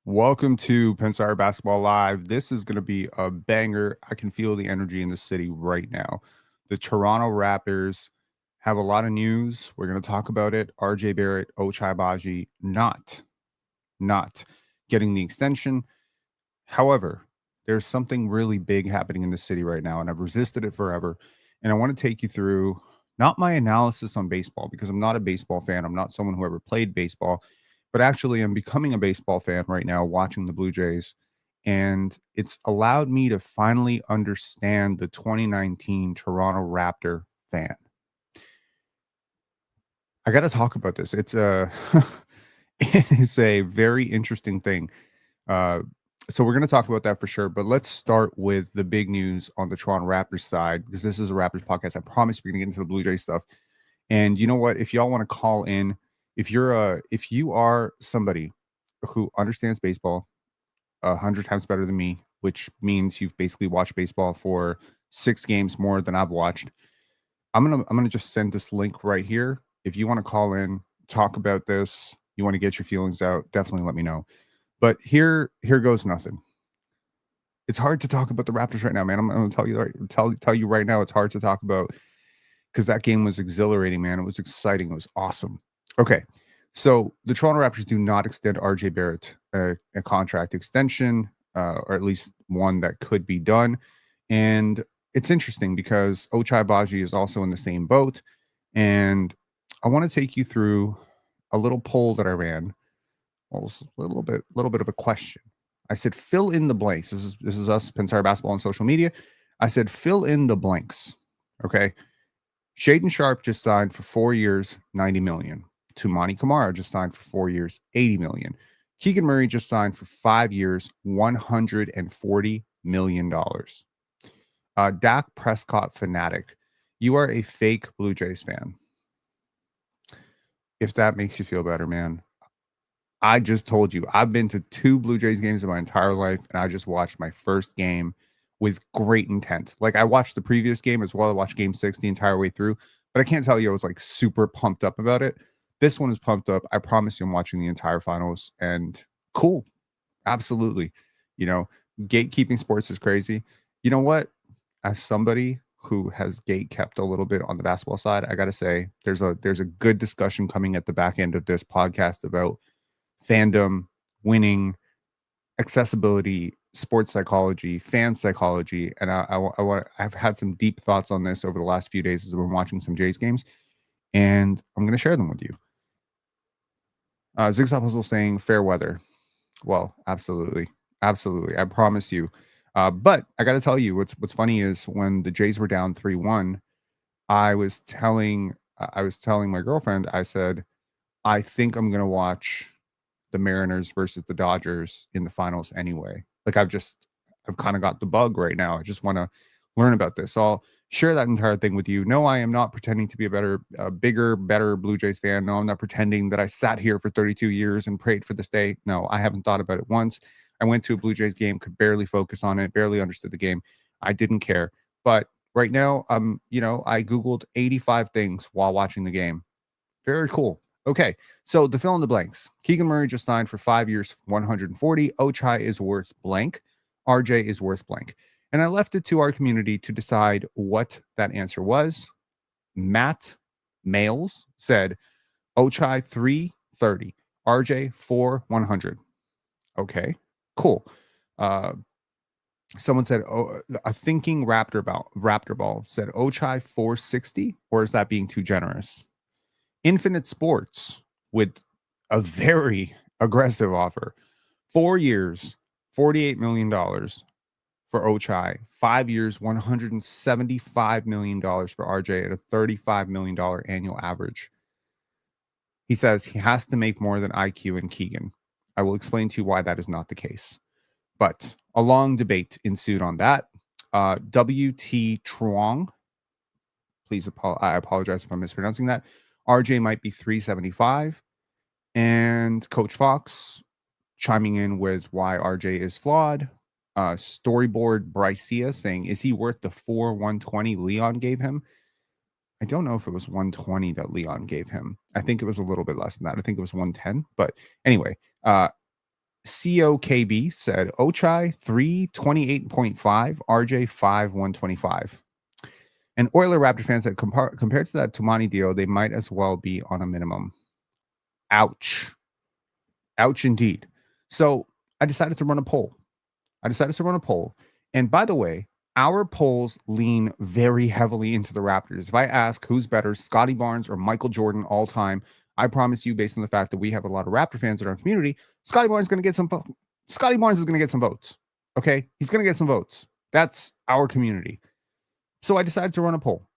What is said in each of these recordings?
Welcome to Pensar Basketball Live. This is going to be a banger. I can feel the energy in the city right now. The Toronto Raptors have a lot of news. We're going to talk about it. RJ Barrett, Ochai Agbaji, not getting the extension. However, there's something really big happening in the city right now, and I've resisted it forever. And I want to take you through not my analysis on baseball because I'm not a baseball fan. I'm not someone who ever played baseball, but actually I'm becoming a baseball fan right now watching the Blue Jays. And it's allowed me to finally understand the 2019 Toronto Raptor fan. I got to talk about this. It's a it is a very interesting thing. Uh, so we're going to talk about that for sure. But let's start with the big news on the Toronto Raptors side because this is a Raptors podcast. I promise we're going to get into the Blue Jays stuff. And you know what? If y'all want to call in, if you are somebody who understands baseball 100 times better than me, which means you've basically watched baseball for 6 games more than I've watched, I'm gonna just send this link right here. If you want to call in, talk about this, you want to get your feelings out, definitely let me know. But here goes nothing. It's hard to talk about the Raptors right now, man. I'm gonna tell you right now, it's hard to talk about because that game was exhilarating, man. It was exciting. It was awesome. Okay, so the Toronto Raptors do not extend RJ Barrett a contract extension, or at least one that could be done. And it's interesting because Ochai Agbaji is also in the same boat. And I want to take you through a little poll that I ran. Well, it was a little bit of a question. I said, fill in the blanks. This is us, Pensar Basketball on social media. I said, fill in the blanks. Okay. Shaden Sharp just signed for 4 years, $90 million. Tumani Kamara just signed for 4 years, $80 million. Keegan Murray just signed for 5 years, $140 million. Dak Prescott fanatic. You are a fake Blue Jays fan. If that makes you feel better, man. I just told you, I've been to 2 Blue Jays games in my entire life, and I just watched my first game with great intent. Like, I watched the previous game as well. I watched game 6 the entire way through, but I can't tell you I was, like, super pumped up about it. This one is pumped up. I promise you I'm watching the entire finals, and cool. Absolutely. You know, gatekeeping sports is crazy. You know what? As somebody who has gate kept a little bit on the basketball side, I got to say there's a good discussion coming at the back end of this podcast about fandom, winning, accessibility, sports psychology, fan psychology, and I've had some deep thoughts on this over the last few days as I've been watching some Jays games, and I'm going to share them with you. Zigzag Puzzle saying fair weather. Well, absolutely, I promise you. But I got to tell you, what's funny is when the Jays were down 3-1, I was telling my girlfriend, I said, I think I'm going to watch the Mariners versus the Dodgers in the finals anyway. Like I've kind of got the bug right now. I just want to learn about this. So I'll share that entire thing with you. No, I am not pretending to be bigger, better Blue Jays fan. No, I'm not pretending that I sat here for 32 years and prayed for this day. No, I haven't thought about it once. I went to a Blue Jays game, could barely focus on it, barely understood the game. I didn't care. But right now, I Googled 85 things while watching the game. Very cool. Okay, so the fill in the blanks. Keegan Murray just signed for 5 years, 140. Ochai is worth blank. RJ is worth blank. And I left it to our community to decide what that answer was. Matt Males said Ochai 330, RJ 400. Okay, cool. Someone said, a thinking Raptor ball said Ochai 460, or is that being too generous? Infinite Sports with a very aggressive offer. 4 years, $48 million for Ochai. 5 years, $175 million for RJ at a $35 million annual average. He says he has to make more than IQ and Keegan. I will explain to you why that is not the case. But a long debate ensued on that. W.T. Truong, please, I apologize if I'm mispronouncing that. RJ might be 375. And Coach Fox chiming in with why RJ is flawed. Storyboard Brycia saying, is he worth the 120 Leon gave him? I don't know if it was 120 that Leon gave him. I think it was a little bit less than that. I think it was 110. But anyway, COKB said Ochai 328.5, RJ 5 125. And Oiler Raptor fans said compared to that Tumani deal, they might as well be on a minimum. Ouch. Ouch indeed. So I decided to run a poll. And by the way, our polls lean very heavily into the Raptors. If I ask who's better, Scottie Barnes or Michael Jordan all time, I promise you, based on the fact that we have a lot of Raptor fans in our community, Scottie Barnes is going to get some votes. Okay? He's going to get some votes. That's our community. So I decided to run a poll.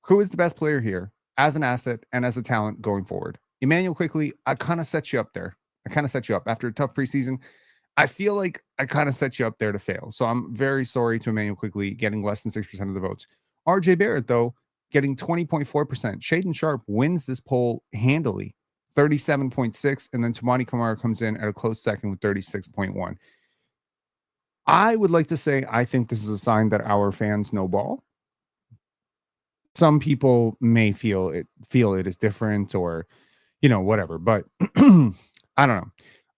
Who is the best player here as an asset and as a talent going forward? Emmanuel, quickly, I kind of set you up there. After a tough preseason. I feel like I kind of set you up there to fail. So I'm very sorry to Emmanuel Quickly getting less than 6% of the votes. RJ Barrett, though, getting 20.4%. Shaedon Sharpe wins this poll handily, 37.6%. And then Toumani Camara comes in at a close second with 36.1%. I would like to say I think this is a sign that our fans know ball. Some people may feel it is different or, whatever. But I don't know.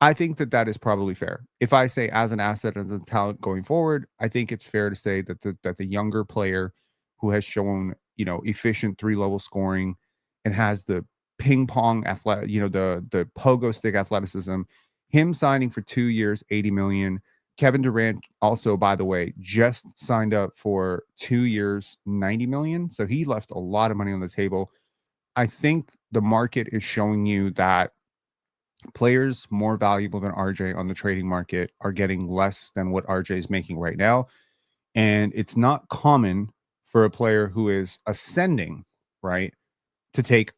I think that is probably fair. If I say as an asset, as a talent going forward, I think it's fair to say that the younger player who has shown, efficient 3-level scoring and has the ping pong athletic, the pogo stick athleticism, him signing for 2 years, $80 million. Kevin Durant also, by the way, just signed up for 2 years, $90 million. So he left a lot of money on the table. I think the market is showing you that players more valuable than RJ on the trading market are getting less than what RJ is making right now. And it's not common for a player who is ascending, right, to take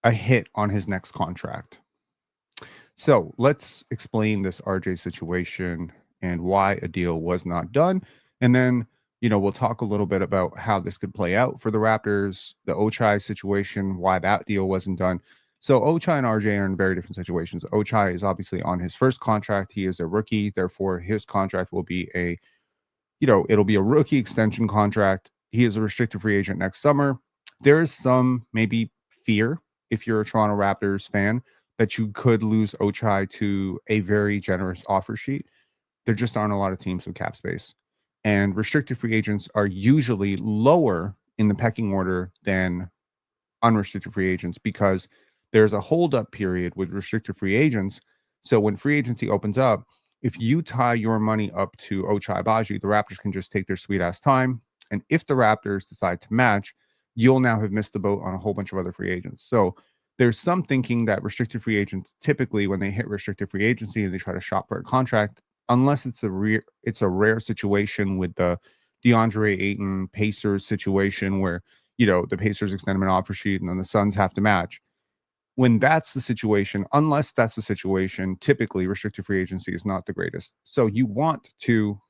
a hit on his next contract. So let's explain this RJ situation and why a deal was not done. And then, we'll talk a little bit about how this could play out for the Raptors, the Ochai situation, why that deal wasn't done. So Ochai and RJ are in very different situations. Ochai is obviously on his first contract. He is a rookie. Therefore, his contract will be it'll be a rookie extension contract. He is a restricted free agent next summer. There is some maybe fear, if you're a Toronto Raptors fan, that you could lose Ochai to a very generous offer sheet. There just aren't a lot of teams with cap space. And restricted free agents are usually lower in the pecking order than unrestricted free agents because there's a holdup period with restricted free agents. So when free agency opens up, if you tie your money up to Ochai Agbaji, the Raptors can just take their sweet ass time. And if the Raptors decide to match, you'll now have missed the boat on a whole bunch of other free agents. So there's some thinking that restricted free agents, typically when they hit restricted free agency and they try to shop for a contract, unless it's a rare situation with the DeAndre Ayton Pacers situation where, the Pacers extend them an offer sheet and then the Suns have to match. When that's the situation, unless that's the situation, typically restricted free agency is not the greatest. So you want to,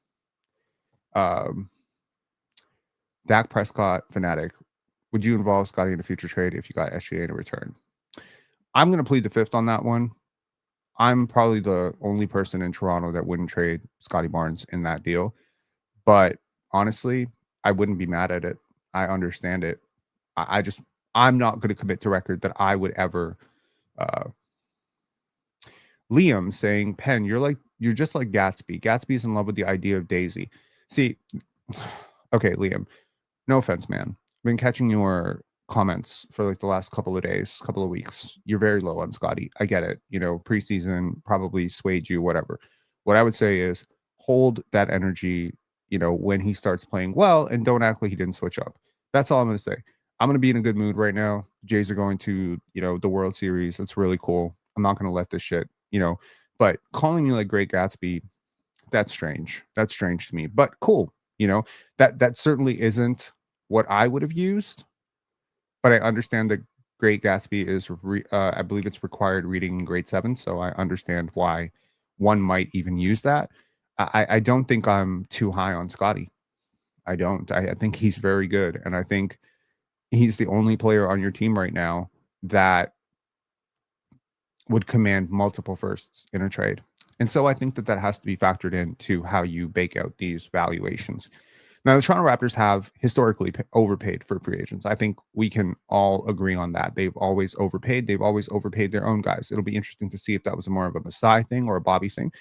Dak Prescott fanatic, would you involve Scottie in a future trade if you got SGA in return? I'm going to plead the fifth on that one. I'm probably the only person in Toronto that wouldn't trade Scottie Barnes in that deal. But honestly, I wouldn't be mad at it. I understand it. I'm not going to commit to record that I would ever. Liam saying, Penn, you're just like Gatsby. Gatsby's in love with the idea of Daisy. See, okay, Liam, no offense, man. I've been catching your comments for the last couple of weeks. You're very low on Scottie. I get it. Preseason probably swayed you, whatever. What I would say is hold that energy, when he starts playing well and don't act like he didn't switch up. That's all I'm going to say. I'm going to be in a good mood right now. Jays are going to, the World Series. That's really cool. I'm not going to let this shit, but calling me like Great Gatsby, that's strange. That's strange to me, but cool. That certainly isn't what I would have used, but I understand that Great Gatsby is, I believe it's required reading in grade 7. So I understand why one might even use that. I don't think I'm too high on Scottie. I don't. I think he's very good. And I think he's the only player on your team right now that would command multiple firsts in a trade. And so I think that has to be factored into how you bake out these valuations. Now, the Toronto Raptors have historically overpaid for free agents. I think we can all agree on that. They've always overpaid. They've always overpaid their own guys. It'll be interesting to see if that was more of a Masai thing or a Bobby thing.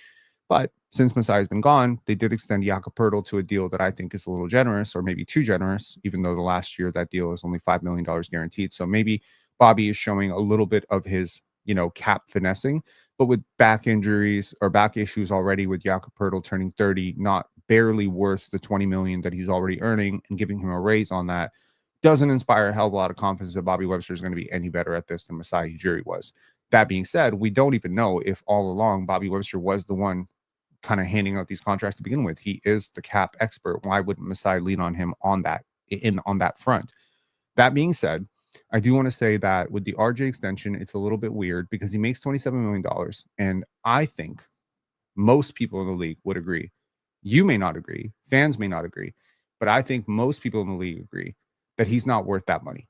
But since Masai's been gone, they did extend Jakob to a deal that I think is a little generous, or maybe too generous, even though the last year that deal is only $5 million guaranteed. So maybe Bobby is showing a little bit of his, cap finessing. But with back injuries or back issues already, with Jakob turning 30, not barely worth the 20 million that he's already earning, and giving him a raise on that doesn't inspire a hell of a lot of confidence that Bobby Webster is going to be any better at this than Masai Ujiri was. That being said, we don't even know if all along Bobby Webster was the one kind of handing out these contracts to begin with. He is the cap expert. Why wouldn't Masai lean on him on that front? That being said, I do want to say that with the RJ extension, it's a little bit weird because he makes $27 million. And I think most people in the league would agree. You may not agree. Fans may not agree. But I think most people in the league agree that he's not worth that money.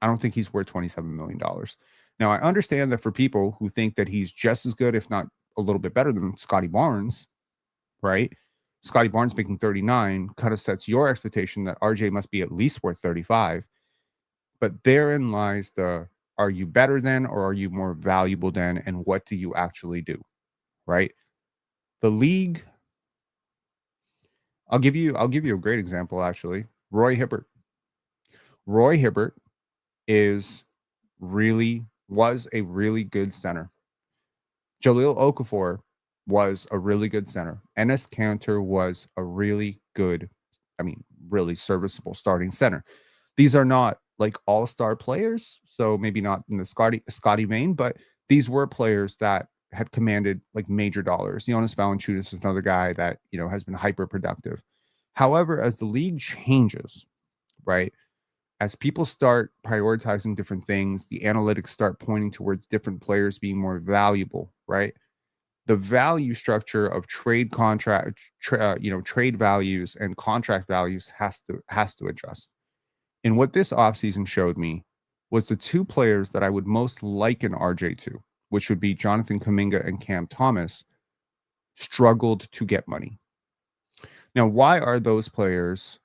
I don't think he's worth $27 million. Now, I understand that for people who think that he's just as good, if not a little bit better than Scottie Barnes, right? Scottie Barnes making 39 kind of sets your expectation that RJ must be at least worth 35. But therein lies the, are you better than, or are you more valuable than, and what do you actually do, right? The league, I'll give you a great example, actually. Roy Hibbert. Roy Hibbert was a really good center. Jahlil Okafor was a really good center. Enes Kanter was a really good, really serviceable starting center. These are not like all-star players, so maybe not in the Scottie vein, but these were players that had commanded like major dollars. Jonas Valanciunas is another guy that, has been hyper productive. However, as the league changes, right, as people start prioritizing different things, the analytics start pointing towards different players being more valuable, right? The value structure of trade values and contract values has to adjust. And what this offseason showed me was the two players that I would most liken RJ to, which would be Jonathan Kuminga and Cam Thomas, struggled to get money. Now, why are those players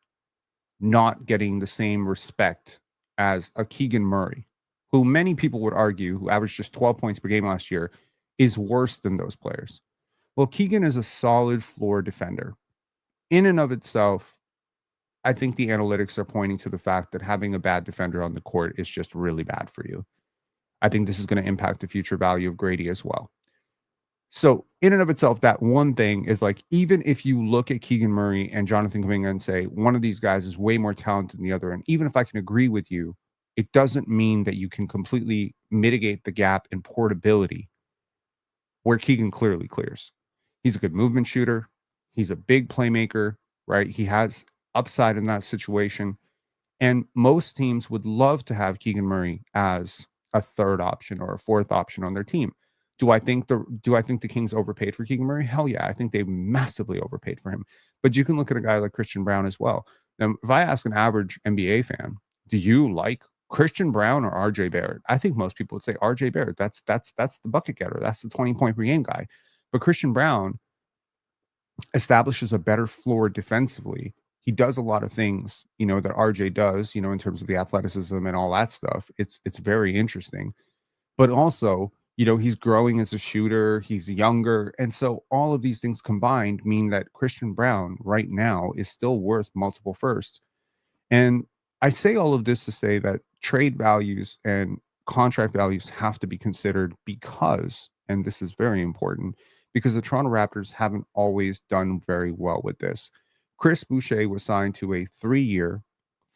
not getting the same respect as a Keegan Murray, who many people would argue, who averaged just 12 points per game last year, is worse than those players? Well, Keegan is a solid floor defender. In and of itself, I think the analytics are pointing to the fact that having a bad defender on the court is just really bad for you. I think this is going to impact the future value of Gradey as well. So in and of itself, that one thing is like, even if you look at Keegan Murray and Jonathan Kuminga and say one of these guys is way more talented than the other, and even if I can agree with you, it doesn't mean that you can completely mitigate the gap in portability where Keegan clearly clears. He's a good movement shooter. He's a big playmaker, right? He has upside in that situation. And most teams would love to have Keegan Murray as a third option or a fourth option on their team. Do I think the Kings overpaid for Keegan Murray? Hell yeah, I think they massively overpaid for him. But you can look at a guy like Christian Braun as well. Now, if I ask an average NBA fan, do you like Christian Braun or RJ Barrett? I think most people would say RJ Barrett. That's the bucket getter. That's the 20-point per game guy. But Christian Braun establishes a better floor defensively. He does a lot of things, that RJ does, in terms of the athleticism and all that stuff. It's very interesting. But also, he's growing as a shooter, he's younger. And so all of these things combined mean that Christian Braun right now is still worth multiple firsts. And I say all of this to say that trade values and contract values have to be considered because, and this is very important, because the Toronto Raptors haven't always done very well with this. Chris Boucher was signed to a 3-year,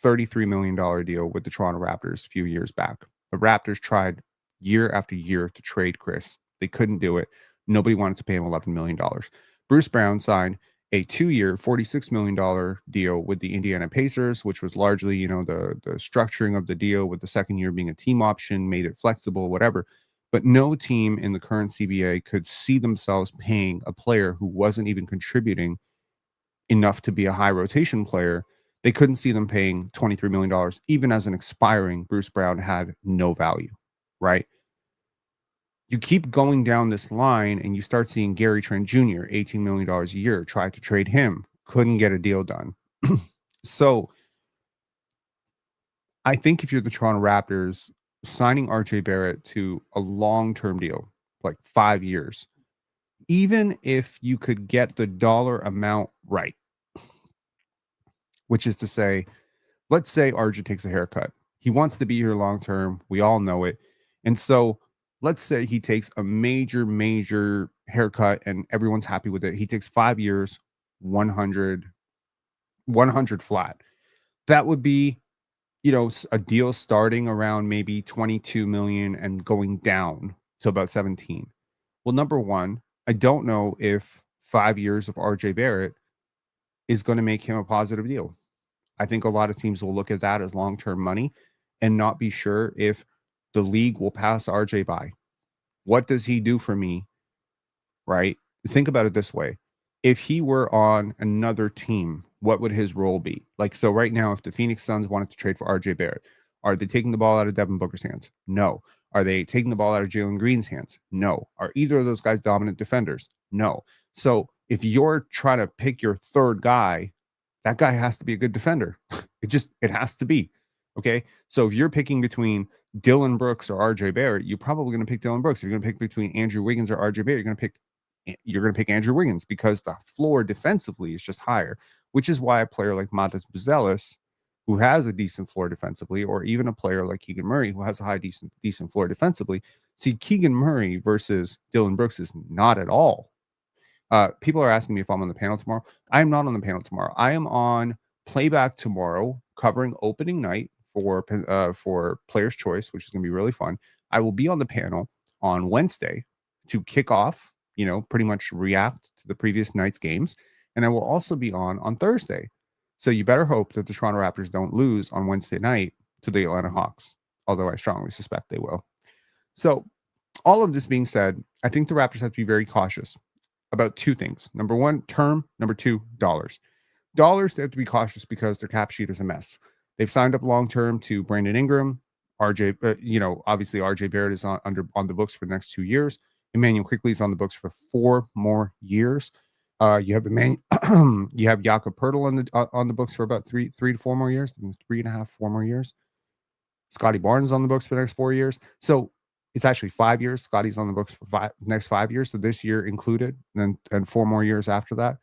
$33 million deal with the Toronto Raptors a few years back. The Raptors tried year after year to trade Chris. They couldn't do it. Nobody wanted to pay him $11 million. Bruce Brown signed a 2-year, $46 million deal with the Indiana Pacers, which was largely, the structuring of the deal with the second year being a team option, made it flexible, whatever. But no team in the current CBA could see themselves paying a player who wasn't even contributing enough to be a high rotation player. They couldn't see them paying $23 million. Even as an expiring, Bruce Brown had no value, right? You keep going down this line and you start seeing Gary Trent Jr., $18 million a year, try to trade him, couldn't get a deal done. So I think if you're the Toronto Raptors, signing RJ Barrett to a long-term deal, like 5 years, even if you could get the dollar amount right, which is to say, let's say RJ takes a haircut. He wants to be here long term. We all know it. And so let's say he takes a major, major haircut and everyone's happy with it. He takes 5 years, 100, 100 flat. That would be, a deal starting around maybe 22 million and going down to about 17. Well, number one, I don't know if 5 years of RJ Barrett is going to make him a positive deal. I think a lot of teams will look at that as long-term money and not be sure if the league will pass RJ by. What does he do for me, right? Think about it this way. If he were on another team, what would his role be? Like, so right now, if the Phoenix Suns wanted to trade for RJ Barrett, are they taking the ball out of Devin Booker's hands? No. Are they taking the ball out of Jalen Green's hands? No. Are either of those guys dominant defenders? No. So if you're trying to pick your third guy, that guy has to be a good defender. It has to be. Okay. So if you're picking between Dylan Brooks or RJ Barrett, you're probably going to pick Dylan Brooks. If you're going to pick between Andrew Wiggins or RJ Barrett, you're going to pick Andrew Wiggins because the floor defensively is just higher, which is why a player like Matas Buzelis, who has a decent floor defensively, or even a player like Keegan Murray, who has a decent floor defensively, see Keegan Murray versus Dylan Brooks is not at all. People are asking me if I'm on the panel tomorrow. I am not on the panel tomorrow. I am on playback tomorrow, covering opening night for Player's Choice, which is going to be really fun. I will be on the panel on Wednesday to kick off, pretty much react to the previous night's games, and I will also be on Thursday. So you better hope that the Toronto Raptors don't lose on Wednesday night to the Atlanta Hawks, although I strongly suspect they will. So all of this being said, I think the Raptors have to be very cautious about two things. Number one, term. Number two, dollars. Dollars, they have to be cautious because their cap sheet is a mess. They've signed up long-term to Brandon Ingram. RJ, obviously RJ Barrett is on the books for the next 2 years. Emmanuel Quickley is on the books for 4 more years. You have you have Jakob Poeltl on the books for about three to 4 more years, 3.5, 4 more years. Scottie Barnes on the books for the next 4 years. So it's actually 5 years. Scottie's on the books for next 5 years. So this year included, and 4 more years after that.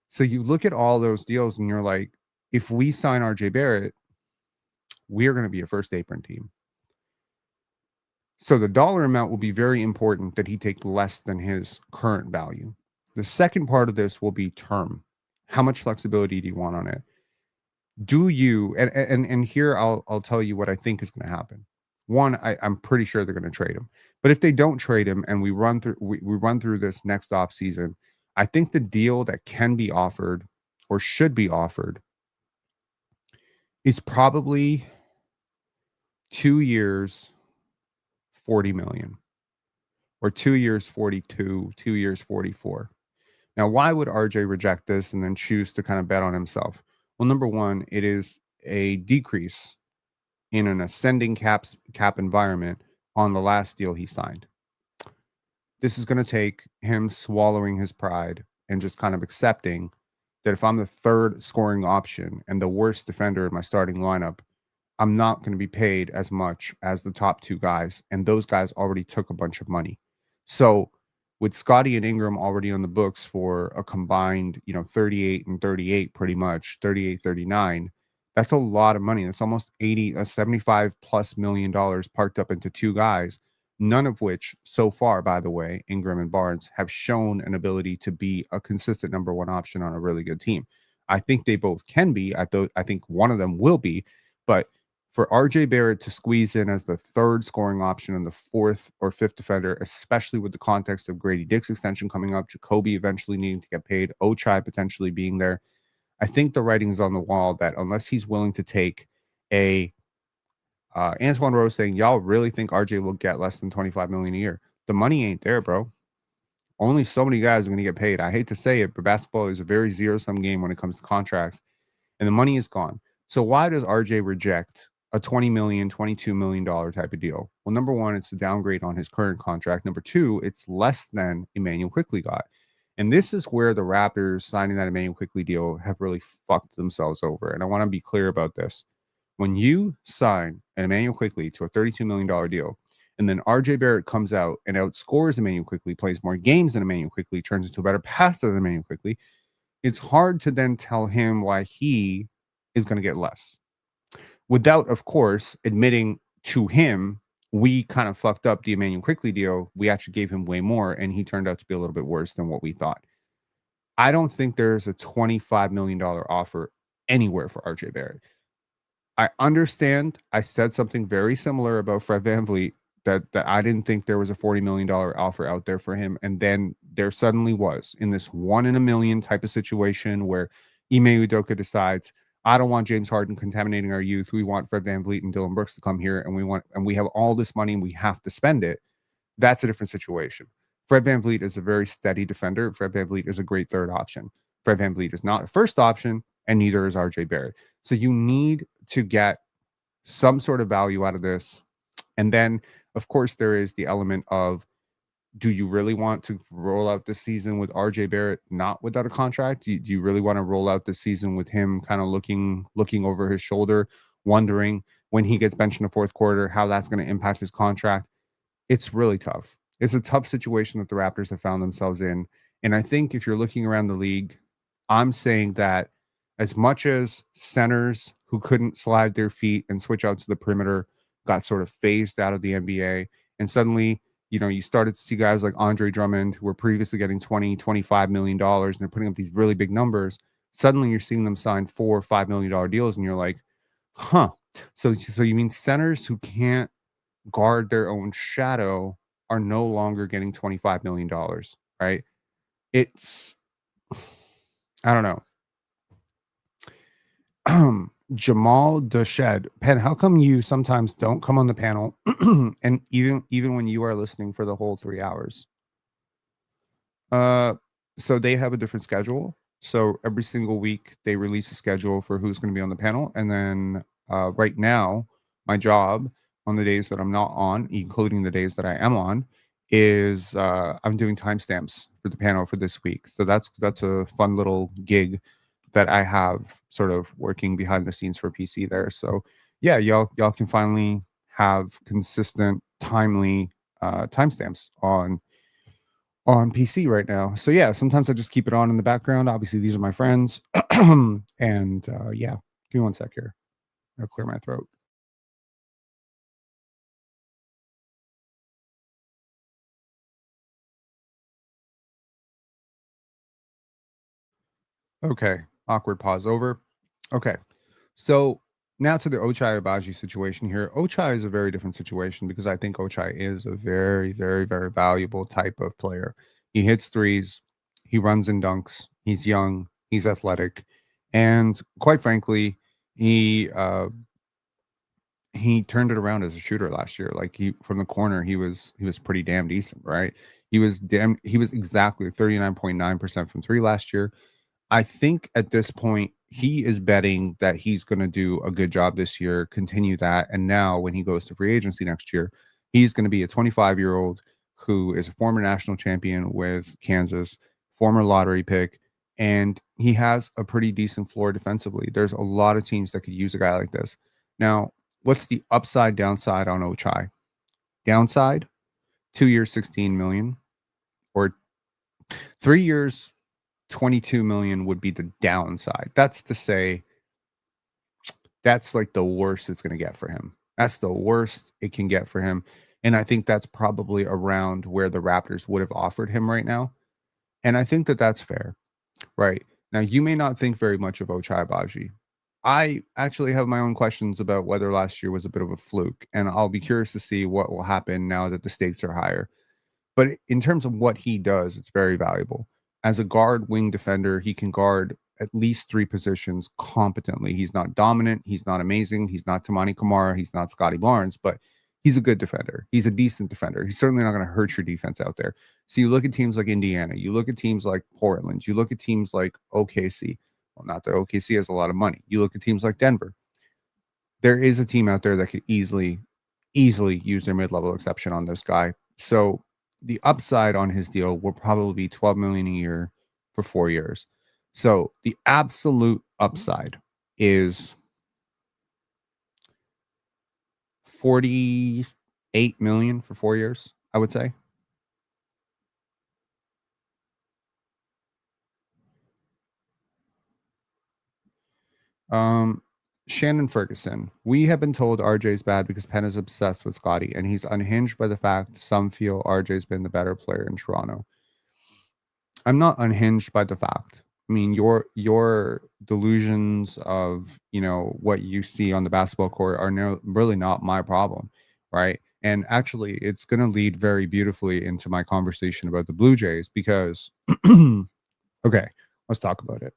So you look at all those deals and you're like, if we sign RJ Barrett, we're going to be a first apron team. So the dollar amount will be very important that he take less than his current value. The second part of this will be term. How much flexibility do you want on it? Do you, and here I'll tell you what I think is going to happen. One, I'm pretty sure they're going to trade him. But if they don't trade him and we run through this next off season, I think the deal that can be offered or should be offered is probably 2 years, 40 million, or 2 years, 42, 2 years, 44. Now, why would RJ reject this and then choose to kind of bet on himself? Well, number one, it is a decrease in an ascending cap environment on the last deal he signed. This is going to take him swallowing his pride and just kind of accepting that if I'm the third scoring option and the worst defender in my starting lineup, I'm not going to be paid as much as the top 2 guys. And those guys already took a bunch of money. So with Scottie and Ingram already on the books for a combined, 38 and 38, pretty much 38, 39, that's a lot of money. That's almost 75 plus million dollars parked up into 2 guys, none of which so far, by the way, Ingram and Barnes have shown an ability to be a consistent number 1 option on a really good team. I think they both can be. I think one of them will be, but for RJ Barrett to squeeze in as the third scoring option and the 4th or 5th defender, especially with the context of Gradey Dick's extension coming up, Ja'Kobe eventually needing to get paid, Ochai potentially being there, I think the writing's on the wall that unless he's willing to take a Antoine Rose saying, y'all really think RJ will get less than 25 million a year? The money ain't there, bro. Only so many guys are going to get paid. I hate to say it, but basketball is a very zero-sum game when it comes to contracts, and the money is gone. So why does RJ reject a $20 million, $22 million type of deal? Well, number one, it's a downgrade on his current contract. Number two, it's less than Emmanuel Quickley got. And this is where the Raptors signing that Emmanuel Quickley deal have really fucked themselves over. And I want to be clear about this. When you sign an Emmanuel Quickley to a $32 million deal, and then RJ Barrett comes out and outscores Emmanuel Quickley, plays more games than Emmanuel Quickley, turns into a better passer than Emmanuel Quickley, it's hard to then tell him why he is going to get less. Without, of course, admitting to him, we kind of fucked up the Emmanuel Quickley deal. We actually gave him way more, and he turned out to be a little bit worse than what we thought. I don't think there's a $25 million offer anywhere for RJ Barrett. I understand I said something very similar about Fred VanVleet, that I didn't think there was a $40 million offer out there for him. And then there suddenly was, in this 1 in a million type of situation where Ime Udoka decides, I don't want James Harden contaminating our youth. We want Fred VanVleet and Dylan Brooks to come here, and we have all this money and we have to spend it. That's a different situation. Fred VanVleet is a very steady defender. Fred VanVleet is a great third option. Fred VanVleet is not a first option, and neither is RJ Barrett. So you need to get some sort of value out of this. And then, of course, there is the element of, do you really want to roll out this season with RJ Barrett not without a contract? Do you really want to roll out this season with him kind of looking over his shoulder, wondering when he gets benched in the fourth quarter, how that's going to impact his contract? It's really tough. It's a tough situation that the Raptors have found themselves in. And I think if you're looking around the league, I'm saying that as much as centers who couldn't slide their feet and switch out to the perimeter got sort of phased out of the NBA, and suddenly, you started to see guys like Andre Drummond, who were previously getting $20-25 million, and they're putting up these really big numbers. Suddenly you're seeing them sign $4 or $5 million deals, and you're like, huh. So you mean centers who can't guard their own shadow are no longer getting $25 million, right? It's, I don't know. Jamal Dashed, Pen, how come you sometimes don't come on the panel and even when you are listening for the whole 3 hours? So they have a different schedule. So every single week they release a schedule for who's going to be on the panel. And then right now, my job on the days that I'm not on, including the days that I am on, is I'm doing timestamps for the panel for this week. So that's a fun little gig that I have sort of working behind the scenes for PC there. So yeah, y'all can finally have consistent, timely timestamps on PC right now. So yeah, sometimes I just keep it on in the background. Obviously, these are my friends. And yeah, give me one sec here. I'll clear my throat. Okay, awkward pause over. Okay, so now to the Ochai Agbaji situation here. Ochai is a very different situation because I think Ochai is a very, very, very valuable type of player. He hits threes, he runs and dunks, he's young, he's athletic, and quite frankly, he turned it around as a shooter last year. Like, he from the corner, he was pretty damn decent, right? He was exactly 39.9% from three last year. I think at this point, he is betting that he's going to do a good job this year, continue that. And now when he goes to free agency next year, he's going to be a 25-year-old who is a former national champion with Kansas, former lottery pick, and he has a pretty decent floor defensively. There's a lot of teams that could use a guy like this. Now, what's the upside downside on Ochai? Downside, 2 years, 16 million, or 3 years, 22 million would be the downside. That's to say, that's like the worst it's going to get for him. That's the worst it can get for him. And I think that's probably around where the Raptors would have offered him right now. And I think that that's fair, right? Now, you may not think very much of Ochai Agbaji. I actually have my own questions about whether last year was a bit of a fluke, and I'll be curious to see what will happen now that the stakes are higher. But in terms of what he does, it's very valuable. As a guard wing defender, he can guard at least three positions competently. He's not dominant. He's not amazing. He's not Tamani Kamara. He's not Scottie Barnes, but he's a good defender. He's a decent defender. He's certainly not going to hurt your defense out there. So you look at teams like Indiana. You look at teams like Portland. You look at teams like OKC. Well, not that OKC has a lot of money. You look at teams like Denver. There is a team out there that could easily use their mid-level exception on this guy. So the upside on his deal will probably be 12 million a year for 4 years. So the absolute upside is 48 million for 4 years, I would say. Um, Shannon Ferguson. We have been told RJ is bad because Penn is obsessed with Scottie, and he's unhinged by the fact some feel RJ's been the better player in Toronto. I'm not unhinged by the fact. I mean, your delusions of what you see on the basketball court are really not my problem, right? And actually, it's going to lead very beautifully into my conversation about the Blue Jays because, okay, let's talk about it.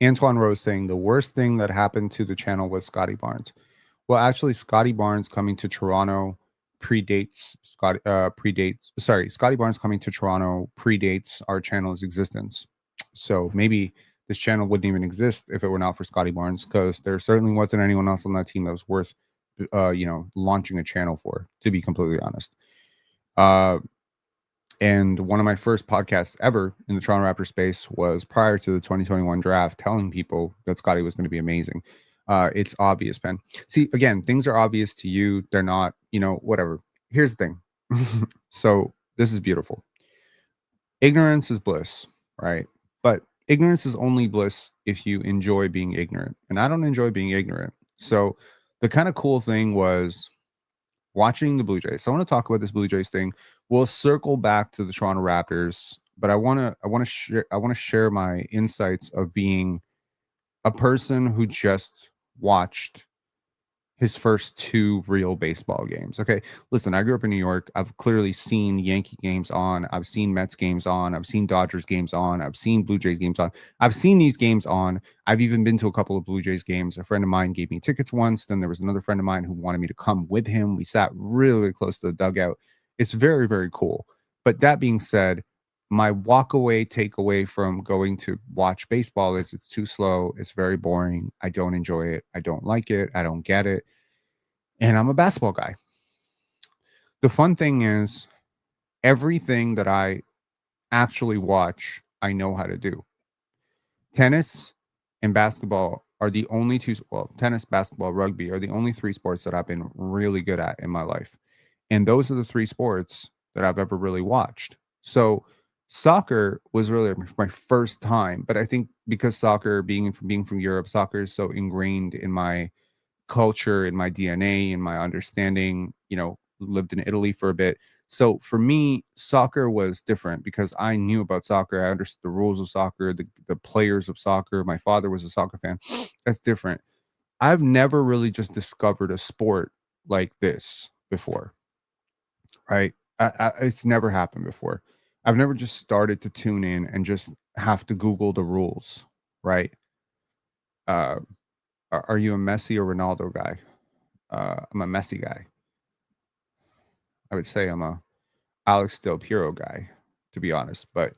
Antoine Rose saying the worst thing that happened to the channel was Scottie Barnes. Well, actually, Scottie Barnes coming to Toronto predates Scottie Barnes coming to Toronto predates our channel's existence. So maybe this channel wouldn't even exist if it were not for Scottie Barnes, because there certainly wasn't anyone else on that team that was worth launching a channel for, to be completely honest. And one of my first podcasts ever in the Toronto Raptors space was prior to the 2021 draft, telling people that Scottie was going to be amazing. It's obvious, Ben. See, again, things are obvious to you. They're not, whatever. Here's the thing. So this is beautiful. Ignorance is bliss, right? But ignorance is only bliss if you enjoy being ignorant. And I don't enjoy being ignorant. So the kind of cool thing was watching the Blue Jays. So I want to talk about this Blue Jays thing. We'll circle back to the Toronto Raptors, but I want to share my insights of being a person who just watched his first 2 real baseball games. Okay, listen, I grew up in New York. I've clearly seen Yankee games on. I've seen Mets games on. I've seen Dodgers games on. I've seen Blue Jays games on. I've seen these games on. I've even been to a couple of Blue Jays games. A friend of mine gave me tickets once. Then there was another friend of mine who wanted me to come with him. We sat really, really close to the dugout. It's very, very cool. But that being said, my takeaway from going to watch baseball is it's too slow. It's very boring. I don't enjoy it. I don't like it. I don't get it. And I'm a basketball guy. The fun thing is everything that I actually watch, I know how to do. Tennis and basketball are the only two, well, tennis, basketball, rugby are the only 3 sports that I've been really good at in my life. And those are the 3 sports that I've ever really watched. So soccer was really my first time, but I think because soccer being from Europe, soccer is so ingrained in my culture, in my DNA, in my understanding, lived in Italy for a bit. So for me, soccer was different because I knew about soccer. I understood the rules of soccer, the players of soccer. My father was a soccer fan. That's different. I've never really just discovered a sport like this before, right? It's never happened before. I've never just started to tune in and just have to Google the rules, right? Uh, are you a Messi or Ronaldo guy? I'm a Messi guy. I would say I'm a Alex Del Piero guy, to be honest. But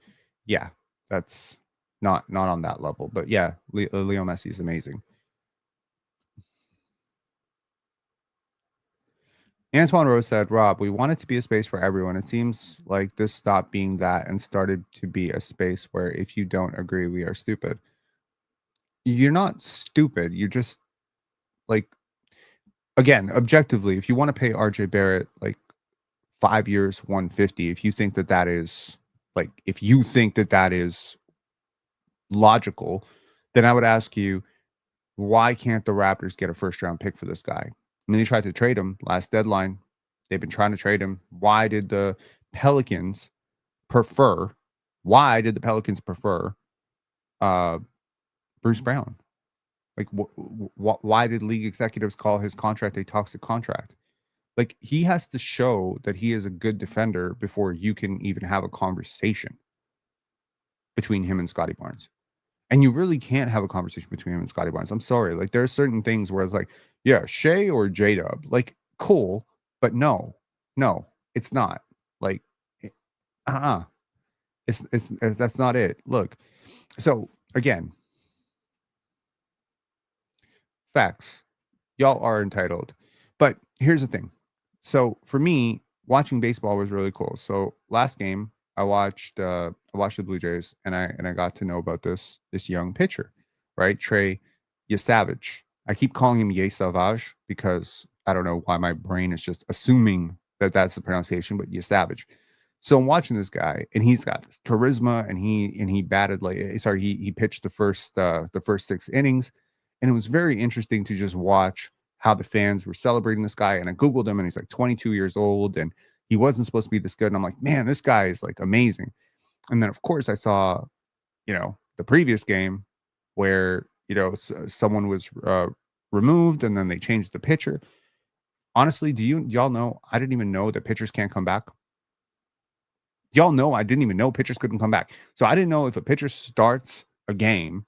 yeah, that's not on that level. But yeah, Leo Messi is amazing. Antoine Rose said, Rob, we want it to be a space for everyone. It seems like this stopped being that and started to be a space where if you don't agree, we are stupid. You're not stupid. You're just like, again, objectively, if you want to pay RJ Barrett like 5 years, 150, if you think that is if you think that is logical, then I would ask you, why can't the Raptors get a first round pick for this guy? I mean, they tried to trade him last deadline. They've been trying to trade him. Why did the Pelicans prefer? Why did the Pelicans prefer uh, Bruce Brown? Like, why did league executives call his contract a toxic contract? Like, he has to show that he is a good defender before you can even have a conversation between him and Scottie Barnes. And you really can't have a conversation between him and Scottie Barnes. I'm sorry. Like, there are certain things where it's like, yeah, Shea or J Dub, like, cool, but no, it's not. Like, uh-uh. It's that's not it. Look, so again, facts. y'all are entitled. But here's the thing. So for me, watching baseball was really cool. So last game, I watched the Blue Jays, and I got to know about this young pitcher, right? Trey Yesavage. I keep calling him Ye Savage because I don't know why my brain is just assuming that that's the pronunciation, but Yesavage. So I'm watching this guy, and he's got this charisma, and he batted like he pitched the first 6 innings, and it was very interesting to just watch how the fans were celebrating this guy. And I googled him, and he's like 22 years old, and he wasn't supposed to be this good. And I'm like, man, this guy is like amazing. And then of course I saw, the previous game where someone was removed, and then they changed the pitcher. Honestly, y'all know I didn't even know that pitchers can't come back. Y'all know I didn't even know pitchers couldn't come back. So I didn't know if a pitcher starts a game,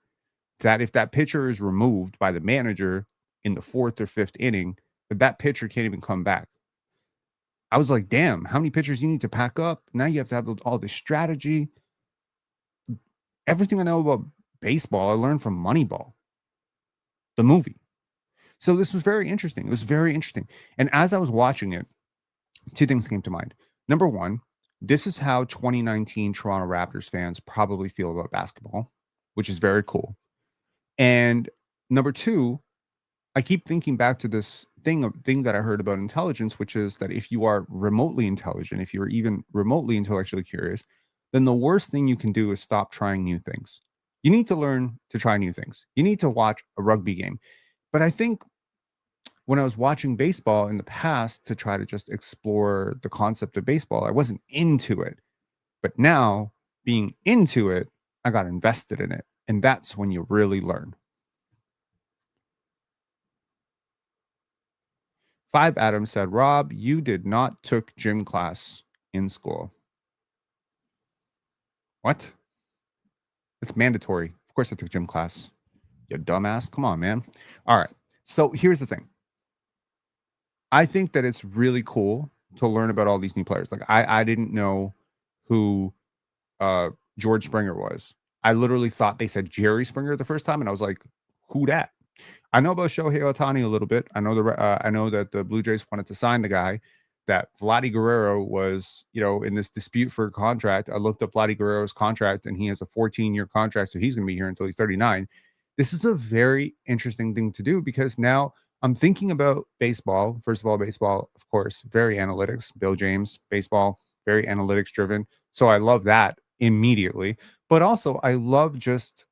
that if that pitcher is removed by the manager in the fourth or fifth inning, that pitcher can't even come back. I was like, damn, how many pitchers you need to pack up? Now you have to have all this strategy. Everything I know about baseball, I learned from Moneyball, the movie. So this was very interesting. It was very interesting. And as I was watching it, two things came to mind. Number one, this is how 2019 Toronto Raptors fans probably feel about basketball, which is very cool. And number two, I keep thinking back to this thing that I heard about intelligence, which is that if you are remotely intelligent, if you're even remotely intellectually curious, then the worst thing you can do is stop trying new things. You need to learn to try new things. You need to watch a rugby game. But I think when I was watching baseball in the past to try to just explore the concept of baseball, I wasn't into it. But now, being into it, I got invested in it. And that's when you really learn. 5 Adam said, Rob, you did not took gym class in school. What? It's mandatory. Of course I took gym class. You dumbass. Come on, man. All right. So here's the thing. I think that it's really cool to learn about all these new players. Like I didn't know who George Springer was. I literally thought they said Jerry Springer the first time, and I was like, who that? I know about Shohei Ohtani a little bit. I know that the Blue Jays wanted to sign the guy. That Vladdy Guerrero was, in this dispute for a contract. I looked up Vladdy Guerrero's contract, and he has a 14-year contract, so he's going to be here until he's 39. This is a very interesting thing to do because now I'm thinking about baseball. First of all, baseball, of course, very analytics. Bill James, baseball, very analytics driven. So I love that immediately. But also, I love just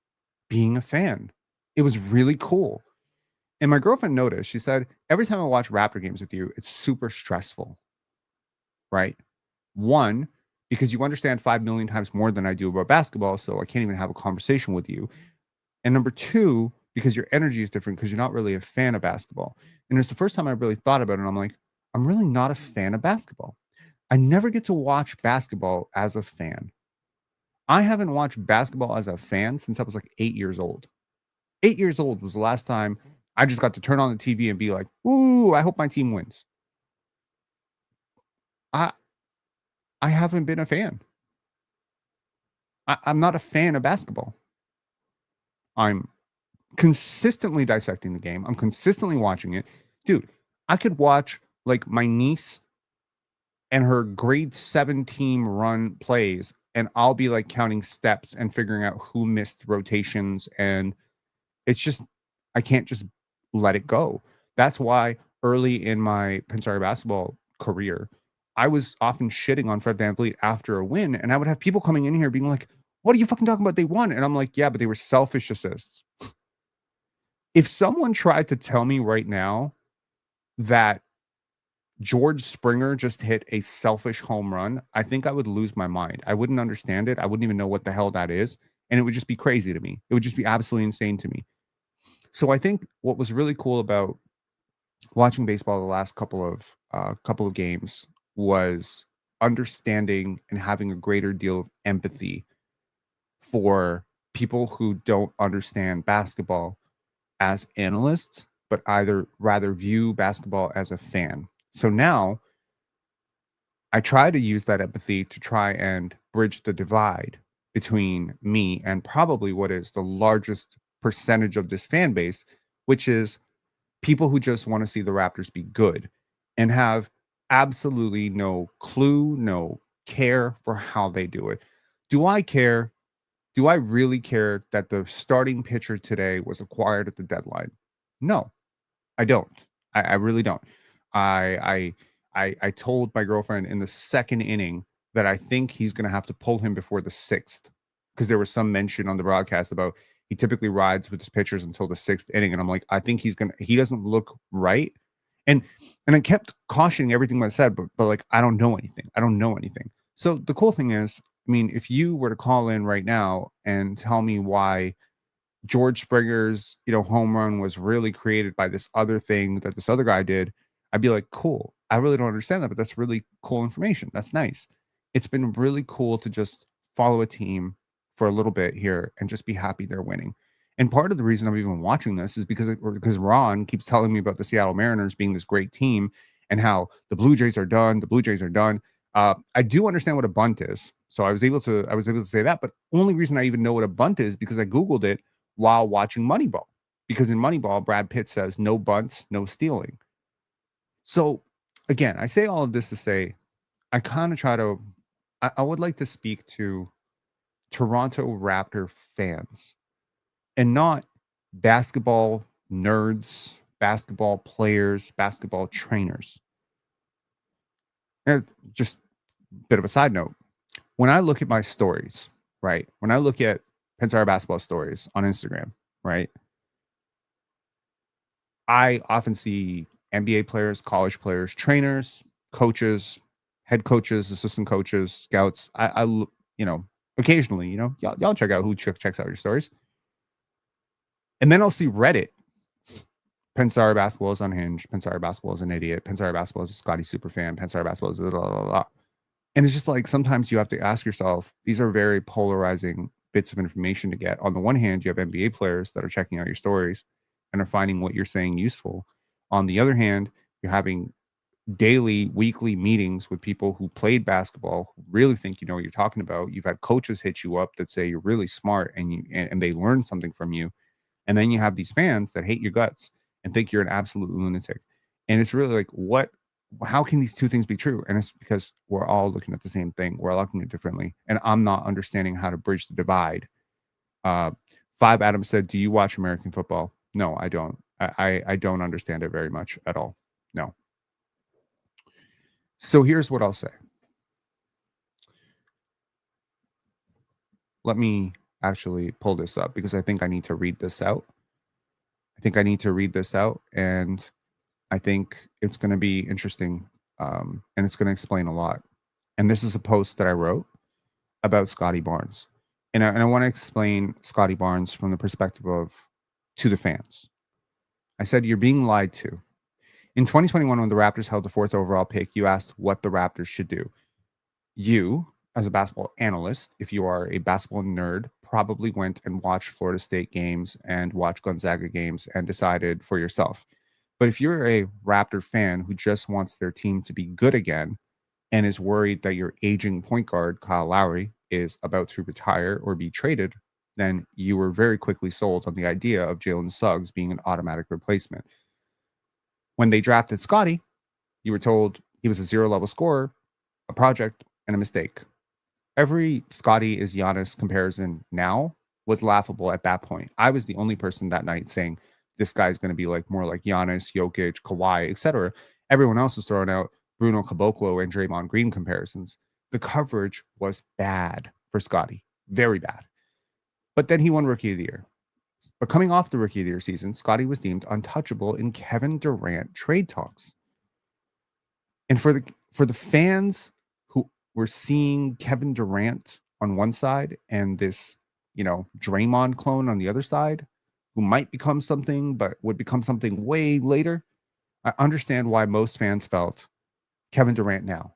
being a fan. It was really cool. And my girlfriend noticed, she said, every time I watch Raptor games with you, it's super stressful, right? One, because you understand 5 million times more than I do about basketball, so I can't even have a conversation with you. And number two, because your energy is different because you're not really a fan of basketball. And it's the first time I really thought about it. And I'm like, I'm really not a fan of basketball. I never get to watch basketball as a fan. I haven't watched basketball as a fan since I was like 8 years old. 8 years old was the last time I just got to turn on the TV and be like, ooh, I hope my team wins. I haven't been a fan. I'm not a fan of basketball. I'm consistently dissecting the game. I'm consistently watching it. Dude, I could watch like my niece and her grade 7 team run plays, and I'll be like counting steps and figuring out who missed rotations. And it's just, I can't just let it go. That's why early in my Pensari basketball career, I was often shitting on Fred VanVleet after a win. And I would have people coming in here being like, what are you fucking talking about? They won. And I'm like, yeah, but they were selfish assists. If someone tried to tell me right now that George Springer just hit a selfish home run, I think I would lose my mind. I wouldn't understand it. I wouldn't even know what the hell that is. And it would just be crazy to me. It would just be absolutely insane to me. So I think what was really cool about watching baseball the last couple of games was understanding and having a greater deal of empathy for people who don't understand basketball as analysts, but either rather view basketball as a fan. So now I try to use that empathy to try and bridge the divide between me and probably what is the largest percentage of this fan base, which is people who just want to see the Raptors be good and have absolutely no clue, no care for how they do it. Do I care? Do I really care that the starting pitcher today was acquired at the deadline? No, I don't. I really don't. I told my girlfriend in the second inning that I think he's going to have to pull him before the sixth, because there was some mention on the broadcast about he typically rides with his pitchers until the sixth inning, and I'm like, I think he doesn't look right, and I kept cautioning everything I said, but like I don't know anything. I don't know anything. So the cool thing is, I mean, if you were to call in right now and tell me why George Springer's, home run was really created by this other thing that this other guy did, I'd be like, cool. I really don't understand that, but that's really cool information. That's nice. It's been really cool to just follow a team for a little bit here and just be happy they're winning. And part of the reason I'm even watching this is because Ron keeps telling me about the Seattle Mariners being this great team and how the Blue Jays are done. The Blue Jays are done. I do understand what a bunt is, so I was able to say that. But only reason I even know what a bunt is because I googled it while watching Moneyball, because in Moneyball, Brad Pitt says no bunts, no stealing. So again, I say all of this to say I kind of I would like to speak to Toronto Raptor fans and not basketball nerds, basketball players, basketball trainers. And just a bit of a side note. When I look at my stories, right? When I look at Pensar basketball stories on Instagram, right? I often see NBA players, college players, trainers, coaches, head coaches, assistant coaches, scouts. Occasionally, y'all check out who checks out your stories. And then I'll see Reddit. Pensar basketball is unhinged. Pensar basketball is an idiot. Pensar basketball is a Scottie superfan. Pensar basketball is blah, blah, blah, blah. And it's just like sometimes you have to ask yourself, these are very polarizing bits of information to get. On the one hand, you have NBA players that are checking out your stories and are finding what you're saying useful. On the other hand, you're having daily, weekly meetings with people who played basketball, who really think you know what you're talking about. You've had coaches hit you up that say you're really smart and they learn something from you. And then you have these fans that hate your guts and think you're an absolute lunatic. And it's really like, how can these two things be true? And it's because we're all looking at the same thing. We're all looking at it differently. And I'm not understanding how to bridge the divide. Five Adams said, do you watch American football? No, I don't. I don't understand it very much at all. No. So here's what I'll say. Let me actually pull this up because I think I need to read this out. And I think it's going to be interesting, and it's going to explain a lot. And this is a post that I wrote about Scottie Barnes. And I want to explain Scottie Barnes from the perspective of to the fans. I said, you're being lied to. In 2021, when the Raptors held the 4th overall pick, you asked what the Raptors should do. You, as a basketball analyst, if you are a basketball nerd, probably went and watched Florida State games and watched Gonzaga games and decided for yourself. But if you're a Raptor fan who just wants their team to be good again and is worried that your aging point guard, Kyle Lowry, is about to retire or be traded, then you were very quickly sold on the idea of Jalen Suggs being an automatic replacement. When they drafted Scottie, you were told he was a zero-level scorer, a project, and a mistake. Every Scottie is Giannis comparison now was laughable at that point. I was the only person that night saying this guy's going to be like more like Giannis, Jokic, Kawhi, etc. Everyone else was throwing out Bruno Caboclo and Draymond Green comparisons. The coverage was bad for Scottie, very bad. But then he won Rookie of the Year. But coming off the Rookie of the Year season, Scottie was deemed untouchable in Kevin Durant trade talks. And for the fans who were seeing Kevin Durant on one side and this, Draymond clone on the other side, who might become something, but would become something way later, I understand why most fans felt Kevin Durant now.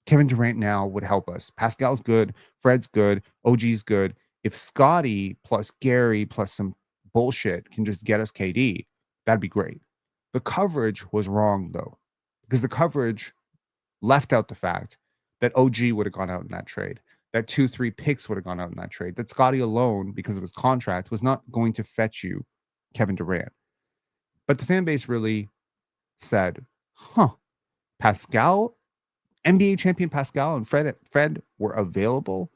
Kevin Durant now would help us. Pascal's good. Fred's good. OG's good. If Scottie plus Gary plus some bullshit can just get us KD, that'd be great. The coverage was wrong, though, because the coverage left out the fact that OG would have gone out in that trade, that 2-3 picks would have gone out in that trade, that Scottie alone, because of his contract, was not going to fetch you Kevin Durant. But the fan base really said, Pascal, NBA champion Pascal and Fred were available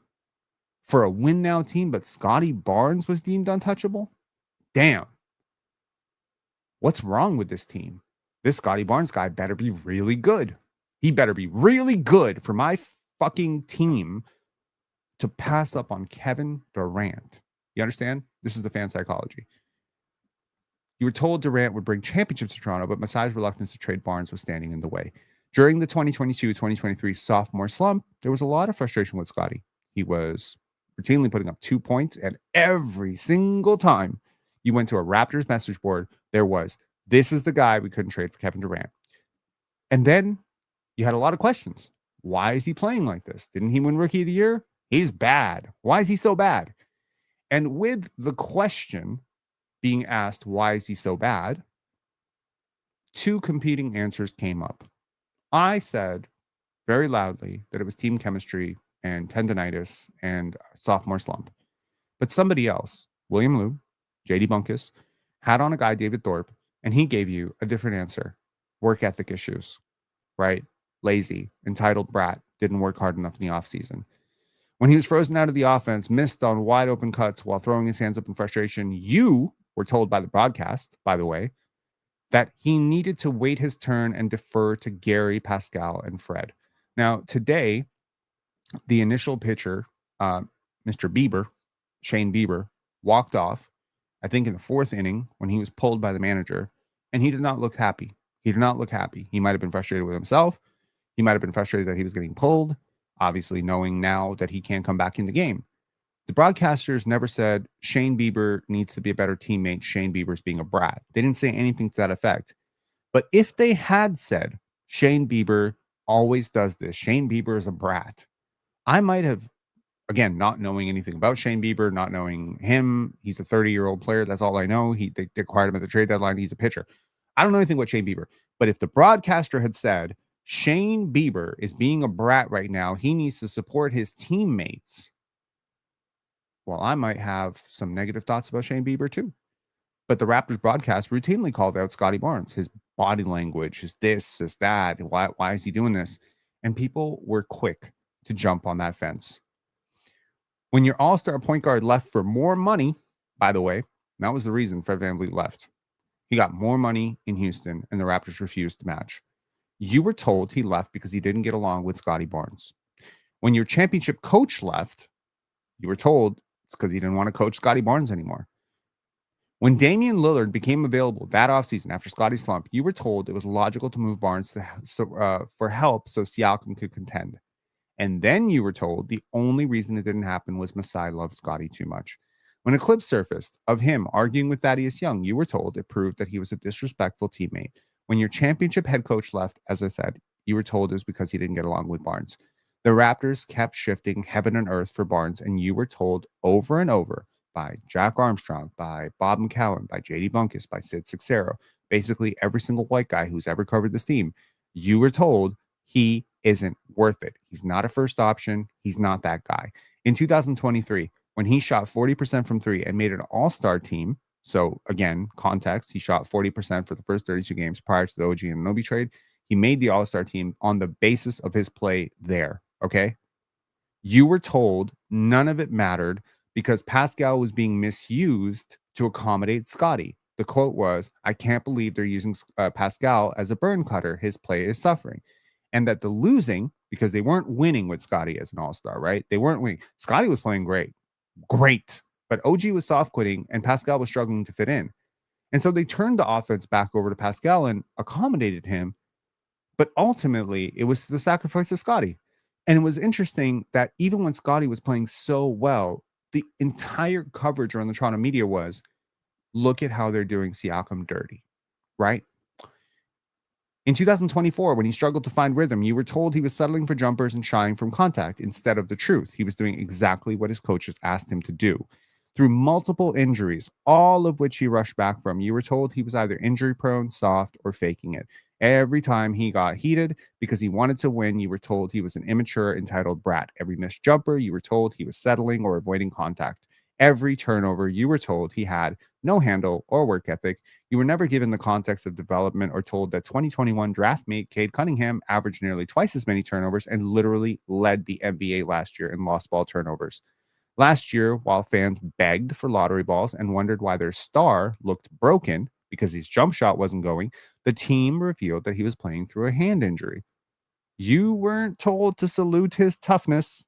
for a win now team, but Scottie Barnes was deemed untouchable? Damn. What's wrong with this team? This Scottie Barnes guy better be really good. He better be really good for my fucking team to pass up on Kevin Durant. You understand? This is the fan psychology. You were told Durant would bring championships to Toronto, but Masai's reluctance to trade Barnes was standing in the way. During the 2022-2023 sophomore slump, there was a lot of frustration with Scottie. He was routinely putting up 2 points, and every single time you went to a Raptors message board, there was, this is the guy we couldn't trade for Kevin Durant. And then you had a lot of questions. Why is he playing like this? Didn't he win Rookie of the Year? He's bad. Why is he so bad? And with the question being asked, why is he so bad? 2 competing answers came up. I said very loudly that it was team chemistry and tendonitis and sophomore slump. But somebody else, William Liu, JD Bunkus, had on a guy, David Thorpe, and he gave you a different answer. Work ethic issues, right? Lazy, entitled brat, didn't work hard enough in the offseason. When he was frozen out of the offense, missed on wide open cuts while throwing his hands up in frustration, you were told by the broadcast, by the way, that he needed to wait his turn and defer to Gary, Pascal, and Fred. Now, today, the initial pitcher, Mr. Bieber, Shane Bieber, walked off, I think in the 4th inning when he was pulled by the manager, and he did not look happy. He did not look happy. He might have been frustrated with himself. He might have been frustrated that he was getting pulled, obviously knowing now that he can't come back in the game. The broadcasters never said Shane Bieber needs to be a better teammate. Shane Bieber's being a brat. They didn't say anything to that effect. But if they had said Shane Bieber always does this, Shane Bieber is a brat, I might have, again, not knowing anything about Shane Bieber, not knowing him. He's a 30-year-old player. That's all I know. They acquired him at the trade deadline. He's a pitcher. I don't know anything about Shane Bieber. But if the broadcaster had said Shane Bieber is being a brat right now, he needs to support his teammates, well, I might have some negative thoughts about Shane Bieber too. But the Raptors broadcast routinely called out Scottie Barnes, his body language, his this, his that. Why is he doing this? And people were quick to jump on that fence. When your all-star point guard left for more money, by the way, that was the reason Fred VanVleet left. He got more money in Houston, and the Raptors refused to match. You were told he left because he didn't get along with Scottie Barnes. When your championship coach left, you were told it's because he didn't want to coach Scottie Barnes anymore. When Damian Lillard became available that offseason after Scottie's slump, you were told it was logical to move Barnes for help so Siakam could contend. And then you were told the only reason it didn't happen was Masai loved Scottie too much. When a clip surfaced of him arguing with Thaddeus Young, you were told it proved that he was a disrespectful teammate. When your championship head coach left, as I said, you were told it was because he didn't get along with Barnes. The Raptors kept shifting heaven and earth for Barnes, and you were told over and over by Jack Armstrong, by Bob McCowan, by JD Bunkus, by Sid Sixero, basically every single white guy who's ever covered this team, you were told he isn't worth it. He's not a first option. He's not that guy. In 2023, when he shot 40% from 3 and made an all-star team, so again, context, he shot 40% for the first 32 games prior to the OG and Anunoby trade. He made the all-star team on the basis of his play there, okay? You were told none of it mattered because Pascal was being misused to accommodate Scottie. The quote was, I can't believe they're using Pascal as a burn cutter. His play is suffering. And that the losing, because they weren't winning with Scottie as an all-star, right? They weren't winning. Scottie was playing great. But OG was soft quitting and Pascal was struggling to fit in. And so they turned the offense back over to Pascal and accommodated him. But ultimately, it was the sacrifice of Scottie. And it was interesting that even when Scottie was playing so well, the entire coverage around the Toronto media was, look at how they're doing Siakam dirty, right? In 2024, when he struggled to find rhythm, you were told he was settling for jumpers and shying from contact instead of the truth. He was doing exactly what his coaches asked him to do. Through multiple injuries, all of which he rushed back from, you were told he was either injury prone, soft, or faking it. Every time he got heated because he wanted to win, you were told he was an immature, entitled brat. Every missed jumper, you were told he was settling or avoiding contact. Every turnover, you were told he had no handle or work ethic. You were never given the context of development or told that 2021 draft mate Cade Cunningham averaged nearly twice as many turnovers and literally led the NBA last year in lost ball turnovers. Last year, while fans begged for lottery balls and wondered why their star looked broken because his jump shot wasn't going, the team revealed that he was playing through a hand injury. You weren't told to salute his toughness.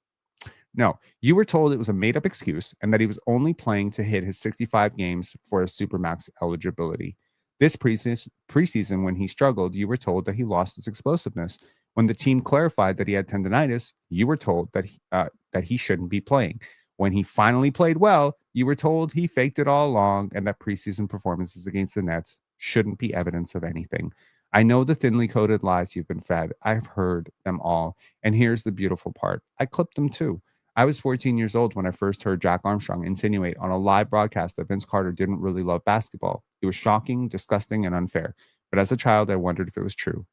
No, you were told it was a made up excuse and that he was only playing to hit his 65 games for a supermax eligibility. This preseason, when he struggled, you were told that he lost his explosiveness. When the team clarified that he had tendonitis, you were told that he shouldn't be playing. When he finally played well, you were told he faked it all along and that preseason performances against the Nets shouldn't be evidence of anything. I know the thinly coated lies you've been fed. I've heard them all. And here's the beautiful part, I clipped them too. I was 14 years old when I first heard Jack Armstrong insinuate on a live broadcast that Vince Carter didn't really love basketball. It was shocking, disgusting, and unfair. But as a child, I wondered if it was true.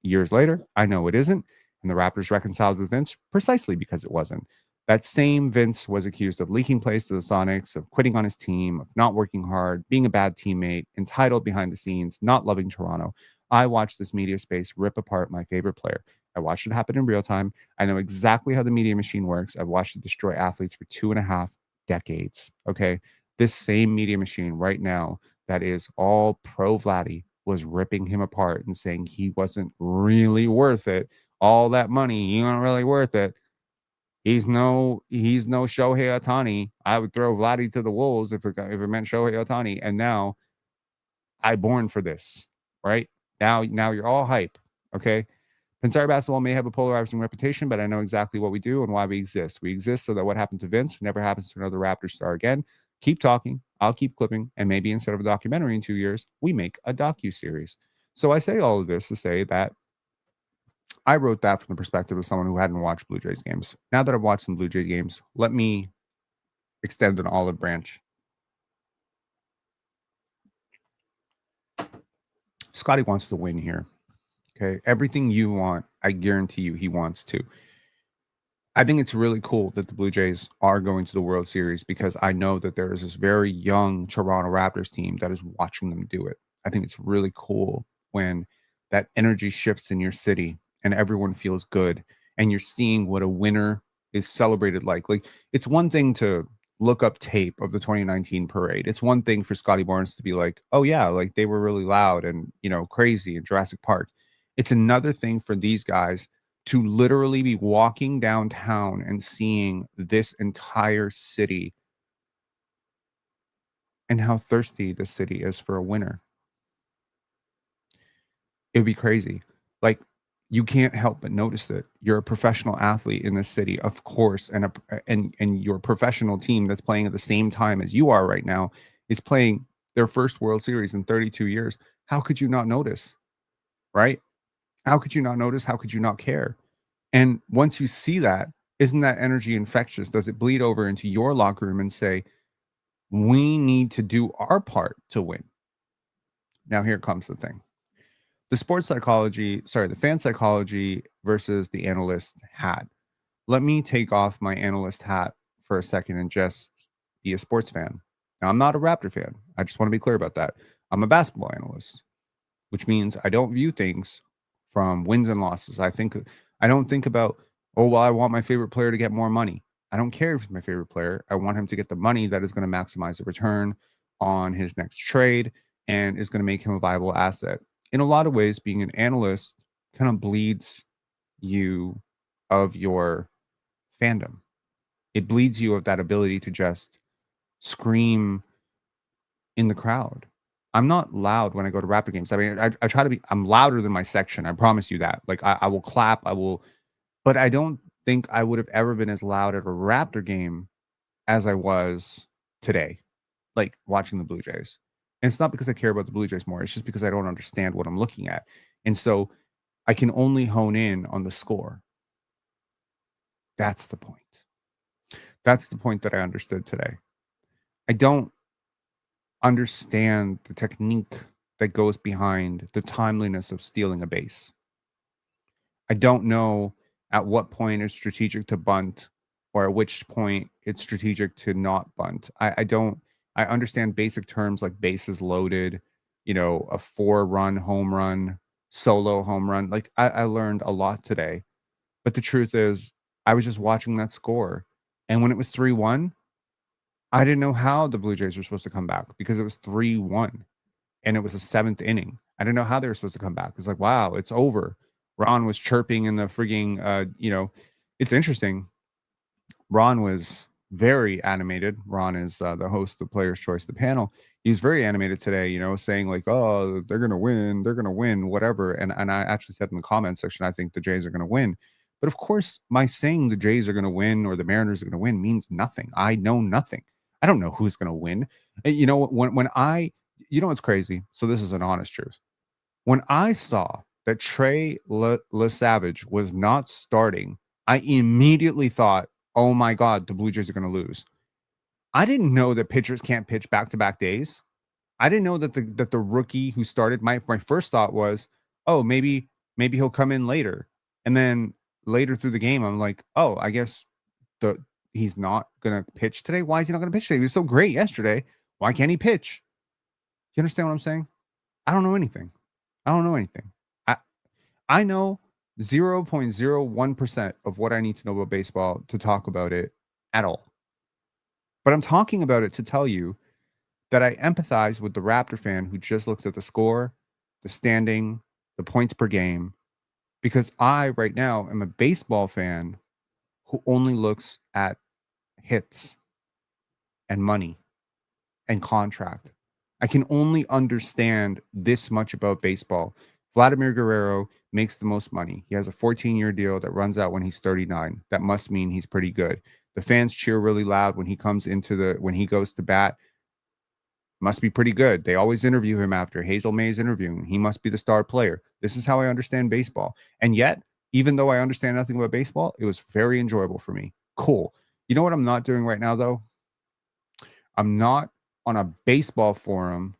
Years later, I know it isn't. And the Raptors reconciled with Vince precisely because it wasn't. That same Vince was accused of leaking plays to the Sonics, of quitting on his team, of not working hard, being a bad teammate, entitled behind the scenes, not loving Toronto. I watched this media space rip apart my favorite player. I watched it happen in real time. I know exactly how the media machine works. I've watched it destroy athletes for 2.5 decades. Okay. This same media machine right now that is all pro Vladdy was ripping him apart and saying he wasn't really worth it. All that money, he wasn't really worth it. He's no Shohei Ohtani. I would throw Vladdy to the wolves if it meant Shohei Ohtani. And now I born for this, right? Now you're all hype. Okay. Pinsari basketball may have a polarizing reputation, but I know exactly what we do and why we exist. We exist so that what happened to Vince never happens to another Raptors star again. Keep talking. I'll keep clipping. And maybe instead of a documentary in 2 years, we make a docu-series. So I say all of this to say that I wrote that from the perspective of someone who hadn't watched Blue Jays games. Now that I've watched some Blue Jays games, let me extend an olive branch. Scottie wants to win here. Okay. Everything you want, I guarantee you he wants to. I think it's really cool that the Blue Jays are going to the World Series because I know that there is this very young Toronto Raptors team that is watching them do it. I think it's really cool when that energy shifts in your city and everyone feels good and you're seeing what a winner is celebrated like. Like, it's one thing to look up tape of the 2019 parade. It's one thing for Scottie Barnes to be like, oh yeah, like they were really loud and, crazy in Jurassic Park. It's another thing for these guys to literally be walking downtown and seeing this entire city and how thirsty the city is for a winner. It would be crazy. Like, you can't help but notice it. You're a professional athlete in this city, of course, and your professional team that's playing at the same time as you are right now is playing their first World Series in 32 years. How could you not notice? Right? How could you not notice? How could you not care? And once you see that, isn't that energy infectious? Does it bleed over into your locker room and say, we need to do our part to win? Now, here comes the thing. The fan psychology versus the analyst hat. Let me take off my analyst hat for a second and just be a sports fan. Now, I'm not a Raptor fan. I just want to be clear about that. I'm a basketball analyst, which means I don't view things from wins and losses. I don't think about, oh, well, I want my favorite player to get more money. I don't care if he's my favorite player. I want him to get the money that is going to maximize the return on his next trade and is going to make him a viable asset. In a lot of ways, being an analyst kind of bleeds you of your fandom. It bleeds you of that ability to just scream in the crowd. I'm not loud when I go to Raptor games. I mean, I try to be, I'm louder than my section. I promise you that. Like, I will clap, but I don't think I would have ever been as loud at a Raptor game as I was today, like watching the Blue Jays. And it's not because I care about the Blue Jays more. It's just because I don't understand what I'm looking at. And so I can only hone in on the score. That's the point. That's the point that I understood today. I don't understand the technique that goes behind the timeliness of stealing a base. I don't know at what point it's strategic to bunt or at which point it's strategic to not bunt. I understand basic terms like bases loaded, a 4-run home run, solo home run. Like I learned a lot today. But the truth is, I was just watching that score. And when it was 3-1, I didn't know how the Blue Jays were supposed to come back because it was 3-1 and it was the seventh inning. I didn't know how they were supposed to come back. It's like, wow, it's over. Ron was chirping in the frigging, it's interesting. Ron was very animated. Ron is the host of Players Choice, the panel. He was very animated today, saying like, "Oh, they're gonna win, whatever." And I actually said in the comment section, I think the Jays are gonna win. But of course, my saying the Jays are gonna win or the Mariners are gonna win means nothing. I know nothing. I don't know who's gonna win. And what's crazy. So this is an honest truth. When I saw that Trey LaSavage was not starting, I immediately thought, "Oh my god, the Blue Jays are going to lose." I didn't know that pitchers can't pitch back-to-back days. I didn't know that the rookie who started, my first thought was, "Oh, maybe he'll come in later." And then later through the game, I'm like, "Oh, I guess the he's not going to pitch today. Why is he not going to pitch today? He was so great yesterday. Why can't he pitch?" You understand what I'm saying? I don't know anything. I don't know anything. I know 0.01% of what I need to know about baseball to talk about it at all. But I'm talking about it to tell you that I empathize with the Raptor fan who just looks at the score, the standing, the points per game, because I, right now, am a baseball fan who only looks at hits and money and contract. I can only understand this much about baseball. Vladimir Guerrero makes the most money. He has a 14-year deal that runs out when he's 39. That must mean he's pretty good. The fans cheer really loud when he when he goes to bat. Must be pretty good. They always interview him after. Hazel May's interviewing. He must be the star player. This is how I understand baseball. And yet, even though I understand nothing about baseball, it was very enjoyable for me. Cool. You know what I'm not doing right now, though? I'm not on a baseball forum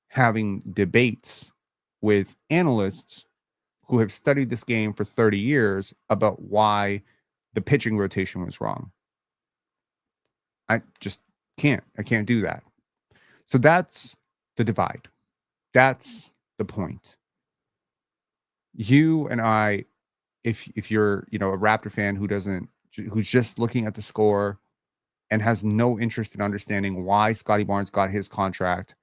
having debates with analysts who have studied this game for 30 years about why the pitching rotation was wrong. I just can't. I can't do that. So that's the divide. That's the point. You and I, if you're, a Raptor fan who's just looking at the score and has no interest in understanding why Scottie Barnes got his contract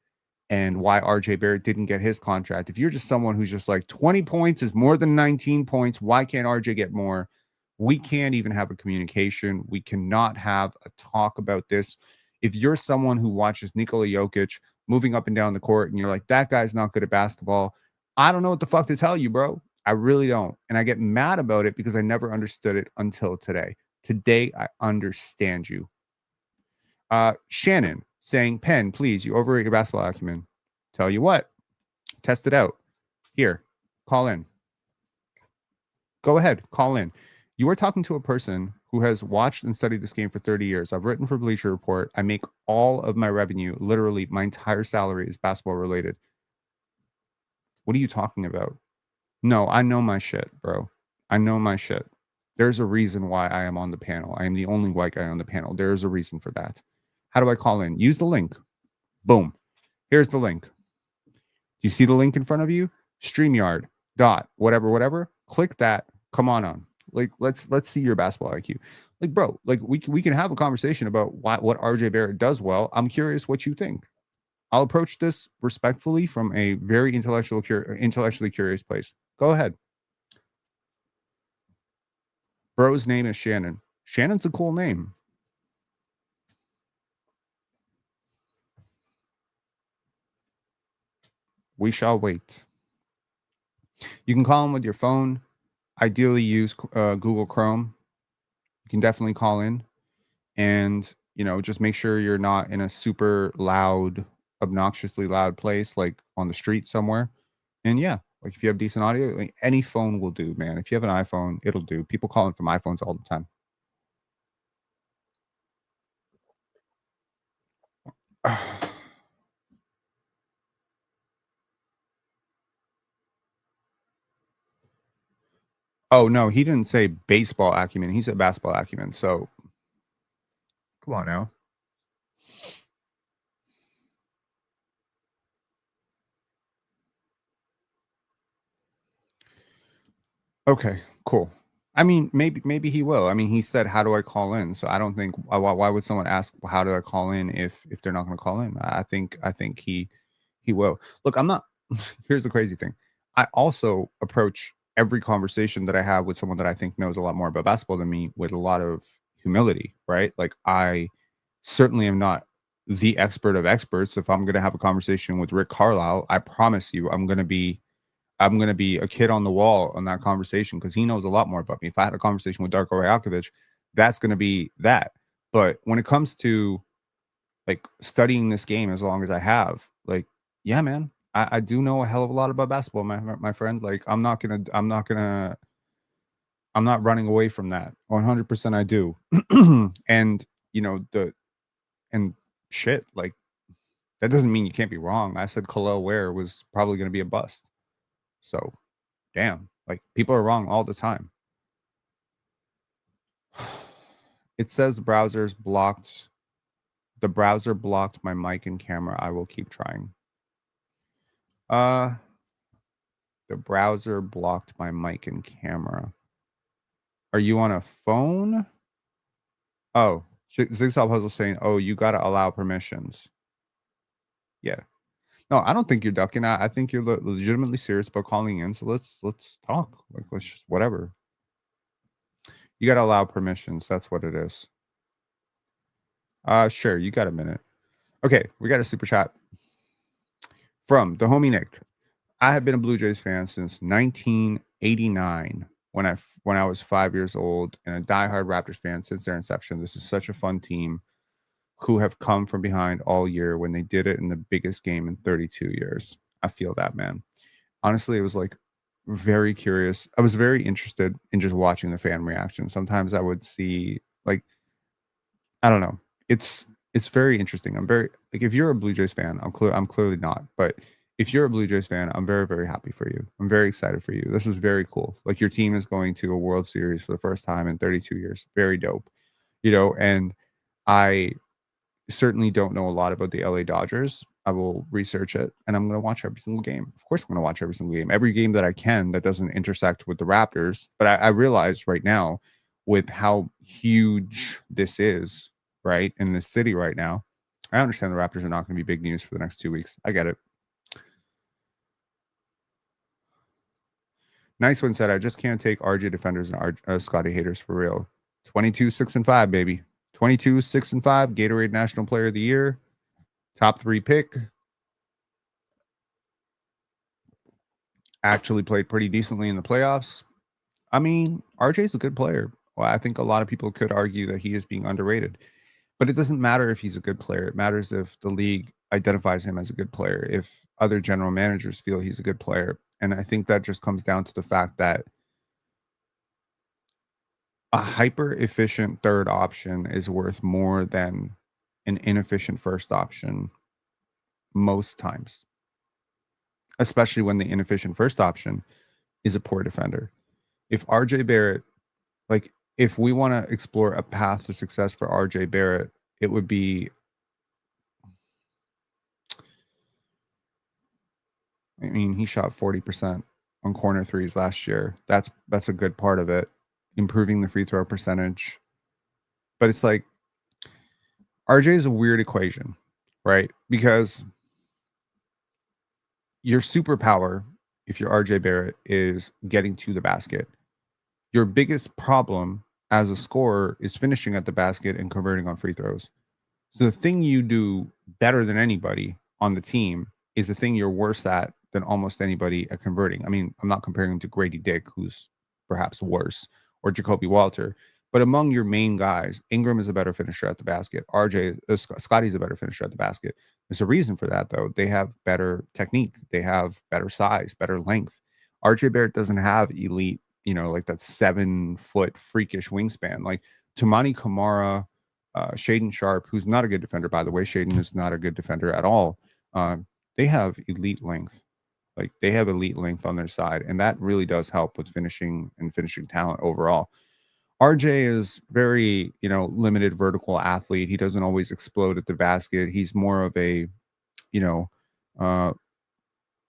and why RJ Barrett didn't get his contract. If you're just someone who's just like 20 points is more than 19 points, why can't RJ get more? We can't even have a communication. We cannot have a talk about this. If you're someone who watches Nikola Jokic moving up and down the court and you're like, that guy's not good at basketball, I don't know what the fuck to tell you, bro. I really don't. And I get mad about it because I never understood it until today. Today, I understand you. Shannon saying, Penn, please, you overrate your basketball acumen. Tell you what, test it out. Here, call in. Go ahead, call in. You are talking to a person who has watched and studied this game for 30 years. I've written for Bleacher Report. I make all of my revenue, literally my entire salary is basketball related. What are you talking about? No, I know my shit, bro. I know my shit. There's a reason why I am on the panel. I am the only white guy on the panel. There is a reason for that. How do I call in? Use the link. Boom. Here's the link. Do you see the link in front of you? StreamYard dot whatever. Click that. Come on. Like let's see your basketball IQ. Like bro, like we can have a conversation about what RJ Barrett does well. I'm curious what you think. I'll approach this respectfully from a very intellectually curious place. Go ahead. Bro's name is Shannon. Shannon's a cool name. We shall wait. You can call him with your phone. Ideally, use Google Chrome. You can definitely call in, and just make sure you're not in a super loud, obnoxiously loud place, like on the street somewhere. And yeah, like if you have decent audio, like any phone will do, man. If you have an iPhone, it'll do. People call in from iPhones all the time. Oh no, he didn't say baseball acumen. He said basketball acumen. So Come on now. Okay, cool. I mean, maybe he will. I mean, he said, "How do I call in?" So I don't think why would someone ask, "Well, how do I call in?" if they're not going to call in. I think he will. Look, I'm not. Here's the crazy thing. I also approach every conversation that I have with someone that I think knows a lot more about basketball than me with a lot of humility, right? Like I certainly am not the expert of experts. If I'm going to have a conversation with Rick Carlisle, I promise you, I'm gonna be a kid on the wall on that conversation because he knows a lot more about me. If I had a conversation with Darko Rajakovic, that's gonna be that. But when it comes to like studying this game as long as I have, like, yeah, man, I do know a hell of a lot about basketball, my friend. Like, I'm not running away from that. 100% I do. And you know, and shit, like that doesn't mean you can't be wrong. I said Khalil Ware was probably gonna be a bust. So damn, like people are wrong all the time. It says the browser blocked my mic and camera. I will keep trying. Uh the browser blocked my mic and camera. Are you on a phone? Oh, Zigsaw Puzzle saying, "Oh, you got to allow permissions." Yeah. No, I don't think you're ducking. I think you're legitimately serious about calling in. So let's talk. Like let's just whatever. You got to allow permissions. That's what it is. Sure. You got a minute. Okay, we got a super chat from the homie Nick. I have been a Blue Jays fan since 1989 when I was 5 years old, and a diehard Raptors fan since their inception. This is such a fun team who have come from behind all year when they did it in the biggest game in 32 years. I feel that, man. Honestly, it was like very curious. I was very interested in just watching the fan reaction. Sometimes I would see like I don't know. It's very interesting. I'm very like if you're a Blue Jays fan, I'm clearly not, but if you're a Blue Jays fan, I'm very very happy for you. I'm very excited for you. This is very cool. Like your team is going to a World Series for the first time in 32 years. Very dope. You know, and I certainly don't know a lot about the LA Dodgers. I will research it and I'm going to watch every single game. Of course, I'm going to watch every single game, every game that I can that doesn't intersect with the Raptors. But I realize right now, with how huge this is, right, in the city right now, I understand the Raptors are not going to be big news for the next 2 weeks. I get it. Nice one said, I just can't take RJ defenders and Scottie haters for real. 22, 6-5, baby. 22, 6-5, Gatorade National Player of the Year, top 3 pick. Actually played pretty decently in the playoffs. I mean, RJ's a good player. Well, I think a lot of people could argue that he is being underrated, but it doesn't matter if he's a good player. It matters if the league identifies him as a good player, if other general managers feel he's a good player. And I think that just comes down to the fact that a hyper efficient third option is worth more than an inefficient first option most times, especially when the inefficient first option is a poor defender. If RJ Barrett, like, if we want to explore a path to success for RJ Barrett, it would be, I mean, he shot 40% on corner threes last year. That's a good part of it. Improving the free throw percentage. But it's like RJ is a weird equation, right? Because your superpower, if you're RJ Barrett, is getting to the basket. Your biggest problem as a scorer is finishing at the basket and converting on free throws. So the thing you do better than anybody on the team is the thing you're worse at than almost anybody at converting. I mean, I'm not comparing him to Gradey Dick, who's perhaps worse, or Jacoby Walter, but among your main guys, Ingram is a better finisher at the basket. Scottie's a better finisher at the basket. There's a reason for that, though. They have better technique. They have better size, better length. RJ Barrett doesn't have elite, like that 7-foot freakish wingspan. Like Tamani Kamara, Shaden Sharp, who's not a good defender, by the way. Shaden is not a good defender at all. They have elite length. Like they have elite length on their side, and that really does help with finishing and finishing talent overall. RJ is very, limited vertical athlete. He doesn't always explode at the basket. He's more of a, you know, uh,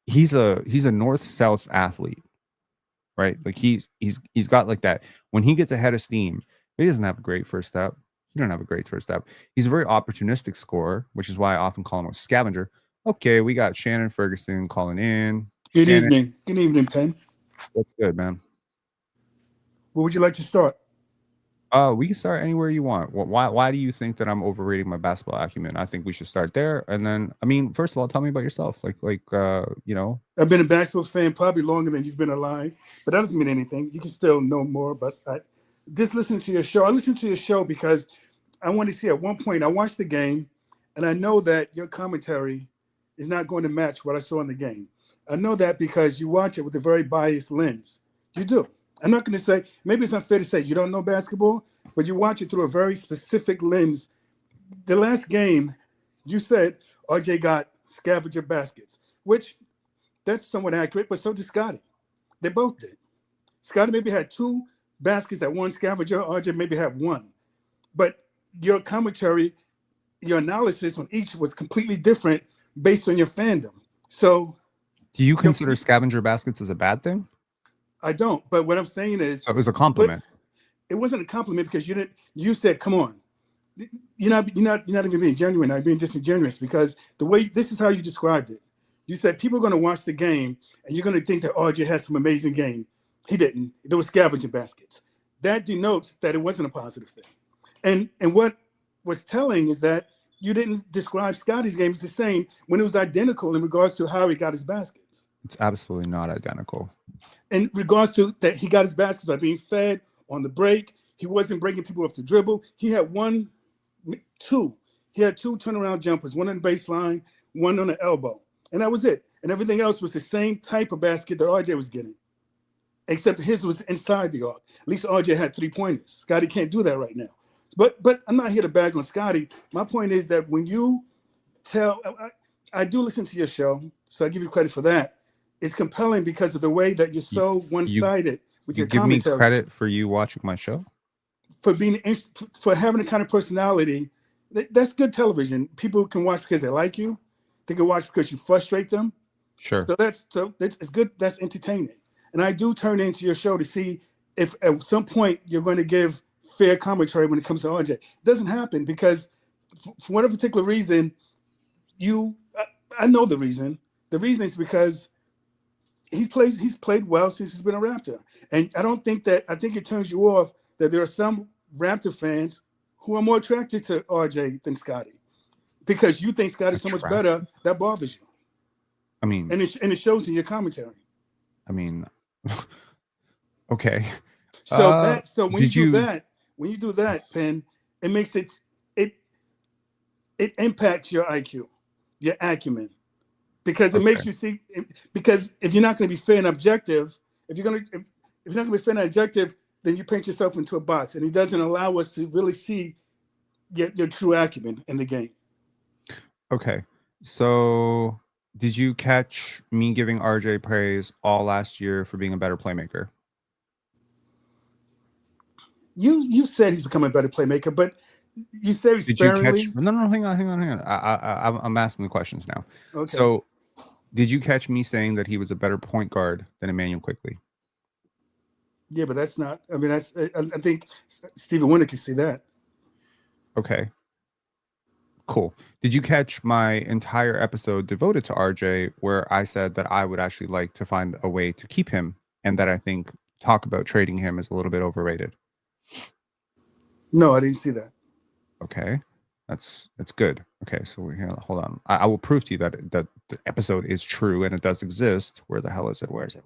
he's a north-south athlete, right? Like he's got like that. When he gets ahead of steam, he doesn't have a great first step. He don't have a great first step. He's a very opportunistic scorer, which is why I often call him a scavenger. Okay, we got Shannon Ferguson calling in. Good Shannon, evening. Good evening, Penn. what's good, man? Where would you like to start? We can start anywhere you want. Why do you think that I'm overrating my basketball acumen? I think we should start there, and then, I mean, first of all, tell me about yourself. I've been a basketball fan probably longer than you've been alive, but that doesn't mean anything. You can still know more, but I just listen to your show. I listen to your show because I want to see at one point, I watched the game, and I know that your commentary is not going to match what I saw in the game. I know that because you watch it with a very biased lens. You do. I'm not going to say, maybe it's unfair to say you don't know basketball, but you watch it through a very specific lens. The last game, you said RJ got scavenger baskets, which that's somewhat accurate, but so did Scottie. They both did. Scottie maybe had 2 baskets that one scavenger, RJ maybe had 1. But your commentary, your analysis on each was completely different based on your fandom. So do you consider scavenger baskets as a bad thing? I don't, but what I'm saying is, so it was a compliment. It wasn't a compliment because you said, come on, you're not even being genuine. I'm being disingenuous because the way, this is how you described it. You said people are going to watch the game and you're going to think that RJ has some amazing game. He didn't. There was scavenger baskets. That denotes that it wasn't a positive thing. And what was telling is that you didn't describe Scottie's game as the same when it was identical in regards to how he got his baskets. It's absolutely not identical. In regards to that, he got his baskets by being fed on the break. He wasn't breaking people off the dribble. He had two turnaround jumpers, one on the baseline, one on the elbow. And that was it. And everything else was the same type of basket that RJ was getting, except his was inside the arc. At least RJ had 3-pointers. Scottie can't do that right now. But I'm not here to bag on Scottie. My point is that when you tell, I do listen to your show, so I give you credit for that. It's compelling because of the way that you're so one-sided with your commentary. You give me credit for you watching my show? For having the kind of personality, that's good television. People can watch because they like you. They can watch because you frustrate them. Sure. So it's good. That's entertaining. And I do turn into your show to see if at some point you're going to give fair commentary when it comes to RJ. It doesn't happen because for whatever particular reason, I know the reason. The reason is because he's played well since he's been a Raptor. And I think it turns you off that there are some Raptor fans who are more attracted to RJ than Scottie. Because you think Scottie's so much better, that bothers you. I mean, and it shows in your commentary. I mean, okay. So when you do that, Penn, it makes it impacts your IQ, your acumen, because it makes you see. Because if you're not going to be fair and objective, if you're not going to be fair and objective, then you paint yourself into a box, and it doesn't allow us to really see your true acumen in the game. Okay, so did you catch me giving RJ praise all last year for being a better playmaker? You said he's becoming a better playmaker, but you said sparingly. No, hang on. I'm asking the questions now. Okay. So, did you catch me saying that he was a better point guard than Immanuel Quickley? Yeah, but that's not. I mean, I think Stephen Winter can see that. Okay. Cool. Did you catch my entire episode devoted to RJ where I said that I would actually like to find a way to keep him and that I think talk about trading him is a little bit overrated? No, I didn't see that. Okay. That's good. Okay, so hold on. I will prove to you that the episode is true and it does exist. Where the hell is it? Where is it?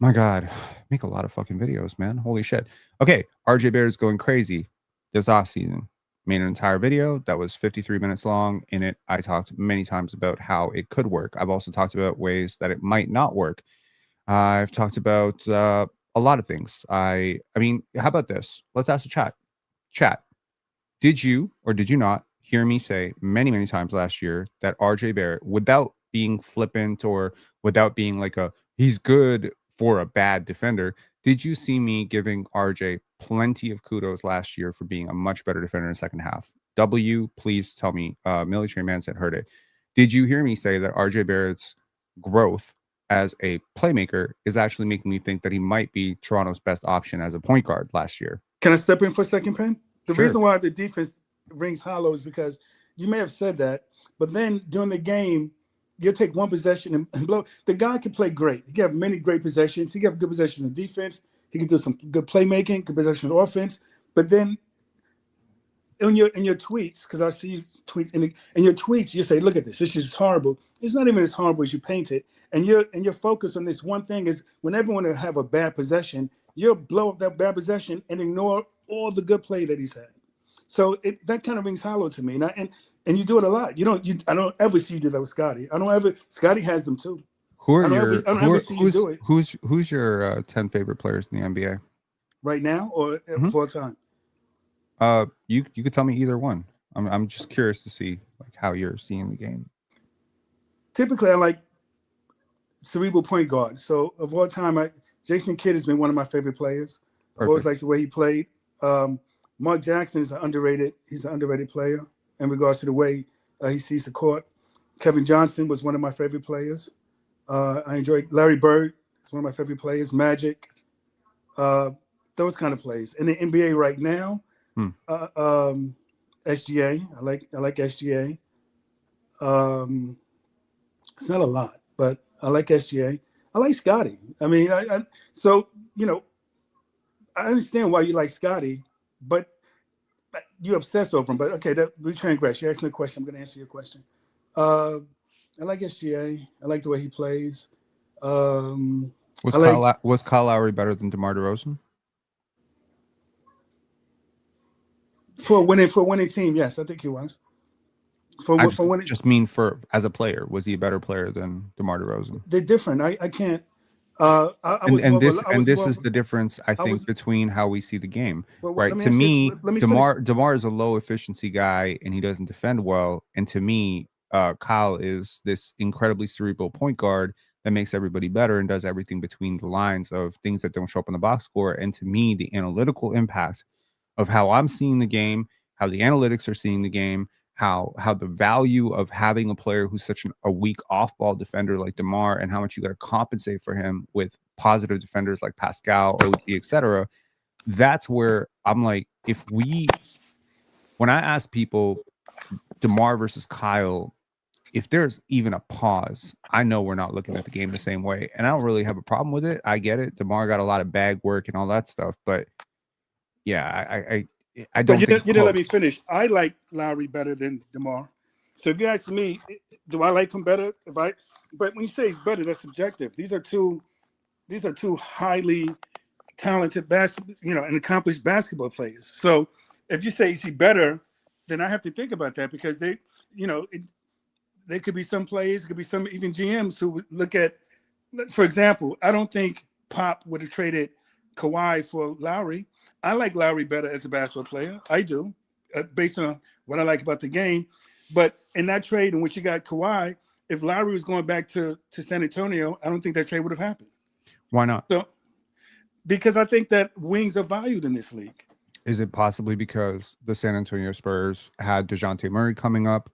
My God, make a lot of fucking videos, man. Holy shit. Okay, RJ Barrett is going crazy this offseason. Made an entire video that was 53 minutes long. In it, I talked many times about how it could work. I've also talked about ways that it might not work. I've talked about a lot of things. I mean, how about this? Let's ask the chat. Chat, did you or did you not hear me say many, many times last year that RJ Barrett, without being flippant or without being like he's good for a bad defender, Did you see me giving RJ plenty of kudos last year for being a much better defender in the second half? W, please tell me. Military Man said heard it. Did you hear me say that RJ Barrett's growth as a playmaker is actually making me think that he might be Toronto's best option as a point guard last year? Can I step in for a second, Penn? The Sure. reason why the defense rings hollow is because you may have said that, but then during the game, you'll take one possession and blow. The guy can play great. He can have many great possessions. He can have good possessions in defense. He can do some good playmaking, good possession of offense. But then in your tweets, because I see you tweets in your tweets, you say, "Look at this. This is horrible." It's not even as horrible as you paint it. And your focus on this one thing is when everyone will have a bad possession, you'll blow up that bad possession and ignore all the good play that he's had. So that kind of rings hollow to me. And you do it a lot. I don't ever see you do that with Scottie. Scottie has them too. Who's your 10 favorite players in the NBA right now or full time? You could tell me either one. I'm just curious to see like how you're seeing the game. Typically, I like cerebral point guard. So of all time, Jason Kidd has been one of my favorite players. Perfect. I've always liked the way he played. Mark Jackson is he's an underrated player in regards to the way he sees the court. Kevin Johnson was one of my favorite players. I enjoyed Larry Bird. He's one of my favorite players. Magic. Those kind of plays. In the NBA right now, SGA. I like SGA. It's not a lot, but I like SGA. I like Scottie. I mean, so I understand why you like Scottie, but you obsess over him. But okay, we transgress. You asked me a question. I'm going to answer your question. I like SGA. I like the way he plays. Was Kyle Lowry better than DeMar DeRozan? For a winning team, yes, I think he was. As a player, was he a better player than DeMar DeRozan? They're different. I can't. This is the difference, I think, between how we see the game. Right? To me, DeMar is a low efficiency guy, and he doesn't defend well. And to me, Kyle is this incredibly cerebral point guard that makes everybody better and does everything between the lines of things that don't show up in the box score. And to me, the analytical impact of how I'm seeing the game, how the analytics are seeing the game, how the value of having a player who's such a weak off-ball defender like DeMar, and how much you got to compensate for him with positive defenders like Pascal, OG, etc. That's where I'm like, when I ask people DeMar versus Kyle, if there's even a pause, I know we're not looking at the game the same way, and I don't really have a problem with it. I get it. DeMar got a lot of bag work and all that stuff, but yeah, I don't. But you didn't let me finish. I like Lowry better than DeMar. So if you ask me, do I like him better? But when you say he's better, that's subjective. These are two highly talented and accomplished basketball players. So if you say is he better, then I have to think about that because there could be some players, could be some even GMs who would look at, for example, I don't think Pop would have traded Kawhi for Lowry. I like Lowry better as a basketball player. I do, based on what I like about the game. But in that trade in which you got Kawhi, if Lowry was going back to San Antonio, I don't think that trade would have happened. Why not? So, because I think that wings are valued in this league. Is it possibly because the San Antonio Spurs had DeJounte Murray coming up,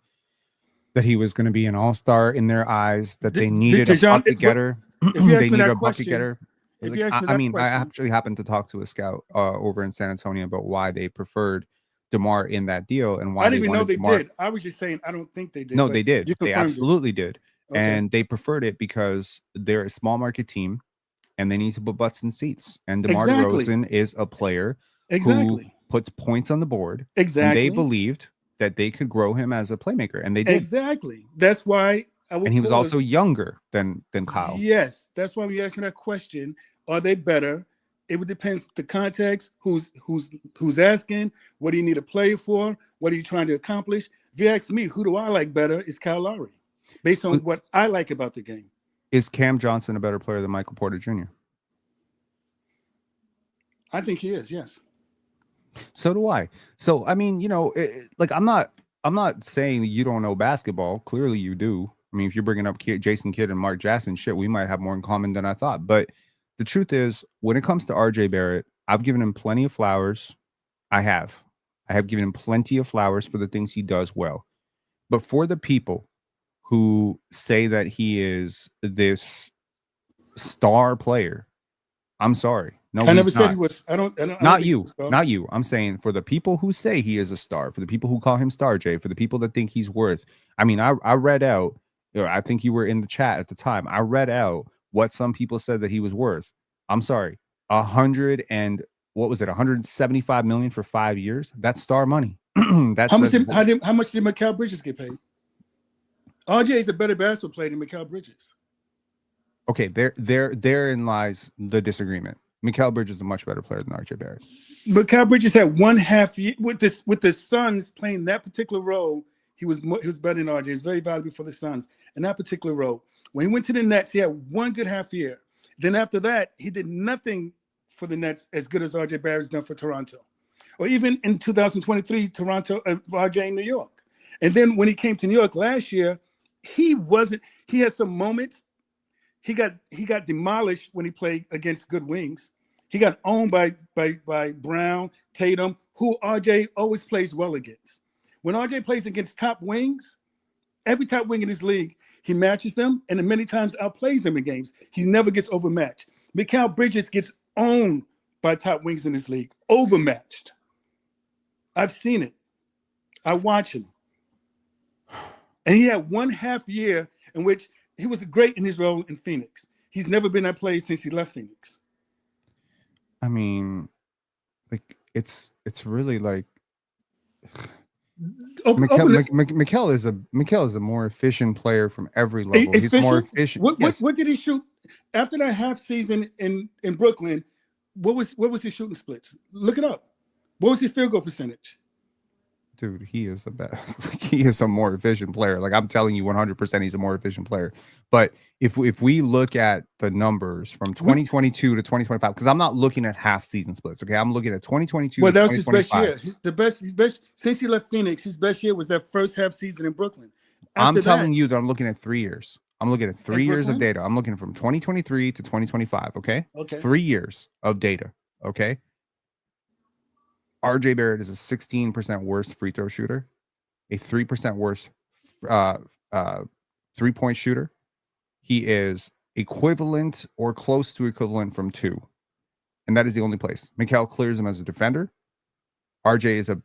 that he was going to be an all-star in their eyes, that they needed a bucket getter? If you ask me that question, I actually happened to talk to a scout over in San Antonio about why they preferred DeMar in that deal and why I didn't even know they did. I was just saying I don't think they did. No, they did. They absolutely did. Okay. And they preferred it because they're a small market team and they need to put butts in seats. And DeMar DeRozan is a player who puts points on the board. Exactly. And they believed that they could grow him as a playmaker, and they did. Exactly. That's why. And he was also younger than Kyle. Yes, that's why we asked me that question. Are they better? It would depend the context, who's asking, what do you need a player for, what are you trying to accomplish? If you ask me, who do I like better, is Kyle Lowry, based on what I like about the game. Is Cam Johnson a better player than Michael Porter Jr.? I think he is, yes. So do I. So I mean, I'm not saying that you don't know basketball. Clearly you do. I mean, if you're bringing up Jason Kidd and Mark Jackson, shit, we might have more in common than I thought. But The truth is, when it comes to RJ Barrett, I've given him plenty of flowers. I have given him plenty of flowers for the things he does well. But for the people who say that he is this star player, I'm sorry. No, I never he's said not. he was. I don't Not think he you. was a star. Not you. I'm saying for the people who say he is a star, for the people who call him Star J, for the people that think he's worth. I mean, I read out, I think you were in the chat at the time. I read out what some people said that he was worth. I'm sorry. 175 million for 5 years? That's star money. How much did Mikal Bridges get paid? RJ is a better basketball player than Mikal Bridges. Okay, therein lies the disagreement. Mikal Bridges is a much better player than RJ Barrett. Mikal Bridges had 1/2 year with the Suns playing that particular role. He was better than RJ. He was very valuable for the Suns in that particular role. When he went to the Nets, he had one good half year. Then after that, he did nothing for the Nets as good as RJ Barrett's done for Toronto, or even in 2023, Toronto, RJ in New York. And then when he came to New York last year, he wasn't. He had some moments. He got demolished when he played against good wings. He got owned by Brown, Tatum, who RJ always plays well against. When RJ plays against top wings, every top wing in this league, he matches them and many times outplays them in games. He never gets overmatched. Mikal Bridges gets owned by top wings in this league, overmatched. I've seen it. I watch him. And he had 1/2 year in which he was great in his role in Phoenix. He's never been that player since he left Phoenix. I mean, like it's really like Mikal is a more efficient player from every level. He's more efficient. What did he shoot after that half season in Brooklyn? What was his shooting splits? Look it up. What was his field goal percentage? Dude, he is he is a more efficient player. Like I'm telling you 100% he's a more efficient player. But if we look at the numbers from 2022 to 2025, because I'm not looking at half season splits, okay? I'm looking at 2022 well, to that was his best year. 2025. His best since he left Phoenix, his best year was that first half season in Brooklyn. I'm telling you that I'm looking at 3 years. I'm looking at 3 years of data. I'm looking from 2023 to 2025, okay? Okay. 3 years of data, okay? RJ Barrett is a 16% worse free throw shooter, a 3% worse 3-point shooter. He is equivalent or close to equivalent from 2. And that is the only place. Mikal clears him as a defender. RJ is a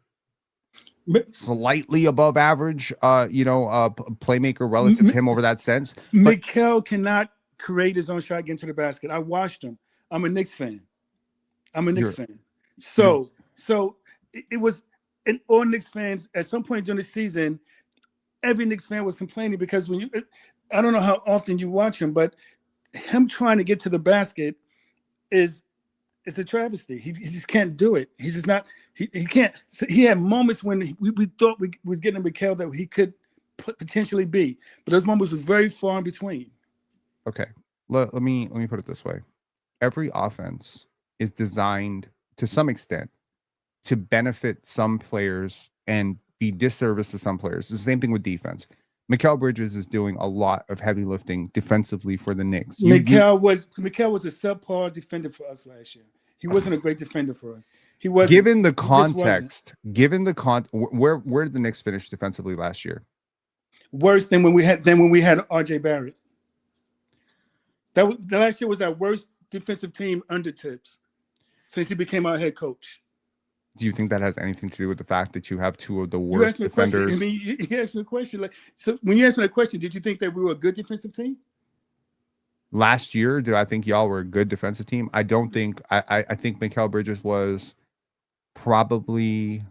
slightly above average, playmaker relative to him over that sense. Mikal cannot create his own shot, get into the basket. I watched him. I'm a Knicks fan. So it was, and all Knicks fans at some point during the season, every Knicks fan was complaining because I don't know how often you watch him, but him trying to get to the basket is a travesty. He just can't do it. He's just not. He can't. He had moments when we thought we was getting Mikal that he could potentially be, but those moments were very far in between. Okay, let me put it this way: every offense is designed to some extent to benefit some players and be disservice to some players. It's the same thing with defense. Mikal Bridges is doing a lot of heavy lifting defensively for the Knicks. Mikal was a subpar defender for us last year. He wasn't a great defender for us. He wasn't. Given the context, where did the Knicks finish defensively last year? Worse than when we had RJ Barrett. The last year was our worst defensive team under Tibbs since he became our head coach. Do you think that has anything to do with the fact that you have 2 of the worst defenders? You asked me a question. So when you asked me that question, did you think that we were a good defensive team? Last year, did I think y'all were a good defensive team? I don't think. I think Mikal Bridges was probably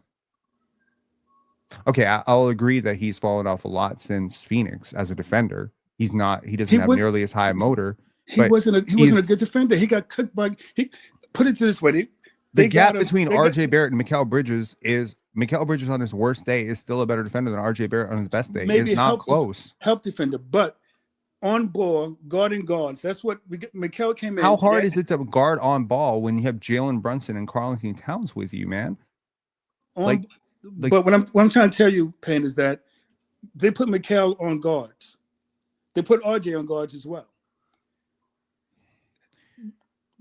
okay. I'll agree that he's fallen off a lot since Phoenix as a defender. He doesn't have nearly as high a motor. He wasn't a good defender. He got cooked by. Put it this way. The gap between RJ Barrett and Mikal Bridges is Mikal Bridges on his worst day is still a better defender than RJ Barrett on his best day. It's not close. Help defender, but on ball, guarding guards. That's what Mikal came in. How hard is it to guard on ball when you have Jalen Brunson and Karl-Anthony Towns with you, man? But what I'm trying to tell you, Payne, is that they put Mikal on guards. They put RJ on guards as well.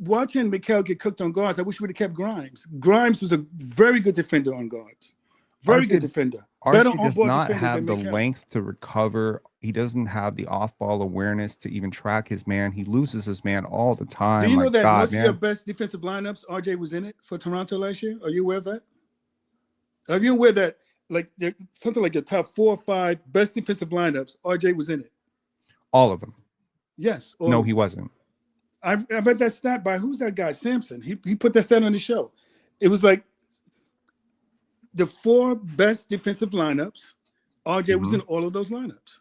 watching Mikal get cooked on guards, I wish we would have kept Grimes. Grimes was a very good defender on guards. Very good defender. Better RJ does on-board not defender have the than Mikal. length to recover. He doesn't have the off-ball awareness to even track his man. He loses his man all the time. Do you know that most of your best defensive lineups, RJ was in it for Toronto last year? Are you aware of that? Are you aware that like something like the top 4 or 5 best defensive lineups, RJ was in it? All of them. Yes. No, he wasn't. I read that stat by who's that guy? Samson. He put that stat on the show. It was like the 4 best defensive lineups. RJ was in all of those lineups.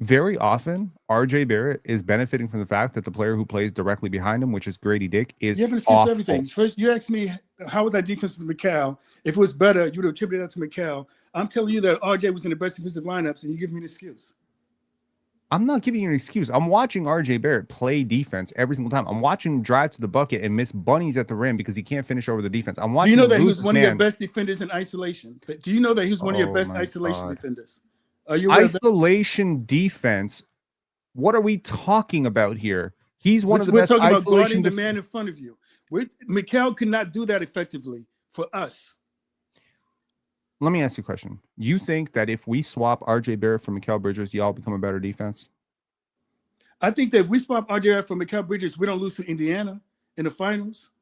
Very often, RJ Barrett is benefiting from the fact that the player who plays directly behind him, which is Gradey Dick, is awful. Everything. First, you asked me how was that defense with Mikal. If it was better, you would have attributed that to Mikal. I'm telling you that RJ was in the best defensive lineups, and you give me an excuse. I'm not giving you an excuse. I'm watching RJ Barrett play defense every single time. I'm watching him drive to the bucket and miss bunnies at the rim because he can't finish over the defense. I'm watching. Do you know that he was one of your best defenders in isolation? Do you know that he was one of your best isolation defenders? Are you isolation defense? What are we talking about here? He's one of the best isolation. We're talking about guarding the man in front of you. Mikal could not do that effectively for us. Let me ask you a question. You think that if we swap RJ Barrett for Mikal Bridges, y'all become a better defense? I think that if we swap RJ Barrett for Mikal Bridges, we don't lose to Indiana in the finals.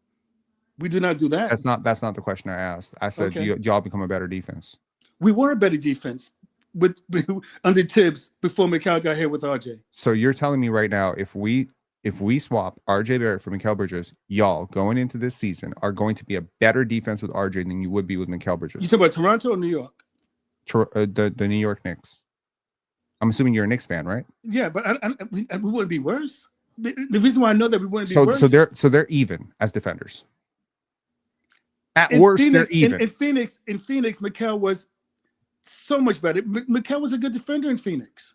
We do not do that. That's not the question I asked. I said, y'all become a better defense. We were a better defense under Tibbs before Mikal got here with RJ. So you're telling me right now, if we swap RJ Barrett for Mikal Bridges, y'all going into this season are going to be a better defense with RJ than you would be with Mikal Bridges. You talking about Toronto or New York? The New York Knicks. I'm assuming you're a Knicks fan, right? Yeah, but we wouldn't be worse. The reason why I know that we wouldn't be worse. So they're even as defenders. At worst, they're even. In Phoenix, Mikal was so much better. Mikal was a good defender in Phoenix.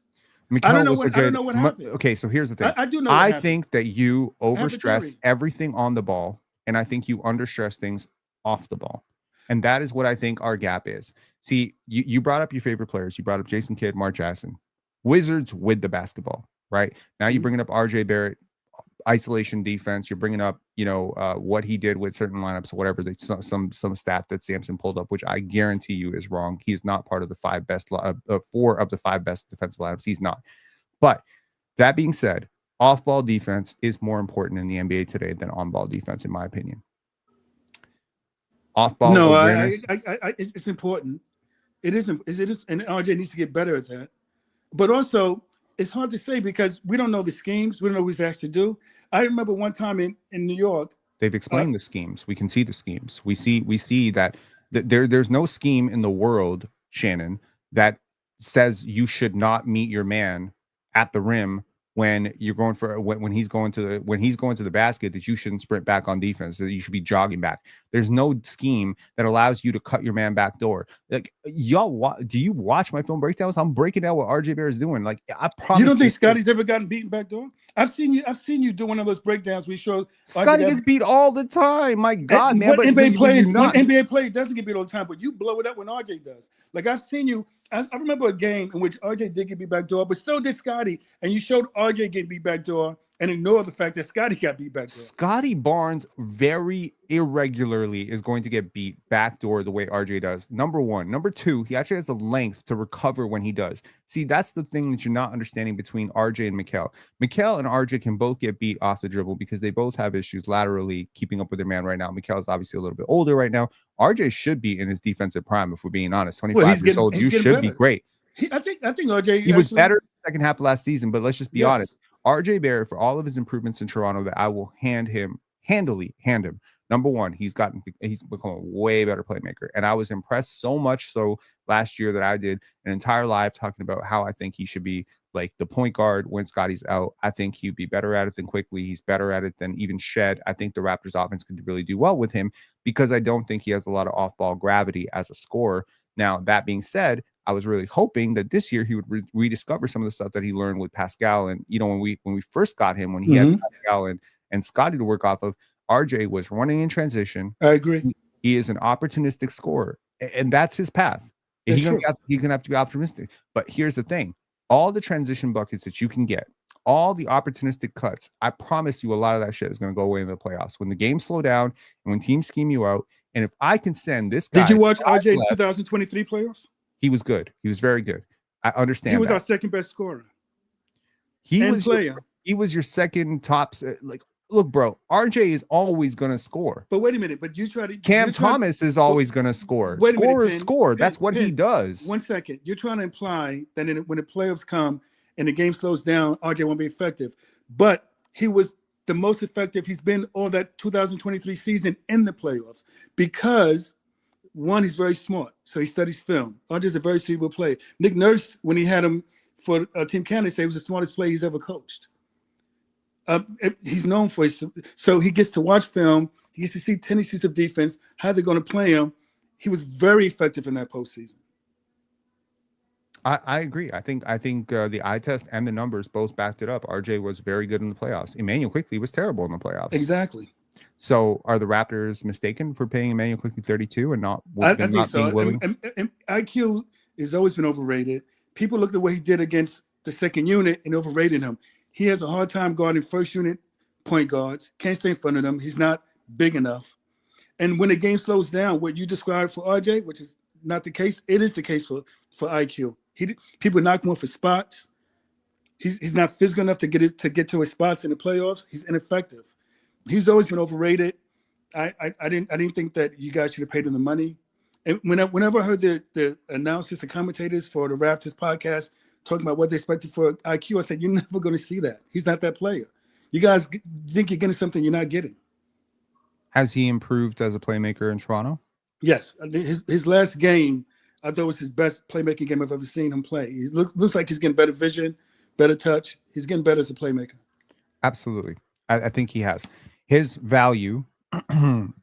I don't know what happened. Okay, so here's the thing. I do know. I think that you overstress everything on the ball, and I think you understress things off the ball, and that is what I think our gap is. See, you brought up your favorite players. You brought up Jason Kidd, Mark Jackson, Wizards with the basketball, right? Now you're bringing up RJ Barrett, isolation defense. You're bringing up, what he did with certain lineups, whatever. Some stat that Samson pulled up, which I guarantee you is wrong. He's not part of the 4 of the 5 best defensive lineups. He's not. But that being said, off-ball defense is more important in the NBA today than on-ball defense, in my opinion. Off-ball awareness. It's important. It is, and RJ needs to get better at that. But also, it's hard to say because we don't know the schemes. We don't know what he's asked to do. I remember one time in New York. They've explained the schemes. We can see the schemes. We see that there's no scheme in the world, Shannon, that says you should not meet your man at the rim when you're going for when he's going to the basket, that you shouldn't sprint back on defense, that you should be jogging back. There's no scheme that allows you to cut your man back door. Like, y'all, do you watch my film breakdowns? I'm breaking down what RJ Barrett is doing. Like, I promise. You don't think Scottie's ever gotten beaten back door? I've seen you do one of those breakdowns. We show Scottie gets beat all the time. My God, man! One NBA player doesn't get beat all the time, but you blow it up when RJ does. Like, I've seen you. I remember a game in which RJ did get beat back door, but so did Scottie, and you showed RJ getting beat back door and ignore the fact that Scottie got beat back door. Scottie Barnes very irregularly is going to get beat backdoor the way RJ does. Number one. Number two, he actually has the length to recover when he does. See, that's the thing that you're not understanding between RJ and Mikal. Mikal and RJ can both get beat off the dribble because they both have issues laterally keeping up with their man right now. Mikal is obviously a little bit older right now. RJ should be in his defensive prime, if we're being honest. 25 years old, you should be great. I think RJ. He was better in the second half of last season, but let's just be honest. RJ Barrett, for all of his improvements in Toronto, that I will handily hand him. Number one, he's become a way better playmaker. And I was impressed so much so last year that I did an entire live talking about how I think he should be like the point guard when Scottie's out. I think he'd be better at it than Quickly. He's better at it than even Shed. I think the Raptors offense could really do well with him because I don't think he has a lot of off-ball gravity as a scorer. Now, that being said, I was really hoping that this year he would rediscover some of the stuff that he learned with Pascal. And, when we first got him, when he had Pascal and Scottie to work off of, RJ was running in transition. I agree. He is an opportunistic scorer, and that's his path. He's going to have to be optimistic. But here's the thing. All the transition buckets that you can get all the opportunistic cuts, I promise you a lot of that shit is going to go away in the playoffs. When the games slow down and when teams scheme you out, and if I can send this guy... Did you watch RJ in 2023 playoffs? He was good. He was very good. I understand he was that. Our second best scorer. He was your second top. Like, look, bro, RJ is always going to score. But wait a minute. But you try to... Cam Thomas is always going to score. Scorers score. That's what he does. 1 second. You're trying to imply that when the playoffs come and the game slows down, RJ won't be effective. But he was the most effective he's been all that 2023 season in the playoffs because, one, he's very smart. So he studies film. RJ's a very cerebral player. Nick Nurse, when he had him for Team Canada, said he was the smartest player he's ever coached. He's known for it. So he gets to watch film. He gets to see tendencies of defense, how they're going to play him. He was very effective in that postseason. I agree. I think the eye test and the numbers both backed it up. RJ was very good in the playoffs. Emmanuel Quickley was terrible in the playoffs. Exactly. So are the Raptors mistaken for paying Emmanuel Quickley 32 and not think so. being willing? And IQ has always been overrated. People look at what he did against the second unit and overrated him. He has a hard time guarding first unit point guards. Can't stay in front of them. He's not big enough. And when the game slows down, what you described for RJ, which is not the case, it is the case for IQ. People knock him off his spots. He's not physical enough to get to his spots in the playoffs. He's ineffective. He's always been overrated. I didn't think that you guys should have paid him the money. And whenever I heard the announcers, the commentators for the Raptors podcast talking about what they expected for IQ, I said, you're never going to see that. He's not that player. You guys think you're getting something you're not getting. Has he improved as a playmaker in Toronto? Yes. His last game, I thought was his best playmaking game I've ever seen him play. He looks like he's getting better vision, better touch. He's getting better as a playmaker. Absolutely. I think he has. His value in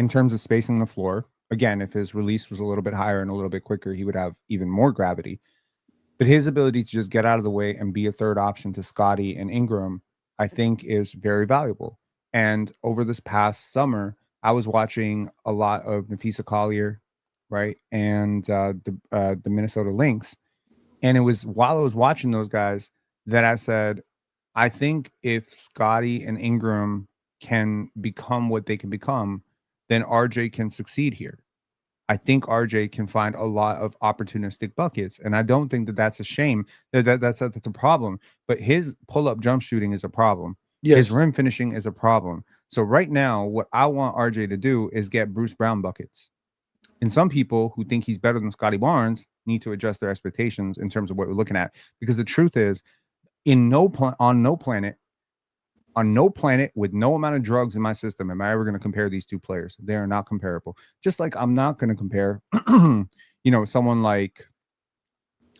terms of spacing the floor, again, if his release was a little bit higher and a little bit quicker, he would have even more gravity. But his ability to just get out of the way and be a third option to Scottie and Ingram, I think, is very valuable. And over this past summer, I was watching a lot of Nafisa Collier, right, and the Minnesota Lynx. And it was while I was watching those guys that I said, I think if Scottie and Ingram can become what they can become, then RJ can succeed here. I think RJ can find a lot of opportunistic buckets, and I don't think that that's a shame. That's a problem. But his pull-up jump shooting is a problem. Yes. His rim finishing is a problem. So right now, what I want RJ to do is get Bruce Brown buckets. And some people who think he's better than Scottie Barnes need to adjust their expectations in terms of what we're looking at. Because the truth is, on no planet with no amount of drugs in my system, am I ever going to compare these two players? They are not comparable. Just like I'm not going to compare, someone like,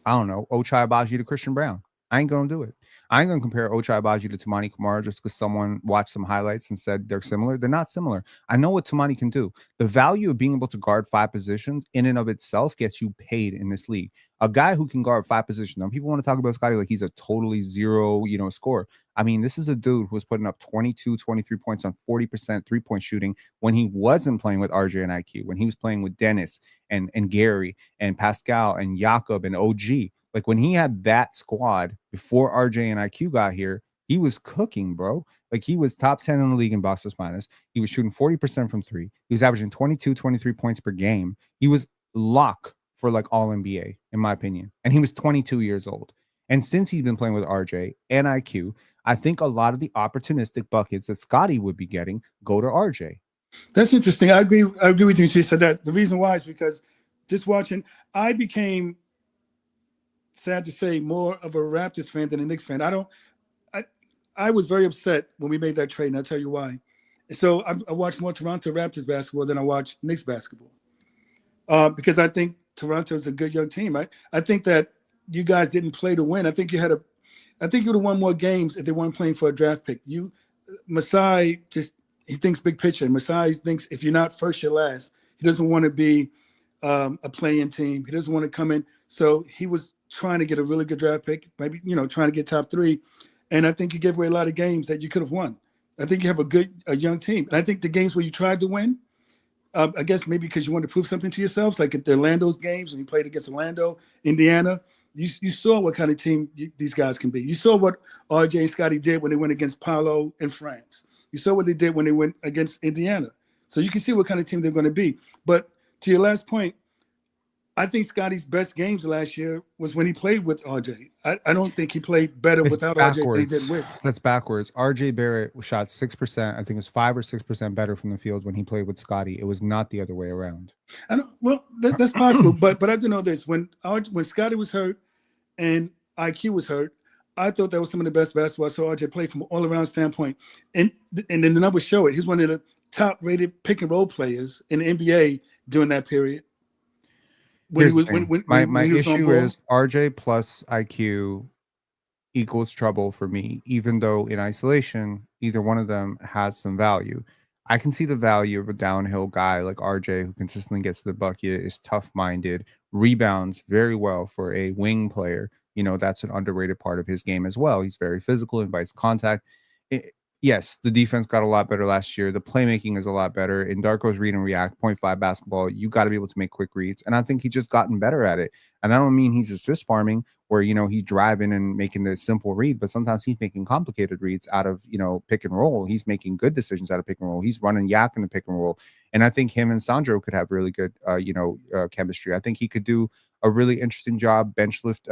I don't know, Ochai Agbaji to Christian Brown. I ain't going to do it. I ain't going to compare Ochai Agbaji to Toumani Camara just because someone watched some highlights and said they're similar. They're not similar. I know what Toumani can do. The value of being able to guard 5 positions in and of itself gets you paid in this league. A guy who can guard 5 positions. Now, people want to talk about Scottie like he's a totally zero, scorer. I mean, this is a dude who was putting up 22, 23 points on 40% three-point shooting when he wasn't playing with RJ and IQ, when he was playing with Dennis and Gary and Pascal and Jakob and OG. Like when he had that squad before RJ and IQ got here, he was cooking, bro. Like he was top 10 in the league in box plus minus. He was shooting 40% from 3. He was averaging 22, 23 points per game. He was lock for like all NBA, in my opinion. And he was 22 years old. And since he's been playing with RJ and IQ, I think a lot of the opportunistic buckets that Scottie would be getting go to RJ. That's interesting. I agree with you. She said that. The reason why is because just watching, I became, sad to say, more of a Raptors fan than a Knicks fan. I was very upset when we made that trade, and I'll tell you why. So I watch more Toronto Raptors basketball than I watch Knicks basketball because I think Toronto is a good young team. I think that you guys didn't play to win. I think you would have won more games if they weren't playing for a draft pick. Masai he thinks big picture. Masai thinks if you're not first, you're last. He doesn't want to be a play-in team. He doesn't want to come in. So he was trying to get a really good draft pick, maybe, trying to get top 3. And I think you gave away a lot of games that you could have won. I think you have a young team. And I think the games where you tried to win, I guess maybe because you wanted to prove something to yourselves, like at the Orlando's games when you played against Orlando, Indiana, You saw what kind of team these guys can be. You saw what RJ and Scottie did when they went against Paolo and France. You saw what they did when they went against Indiana. So you can see what kind of team they're going to be. But to your last point, I think Scottie's best games last year was when he played with RJ. I don't think he played better without RJ than he did with. That's backwards. RJ Barrett shot 6%. I think it was 5 or 6% better from the field when he played with Scottie. It was not the other way around. Well, that's possible. but I do know this. When Scottie was hurt and IQ was hurt, I thought that was some of the best basketball I saw RJ play from an all-around standpoint. And then the numbers show it. He's one of the top-rated pick-and-roll players in the NBA during that period. My issue is RJ plus IQ equals trouble for me, even though in isolation, either one of them has some value. I can see the value of a downhill guy like RJ who consistently gets to the bucket, is tough-minded, rebounds very well for a wing player. You know, that's an underrated part of his game as well. He's very physical, invites contact. Yes, the defense got a lot better last year. The playmaking is a lot better. In Darko's read and react, 0.5 basketball, you got to be able to make quick reads. And I think he's just gotten better at it. And I don't mean he's assist farming where, you know, he's driving and making the simple read, but sometimes he's making complicated reads out of, you know, pick and roll. He's making good decisions out of pick and roll. He's running yak in the pick and roll. And I think him and Sandro could have really good, chemistry. I think he could do a really interesting job, bench lift,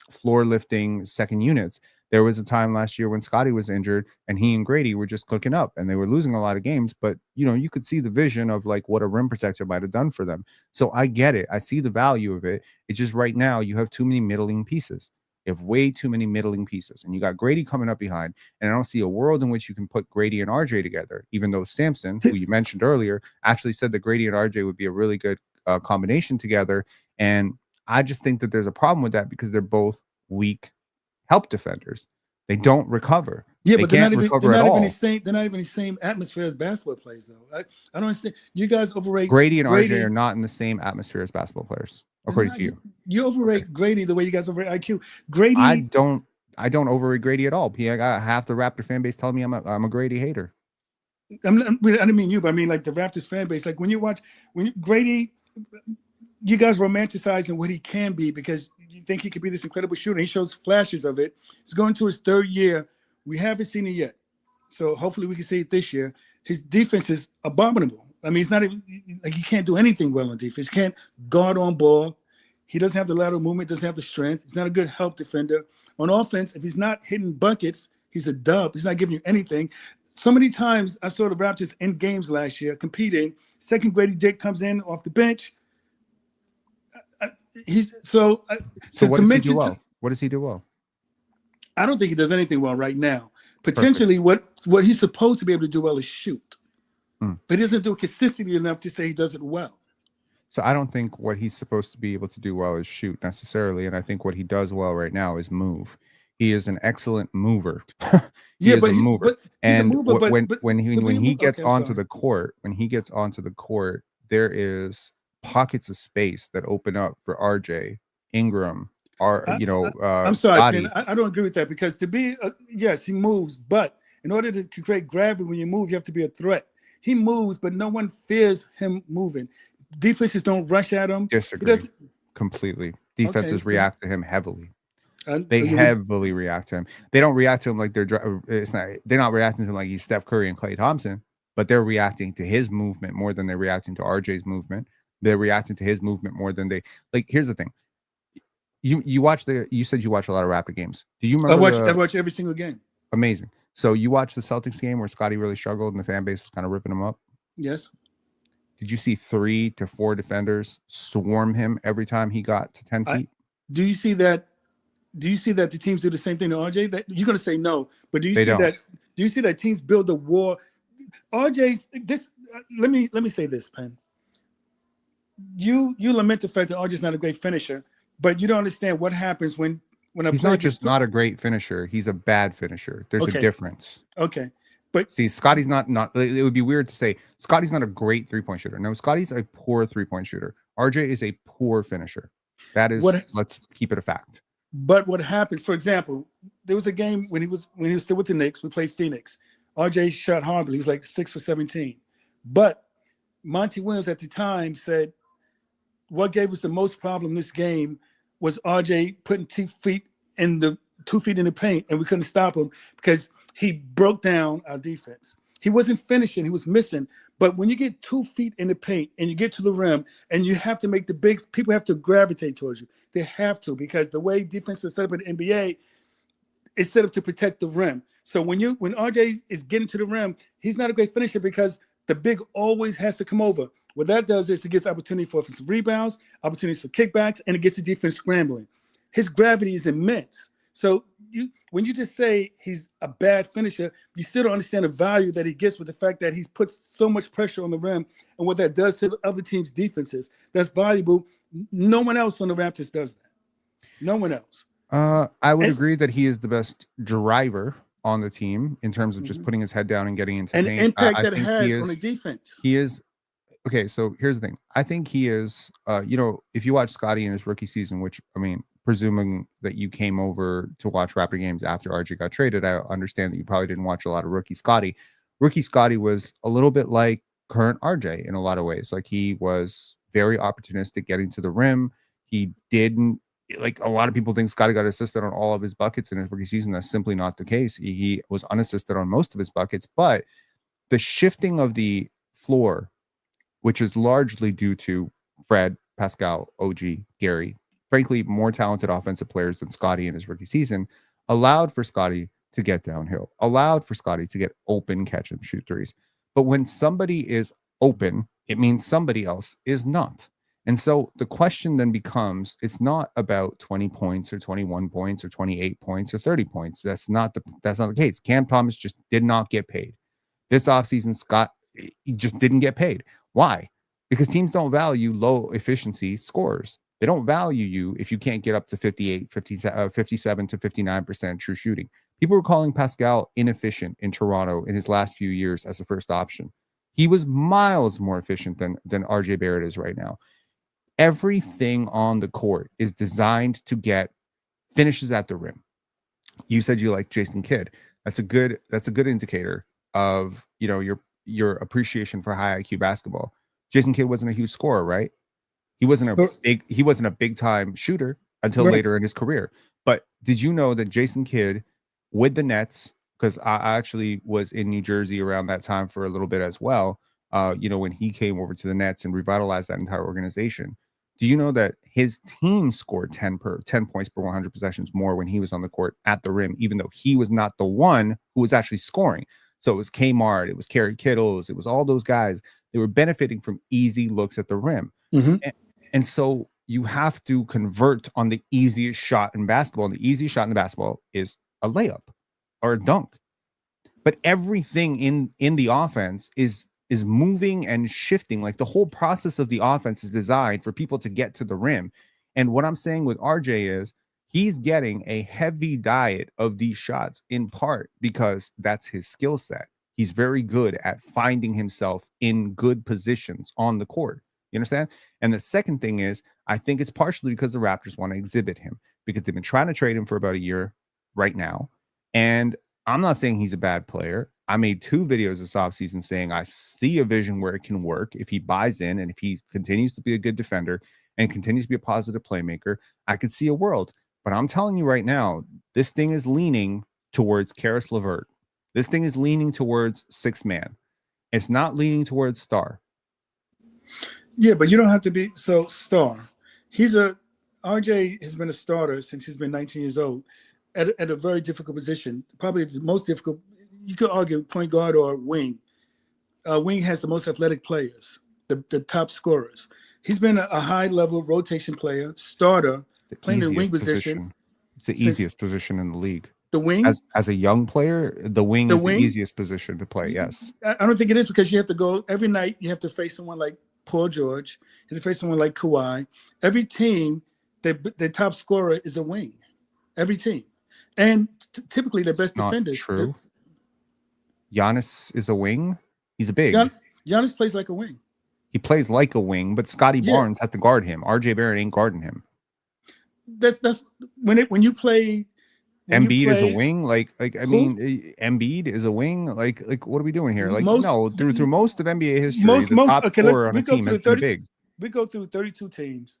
floor lifting second units. There was a time last year when Scottie was injured and he and Gradey were just cooking up and they were losing a lot of games, but you know, you could see the vision of like what a rim protector might have done for them. So I get it. I see the value of it. It's just right now you have too many middling pieces. You have way too many middling pieces and you got Gradey coming up behind. And I don't see a world in which you can put Gradey and RJ together, even though Sampson, who you mentioned earlier, actually said that Gradey and RJ would be a really good combination together. And I just think that there's a problem with that because they're both weak help defenders. They don't recover. Yeah, but they're not even the same atmosphere as basketball players, though. I don't understand. You guys overrate Gradey and RJ are not in the same atmosphere as basketball players, according to you. You overrate Gradey the way you guys overrate IQ. Gradey, I don't overrate Gradey at all. I got half the Raptor fan base telling me I'm a Gradey hater. I didn't mean you, but I mean like the Raptors fan base. Like when Gradey, you guys romanticizing what he can be because you think he could be this incredible shooter. He shows flashes of it. He's going to his third year. We haven't seen it yet. So hopefully we can see it this year. His defense is abominable. I mean, he's not even like he can't do anything well on defense. He can't guard on ball. He doesn't have the lateral movement, doesn't have the strength. He's not a good help defender. On offense, if he's not hitting buckets, he's a dub. He's not giving you anything. So many times I saw the Raptors in games last year competing. Second Gradey Dick comes in off the bench. What does he do well? What does he do well? I don't think he does anything well right now. Potentially, what he's supposed to be able to do well is shoot, but he doesn't do it consistently enough to say he does it well. So I don't think what he's supposed to be able to do well is shoot necessarily, and I think what he does well right now is move. He is an excellent mover. He's a mover. When he gets onto the court, there is pockets of space that open up for RJ, Ingram, I'm sorry, man, I don't agree with that because to be yes, he moves, but in order to create gravity when you move, you have to be a threat. He moves, but no one fears him moving. Defenses don't rush at him. Disagree completely. Defenses react to him heavily. They heavily react to him. They don't react to him like they're not reacting to him like he's Steph Curry and Klay Thompson, but they're reacting to his movement more than they're reacting to RJ's movement. They're reacting to his movement more than they like. Here's the thing. You said you watch a lot of Raptor games. Do you remember? I watch every single game. Amazing. So you watched the Celtics game where Scottie really struggled and the fan base was kind of ripping him up? Yes. Did you see 3 to 4 defenders swarm him every time he got to 10 feet? Do you see that the teams do the same thing to RJ? That you're going to say no, but do you see that teams build a war? RJ's this. Let me say this, Penn. You lament the fact that RJ's not a great finisher, but you don't understand what happens when he's not just not a great finisher. He's a bad finisher. There's a difference. Okay. But see, Scottie's not it would be weird to say Scottie's not a great 3-point shooter. No, Scottie's a poor 3-point shooter. RJ is a poor finisher. That is let's keep it a fact. But what happens, for example, there was a game when he was still with the Knicks, we played Phoenix. RJ shot horribly. He was like 6 for 17. But Monty Williams at the time said, what gave us the most problem this game was RJ putting 2 feet in the paint, and we couldn't stop him because he broke down our defense. He wasn't finishing; he was missing. But when you get 2 feet in the paint and you get to the rim, and you have to make the bigs, people have to gravitate towards you. They have to, because the way defense is set up in the NBA, it's set up to protect the rim. So when RJ is getting to the rim, he's not a great finisher because the big always has to come over. What that does is it gets opportunity for offensive rebounds, opportunities for kickbacks, and it gets the defense scrambling. His gravity is immense. So when you just say he's a bad finisher, you still don't understand the value that he gets with the fact that he's put so much pressure on the rim and what that does to the other team's defenses. That's valuable. No one else on the Raptors does that. No one else. I would agree that he is the best driver on the team in terms of just putting his head down and getting into and paint. The impact that it has on the defense. He is. Okay, so here's the thing. I think he is, if you watch Scottie in his rookie season, which, I mean, presuming that you came over to watch Raptor games after RJ got traded, I understand that you probably didn't watch a lot of rookie Scottie. Rookie Scottie was a little bit like current RJ in a lot of ways. Like, he was very opportunistic getting to the rim. He didn't, like, a lot of people think Scottie got assisted on all of his buckets in his rookie season. That's simply not the case. He was unassisted on most of his buckets, but the shifting of the floor, which is largely due to Fred, Pascal, OG, Gary, frankly, more talented offensive players than Scottie in his rookie season, allowed for Scottie to get downhill, allowed for Scottie to get open catch and shoot threes. But when somebody is open, it means somebody else is not. And so the question then becomes, it's not about 20 points or 21 points or 28 points or 30 points. That's not the case. Cam Thomas just did not get paid. This offseason, he just didn't get paid. Why? Because teams don't value low efficiency scores. They don't value you if you can't get up to 58, 57 to 59% true shooting. People were calling Pascal inefficient in Toronto in his last few years as a first option. He was miles more efficient than RJ Barrett is right now. Everything on the court is designed to get finishes at the rim. You said you like Jason Kidd. That's a good indicator of, your appreciation for high IQ basketball. Jason Kidd wasn't a huge scorer, right? He wasn't a big time shooter until later in his career. But did you know that Jason Kidd with the Nets, because I actually was in New Jersey around that time for a little bit as well, when he came over to the Nets and revitalized that entire organization. Do you know that his team scored 10 points per 100 possessions more when he was on the court at the rim, even though he was not the one who was actually scoring? So it was Kmart, it was Kerry Kittles, it was all those guys. They were benefiting from easy looks at the rim. Mm-hmm. And so you have to convert on the easiest shot in basketball. And the easiest shot in the basketball is a layup or a dunk. But everything in the offense is moving and shifting. Like, the whole process of the offense is designed for people to get to the rim. And what I'm saying with RJ is he's getting a heavy diet of these shots, in part because that's his skill set. He's very good at finding himself in good positions on the court. You understand? And the second thing is, I think it's partially because the Raptors want to exhibit him, because they've been trying to trade him for about a year right now. And I'm not saying he's a bad player. I made 2 videos this offseason saying I see a vision where it can work if he buys in, and if he continues to be a good defender and continues to be a positive playmaker, I could see a world. But I'm telling you right now, this thing is leaning towards Karis LeVert. This thing is leaning towards 6-man. It's not leaning towards star. Yeah, but you don't have to be so star. RJ has been a starter since he's been 19 years old at a very difficult position. Probably the most difficult. You could argue point guard or wing. Wing has the most athletic players, the top scorers. He's been a high-level rotation player, starter, playing in wing position. It's the easiest position in the league. The wing? As a young player, the wing is the easiest position to play, yes. I don't think it is, because you have to go every night. You have to face someone like Paul George. You have to face someone like Kawhi. Every team, the top scorer is a wing. Every team. And typically the best defenders. True. Giannis is a wing. He's a big. Giannis plays like a wing. He plays like a wing, but Scottie Barnes has to guard him. RJ Barrett ain't guarding him. That's when you play. Embiid is a wing. Embiid is a wing. Like what are we doing here? Like, through most of NBA history, the top scorer on a team has been big. We go through 32 teams.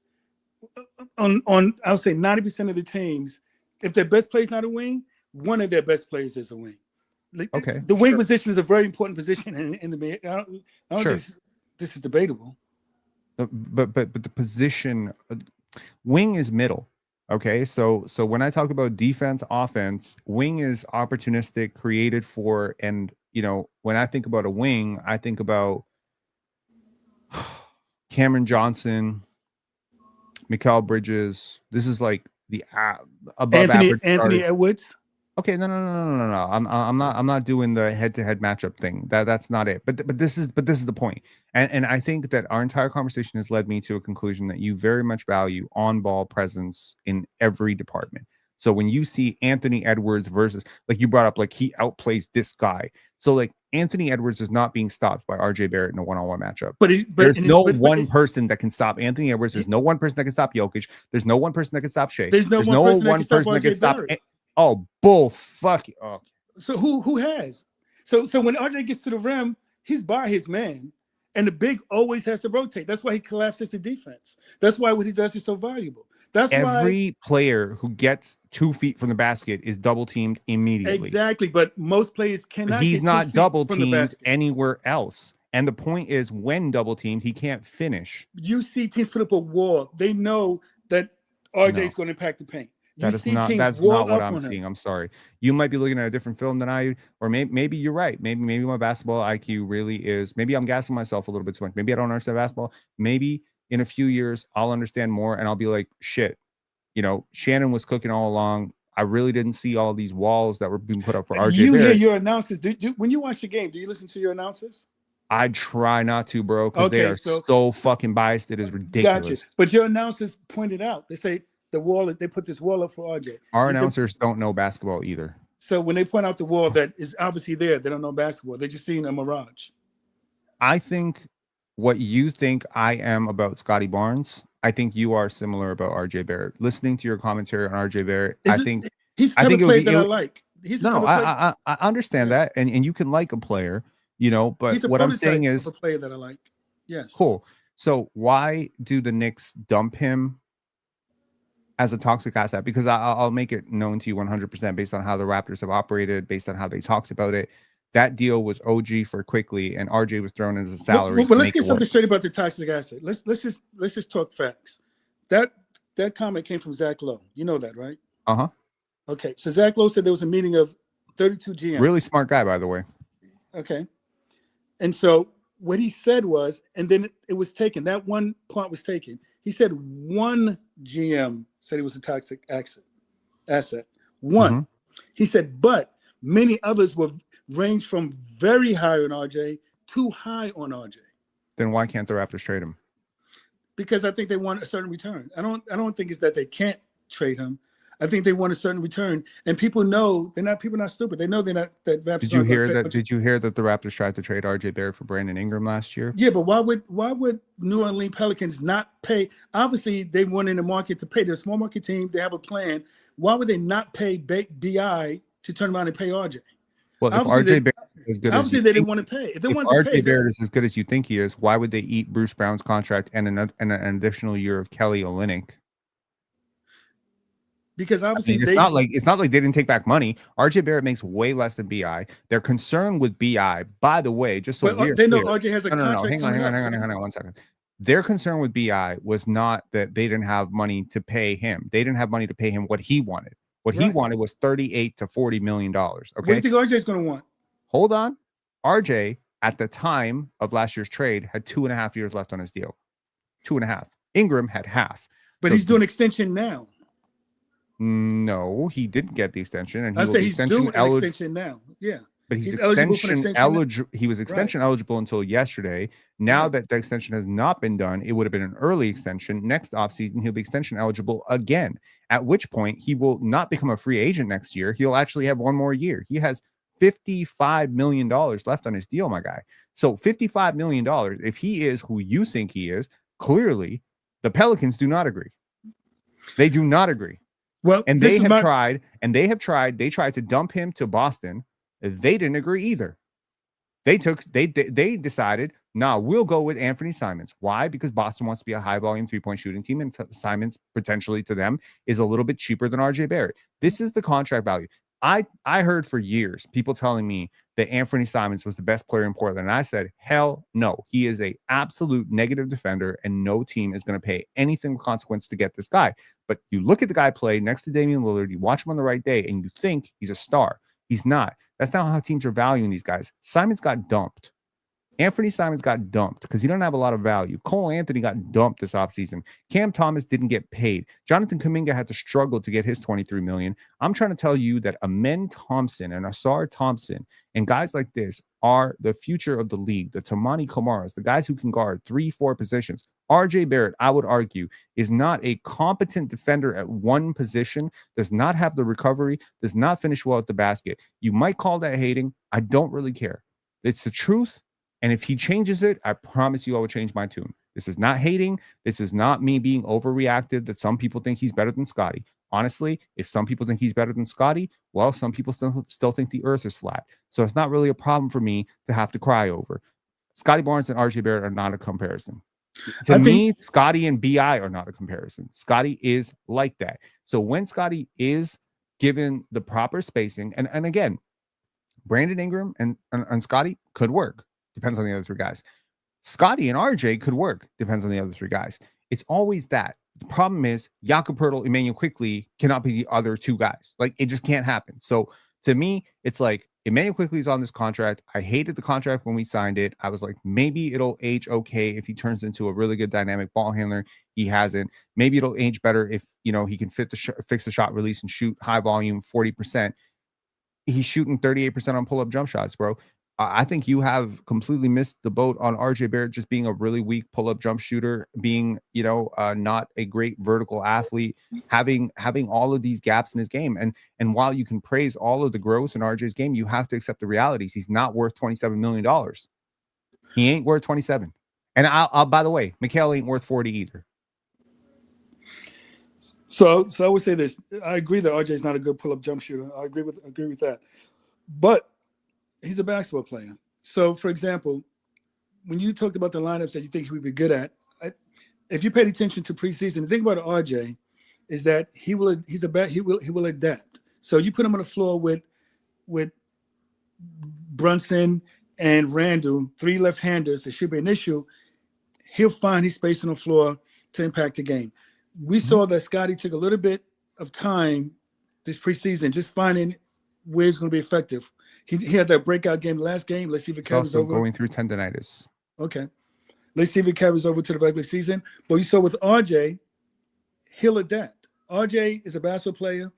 on I would say 90% of the teams, if their best player is not a wing, one of their best players is a wing. Like, Okay, the wing position is a very important position in the. I don't sure. think this is debatable. But the position, wing is middle. Okay, so when I talk about defense, offense, wing is opportunistic, created for, and when I think about a wing, I think about Cameron Johnson, Mikal Bridges. This is like the above average. Anthony Edwards. Okay, no. I'm not doing the head-to-head matchup thing. That's not it. But this is the point. And I think that our entire conversation has led me to a conclusion that you very much value on-ball presence in every department. So when you see Anthony Edwards versus, like you brought up, like he outplays this guy. So like Anthony Edwards is not being stopped by RJ Barrett in a one-on-one matchup. But there's no one person that can stop Anthony Edwards. There's no one person that can stop Jokic. There's no one person that can stop Shea. There's no one person that can stop. Oh, bull fuck. Oh. So who has? So when RJ gets to the rim, he's by his man, and the big always has to rotate. That's why he collapses the defense. That's why what he does is so valuable. That's every player who gets 2 feet from the basket is double teamed immediately. Exactly, but most players cannot. He's not double teamed anywhere else. And the point is, when double teamed, he can't finish. You see teams put up a wall. They know that RJ is going to impact the paint. That's not what I'm seeing. I'm sorry. You might be looking at a different film than I, or maybe you're right. Maybe my basketball IQ really is. Maybe I'm gassing myself a little bit too much. Maybe I don't understand basketball. Maybe in a few years I'll understand more, and I'll be like, shit. Shannon was cooking all along. I really didn't see all these walls that were being put up for RJ. You hear your announcers. When you watch the game, do you listen to your announcers? I try not to, bro, because they are so fucking biased. It is ridiculous. Gotcha. But your announcers pointed out. They say the wall. They put this wall up for RJ. Our announcers don't know basketball either. So when they point out the wall that is obviously there, they don't know basketball. They're just seeing a mirage. I think what you think I am about Scottie Barnes, I think you are similar about RJ Barrett. Listening to your commentary on RJ Barrett, I think he's the player that I like. I understand that, and you can like a player, but what I'm saying is a player that I like. Yes. Cool. So why do the Knicks dump him as a toxic asset? Because I'll make it known to you 100% based on how the Raptors have operated, based on how they talked about it. That deal was OG for quickly, and RJ was thrown in as a salary. Well, let's get something straight about the toxic asset. Let's just talk facts. That comment came from Zach Lowe. You know that, right? Uh-huh. Okay. So Zach Lowe said there was a meeting of 32 GMs. Really smart guy, by the way. Okay. And so what he said was, and then it was taken. That one part was taken. He said one GM said it was a toxic asset. One. Mm-hmm. He said, but many others were range from very high on RJ to high on RJ. Then why can't the Raptors trade him? Because I think they want a certain return. I don't think it's that they can't trade him. I think they want a certain return, and people know people are not stupid. They know they're not that Raptors. Did you hear that the Raptors tried to trade RJ Barrett for Brandon Ingram last year? Yeah, but why would New Orleans Pelicans not pay? Obviously, they went in the market to pay. They're a small market team. They have a plan. Why would they not pay BI to turn around and pay RJ? Well, if RJ Barrett is as good as they didn't want to pay. If RJ Barrett is as good as you think he is, why would they eat Bruce Brown's contract and an additional year of Kelly Olynyk? Because obviously it's not like they didn't take back money. RJ Barrett makes way less than BI. They're concerned with BI. By the way, just so they know RJ has a contract. Hang on 1 second. Their concern with BI was not that they didn't have money to pay him. They didn't have money to pay him what he wanted. What he wanted was $38 to $40 million. Okay. What do you think RJ is going to want? Hold on. RJ, at the time of last year's trade, had 2.5 years left on his deal. 2.5. Ingram had half. But he's doing extension now. No, he didn't get the extension, and he's doing an extension now. Yeah. But he's extension eligible. He was extension eligible until yesterday. Now that the extension has not been done, it would have been an early extension. Next offseason, he'll be extension eligible again, at which point he will not become a free agent next year. He'll actually have one more year. He has $55 million left on his deal, my guy. So $55 million, if he is who you think he is, clearly the Pelicans do not agree. They do not agree. Well, and they have tried. They tried to dump him to Boston. They didn't agree either. They decided Nah, we'll go with Anthony Simons. Why? Because Boston wants to be a high volume 3-point shooting team, and Simons potentially to them is a little bit cheaper than RJ Barrett. This is the contract value. I heard for years people telling me that Anthony Simons was the best player in Portland. And I said, hell no. He is a absolute negative defender, and no team is going to pay anything of consequence to get this guy. But you look at the guy play next to Damian Lillard, you watch him on the right day, and you think he's a star. He's not. That's not how teams are valuing these guys. Simons got dumped. Anthony Simons got dumped because he doesn't have a lot of value. Cole Anthony got dumped this offseason. Cam Thomas didn't get paid. Jonathan Kuminga had to struggle to get his $23 million. I'm trying to tell you that Amen Thompson and Asar Thompson and guys like this are the future of the league. The Tamani Kamaras, the guys who can guard 3-4 positions. RJ Barrett, I would argue, is not a competent defender at one position, does not have the recovery, does not finish well at the basket. You might call that hating. I don't really care. It's the truth. And if he changes it, I promise you I will change my tune. This is not hating. This is not me being overreactive that some people think he's better than Scottie. Honestly, if some people think he's better than Scottie, well, some people still think the earth is flat. So it's not really a problem for me to have to cry over. Scottie Barnes and RJ Barrett are not a comparison. To me, Scottie and BI are not a comparison. Scottie is like that. So when Scottie is given the proper spacing, and again, Brandon Ingram and Scottie could work. Depends on the other three guys. Scottie and RJ could work. Depends on the other three guys. It's always that. The problem is Jakob Poeltl, Immanuel Quickley cannot be the other two guys. Like, it just can't happen. So to me, it's like Immanuel Quickley is on this contract. I hated the contract when we signed it. I was like, maybe it'll age okay if he turns into a really good dynamic ball handler. He hasn't. Maybe it'll age better if, you know, he can fix the shot release and shoot high volume 40%. He's shooting 38% on pull-up jump shots, bro. I think you have completely missed the boat on RJ Barrett just being a really weak pull-up jump shooter, being, you know, not a great vertical athlete, having all of these gaps in his game. And while you can praise all of the growth in RJ's game, you have to accept the realities. He's not worth $27 million. He ain't worth 27. And I'll by the way, Mikal ain't worth 40 either. So I would say this. I agree that RJ is not a good pull-up jump shooter. I agree with that. But he's a basketball player. So, for example, when you talked about the lineups that you think he would be good at, if you paid attention to preseason, the thing about RJ is that he will adapt. So you put him on the floor with Brunson and Randall, three left-handers. It should be an issue. He'll find his space on the floor to impact the game. We saw that Scottie took a little bit of time this preseason just finding where he's going to be effective. He had that breakout game last game. Let's see if it carries over. Going through tendonitis. Okay. Let's see if it carries over to the regular season. But you saw with RJ, he'll adapt. RJ is a basketball player.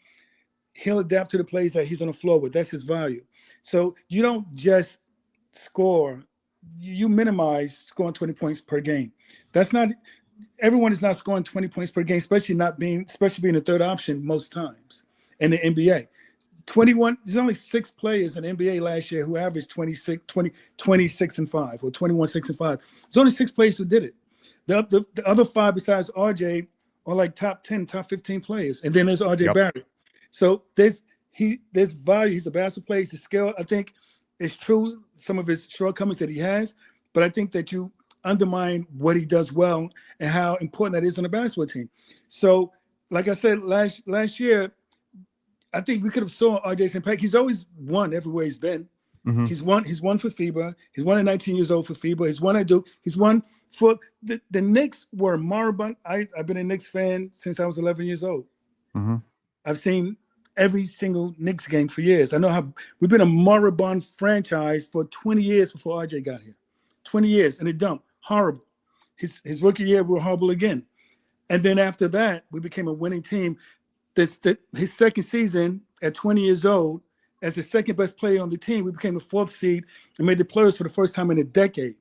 He'll adapt to the plays that he's on the floor with. That's his value. So you don't just score. You minimize scoring 20 points per game. That's not – everyone is not scoring 20 points per game, especially being the third option most times in the NBA. 21. There's only 6 players in the NBA last year who averaged 26 and 5 or 21, 6 and 5. There's only 6 players who did it. The other 5 besides RJ are like top 10, top 15 players. And then there's RJ Barrett. So there's value. He's a basketball player. He's a skill. I think it's true some of his shortcomings that he has, but I think that you undermine what he does well and how important that is on a basketball team. So like I said, last year, I think we could have saw RJ's impact. He's always won everywhere he's been. Mm-hmm. He's won for FIBA. He's won at 19 years old for FIBA. He's won at Duke. He's won for the Knicks were moribund. I've been a Knicks fan since I was 11 years old. Mm-hmm. I've seen every single Knicks game for years. I know how we've been a moribund franchise for 20 years before RJ got here. 20 years and it dumped. Horrible. His rookie year, we were horrible again. And then after that, we became a winning team. His second season at 20 years old, as the second best player on the team, we became the 4th seed and made the playoffs for the first time in a decade.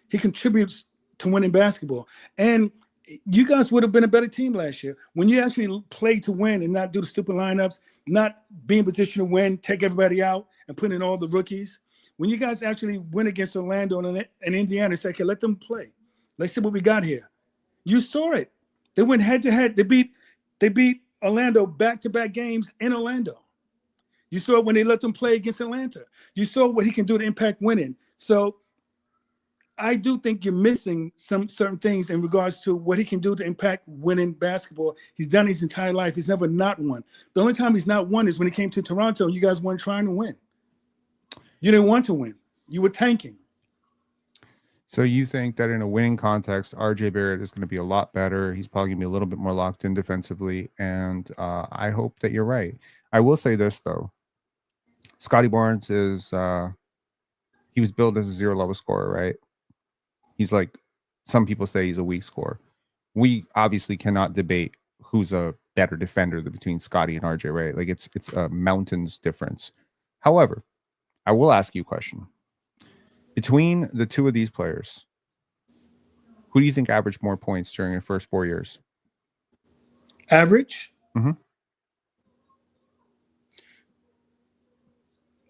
He contributes to winning basketball. And you guys would have been a better team last year. When you actually play to win and not do the stupid lineups, not be in position to win, take everybody out and put in all the rookies. When you guys actually win against Orlando and Indiana and say, okay, let them play. Let's see what we got here. You saw it. They went head to head. They beat Orlando back-to-back games in Orlando. You saw it when they let them play against Atlanta. You saw what he can do to impact winning. So I do think you're missing some certain things in regards to what he can do to impact winning basketball. He's done his entire life. He's never not won. The only time he's not won is when he came to Toronto. You guys weren't trying to win. You didn't want to win. You were tanking. So you think that in a winning context, RJ Barrett is going to be a lot better. He's probably going to be a little bit more locked in defensively. And I hope that you're right. I will say this, though. Scottie Barnes is he was built as a zero level scorer, right? He's like, some people say he's a weak scorer. We obviously cannot debate who's a better defender between Scottie and RJ, right? Like it's a mountains difference. However, I will ask you a question. Between the two of these players, who do you think averaged more points during their first 4 years? Average? Mm-hmm.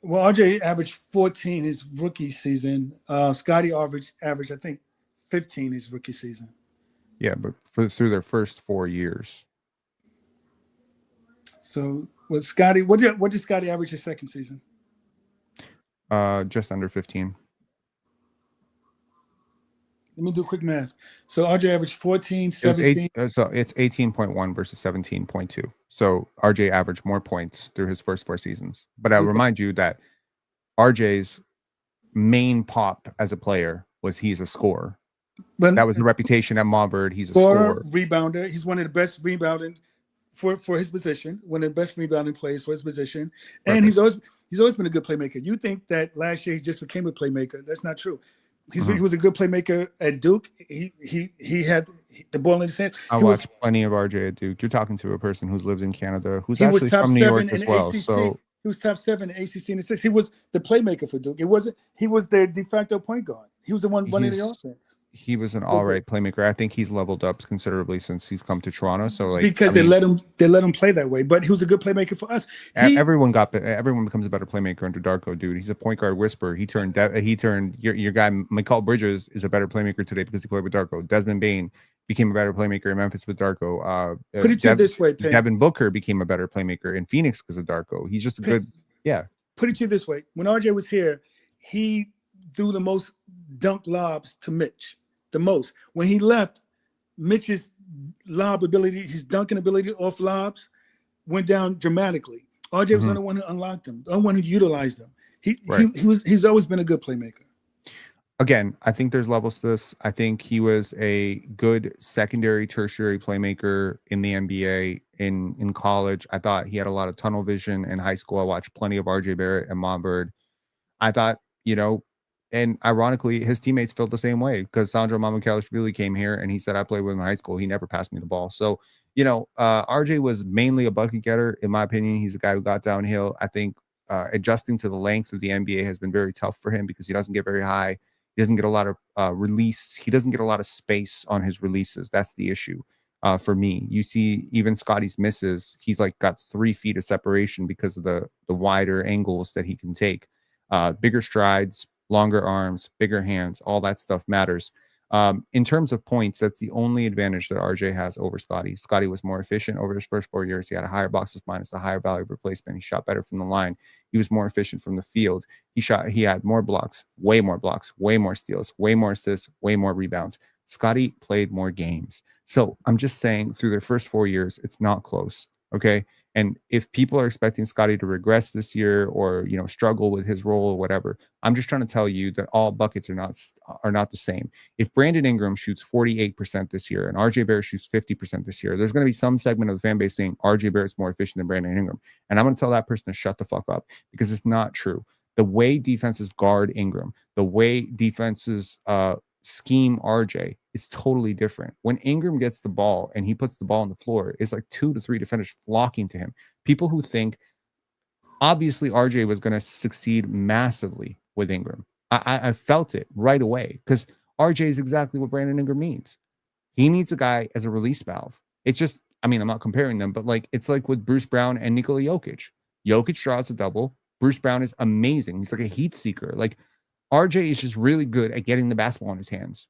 Well, RJ averaged 14 his rookie season. Scottie averaged, I think, 15 his rookie season. Yeah, but through their first 4 years. So, was Scottie? What did Scottie average his second season? Just under 15. Let me do quick math. So RJ averaged 14, 17. So it's 18.1 versus 17.2. So RJ averaged more points through his first 4 seasons. But I'll remind you that RJ's main pop as a player was he's a scorer. But that was the reputation at Maubert. He's a scorer, rebounder. He's one of the best rebounding for his position. One of the best rebounding players for his position. And he's always been a good playmaker. You think that last year he just became a playmaker? That's not true. He was a good playmaker at Duke. He had the ball in his hand. I watched plenty of RJ at Duke. You're talking to a person who's lived in Canada, who's actually from New York as well. So he was top 7 in ACC and the 6. He was the playmaker for Duke. He was their de facto point guard. He was the one running the offense. He was an all right playmaker. I think he's leveled up considerably since he's come to Toronto. So because they let him play that way. But he was a good playmaker for us. Everyone becomes a better playmaker under Darko, dude. He's a point guard whisperer. He turned your guy Mikal Bridges is a better playmaker today because he played with Darko. Desmond Bane became a better playmaker in Memphis with Darko. Put it to you this way, Penn. Devin Booker became a better playmaker in Phoenix because of Darko. He's just a good Put it to you this way. When RJ was here, he threw the most dunk lobs to Mitch. The most. When he left, Mitch's lob ability, his dunking ability off lobs went down dramatically. RJ was the one who unlocked them, the one who utilized them. He's always been a good playmaker. Again, I think there's levels to this. I think he was a good secondary, tertiary playmaker in the NBA. In college, I thought he had a lot of tunnel vision. In high school, I watched plenty of RJ Barrett and Maubert. I thought, and ironically, his teammates felt the same way because Sandro Mamukelashvili came here and he said, I played with him in high school. He never passed me the ball. So, RJ was mainly a bucket getter. In my opinion, he's a guy who got downhill. I think adjusting to the length of the NBA has been very tough for him because he doesn't get very high. He doesn't get a lot of release. He doesn't get a lot of space on his releases. That's the issue for me. You see, even Scottie's misses, he's like got 3 feet of separation because of the wider angles that he can take. Bigger strides, longer arms, bigger hands, all that stuff matters. In terms of points, that's the only advantage that RJ has over Scottie. Scottie was more efficient over his first 4 years. He had a higher boxes minus, a higher value of replacement. He shot better from the line. He was more efficient from the field. He had more blocks, way more steals, way more assists, way more rebounds. Scottie played more games. So I'm just saying through their first 4 years, it's not close. Okay. And if people are expecting Scottie to regress this year or, struggle with his role or whatever, I'm just trying to tell you that all buckets are not the same. If Brandon Ingram shoots 48% this year and RJ Barrett shoots 50% this year, there's going to be some segment of the fan base saying RJ Barrett's more efficient than Brandon Ingram. And I'm going to tell that person to shut the fuck up because it's not true. The way defenses guard Ingram, the way defenses scheme RJ is totally different. When Ingram gets the ball and he puts the ball on the floor, it's like 2 to 3 defenders flocking to him. People who think obviously RJ was going to succeed massively with Ingram. I felt it right away because RJ is exactly what Brandon Ingram needs. He needs a guy as a release valve. It's just, I'm not comparing them, but it's like with Bruce Brown and Nikola Jokic. Jokic draws a double. Bruce Brown is amazing. He's like a heat seeker. RJ is just really good at getting the basketball in his hands.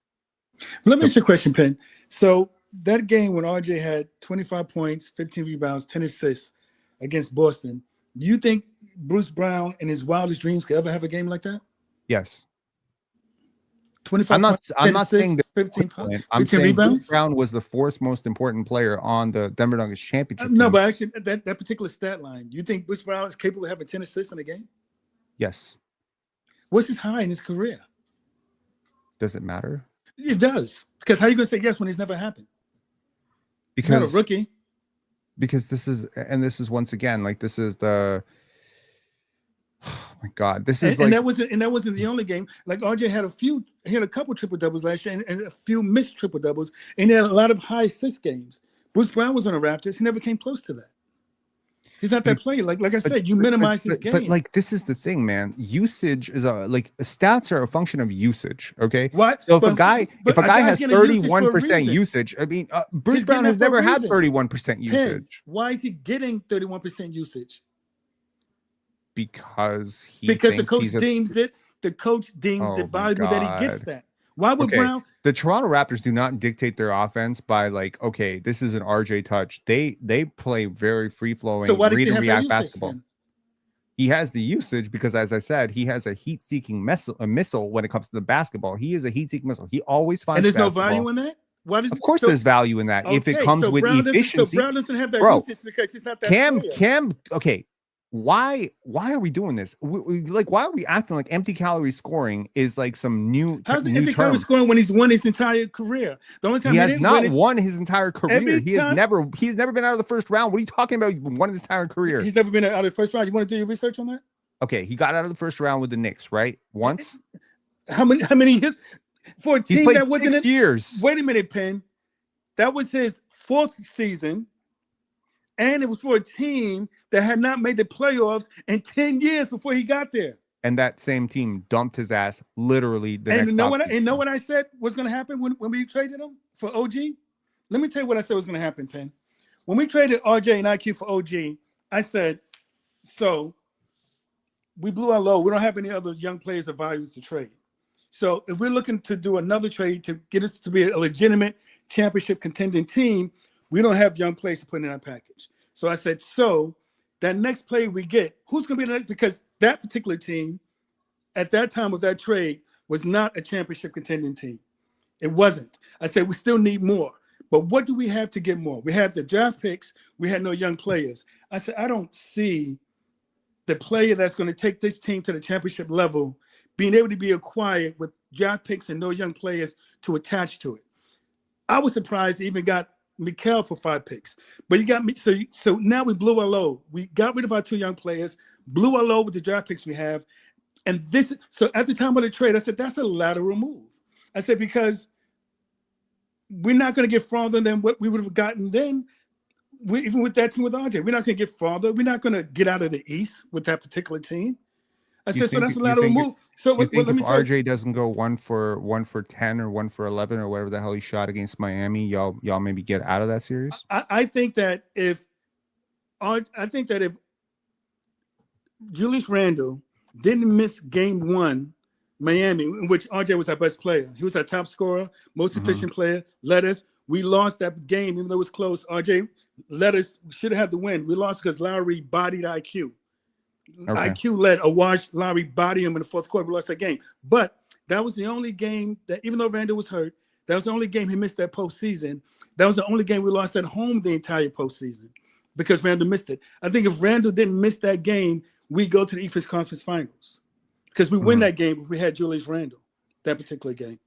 Let me ask you a question, Penn. So that game when RJ had 25 points, 15 rebounds, 10 assists against Boston, do you think Bruce Brown in his wildest dreams could ever have a game like that? Yes. 25 I'm not saying that 15 points. I'm saying rebounds. Bruce Brown was the fourth most important player on the Denver Nuggets championship team. No, but actually, that particular stat line, you think Bruce Brown is capable of having 10 assists in a game? Yes. What's his high in his career? Does it matter? It does. Because how are you going to say yes when it's never happened? Because he's not a rookie. Because this is once again, like, this is the, oh my God, this is and that wasn't the only game. Like, RJ had a couple triple doubles last year and a few missed triple doubles, and he had a lot of high assist games. Bruce Brown was on the Raptors. He never came close to that. He's not that player. Like I said, you minimize his game. But like, this is the thing, man. Usage is stats are a function of usage. Okay. What? So if a guy has 31% usage, I mean, Bruce Brown has never had 31% usage. Why is he getting 31% usage? Because the coach deems it. The coach deems it valuable that he gets that. Why would Brown? The Toronto Raptors do not dictate their offense by, like, okay, this is an RJ touch. They play very free flowing, read and react basketball. He has the usage because, as I said, he has a heat seeking missile when it comes to the basketball. He is a heat seeking missile. He always finds. And there's basketball. No value in that. Of course, there's value in that if it comes with efficiency. Brown doesn't have that usage because he's not that. Cam. Okay. Why are we doing this? Why are we acting like empty calorie scoring is like some new? How's the empty calorie scoring when he's won his entire career? The only time he has not won his entire career. He's never been out of the first round. What are you talking about? Won his entire career. He's never been out of the first round. You want to do your research on that? Okay, he got out of the first round with the Knicks, right? Once. How many years? For a team that wasn't 6 years. Wait a minute, Penn. That was his fourth season. And it was for a team that had not made the playoffs in 10 years before he got there. And that same team dumped his ass literally the next know what I said was going to happen when we traded him for OG? Let me tell you what I said was going to happen, Penn. When we traded RJ and IQ for OG, I said, so we blew our load. We don't have any other young players of values to trade. So if we're looking to do another trade to get us to be a legitimate championship contending team, we don't have young players to put in our package. So I said, so that next player we get, who's going to be the next? Because that particular team at that time of that trade was not a championship contending team. It wasn't. I said, we still need more. But what do we have to get more? We had the draft picks. We had no young players. I said, I don't see the player that's going to take this team to the championship level being able to be acquired with draft picks and no young players to attach to it. I was surprised they even got Mikal for 5 picks, but you got me. So now we blew our load. We got rid of our 2 young players, blew our load with the draft picks we have, and this. So at the time of the trade, I said that's a lateral move. I said because we're not going to get farther than what we would have gotten then. Even with that team with RJ, we're not going to get farther. We're not going to get out of the East with that particular team. I said so that's a lateral move. So you think if RJ doesn't go 1 for 10 or 1 for 11 or whatever the hell he shot against Miami, y'all maybe get out of that series? I think that if Julius Randle didn't miss game 1, Miami, in which RJ was our best player, he was our top scorer, most efficient player, led us. We lost that game even though it was close. RJ led us, should have had the win. We lost because Lowry bodied IQ. Okay. IQ led a wash. Lowry bodied him in the fourth quarter. We lost that game. But that was the only game that, even though Randall was hurt, that was the only game he missed that postseason. That was the only game we lost at home the entire postseason because Randall missed it. I think if Randall didn't miss that game, we go to the Eastern Conference Finals because we win that game if we had Julius Randle, that particular game.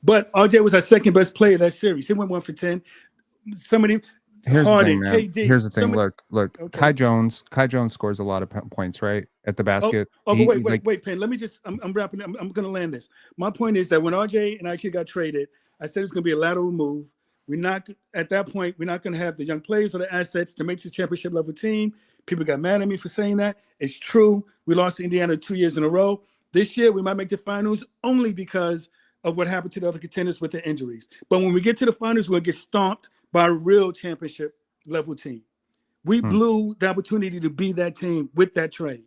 But RJ was our second best player that series. He went 1 for 10. Somebody. Here's Harden, the thing, man. Here's the thing. Look. Okay. Kai Jones scores a lot of points, right, at the basket. But wait, Penn. Let me just. I'm wrapping. I'm going to land this. My point is that when RJ and IQ got traded, I said it's going to be a lateral move. We're not at that point. We're not going to have the young players or the assets to make this championship level team. People got mad at me for saying that. It's true. We lost to Indiana 2 years in a row. This year we might make the finals only because of what happened to the other contenders with the injuries. But when we get to the finals, we'll get stomped by a real championship level team. We blew the opportunity to be that team with that trade.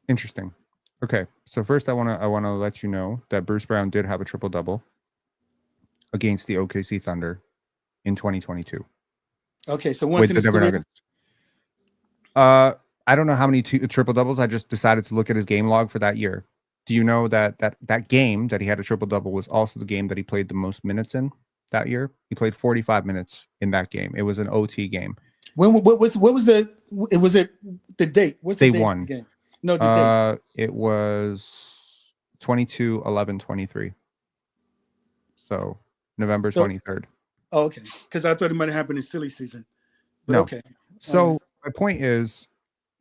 Interesting. Okay, so first I want to let you know that Bruce Brown did have a triple double against the OKC Thunder in 2022. Okay, so once with the Denver Nuggets. I don't know how many triple doubles. I just decided to look at his game log for that year. Do you know that game that he had a triple double was also the game that he played the most minutes in that year? He played 45 minutes in that game. It was an OT game. What was the? Was it the date? What's the They date won. of the game? No, the date. It was 22/11/23. So November 23rd. Oh, okay. Because I thought it might have happened in silly season. But no. Okay. So my point is,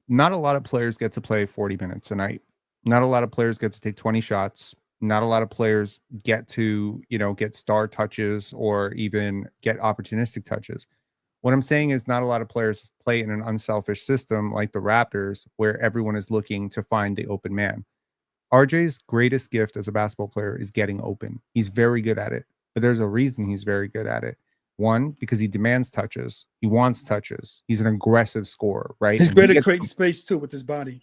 not a lot of players get to play 40 minutes a night. Not a lot of players get to take 20 shots. Not a lot of players get to, get star touches or even get opportunistic touches. What I'm saying is not a lot of players play in an unselfish system like the Raptors, where everyone is looking to find the open man. RJ's greatest gift as a basketball player is getting open. He's very good at it, but there's a reason he's very good at it. One, because he demands touches. He wants touches. He's an aggressive scorer, right? He's great at creating space too with his body.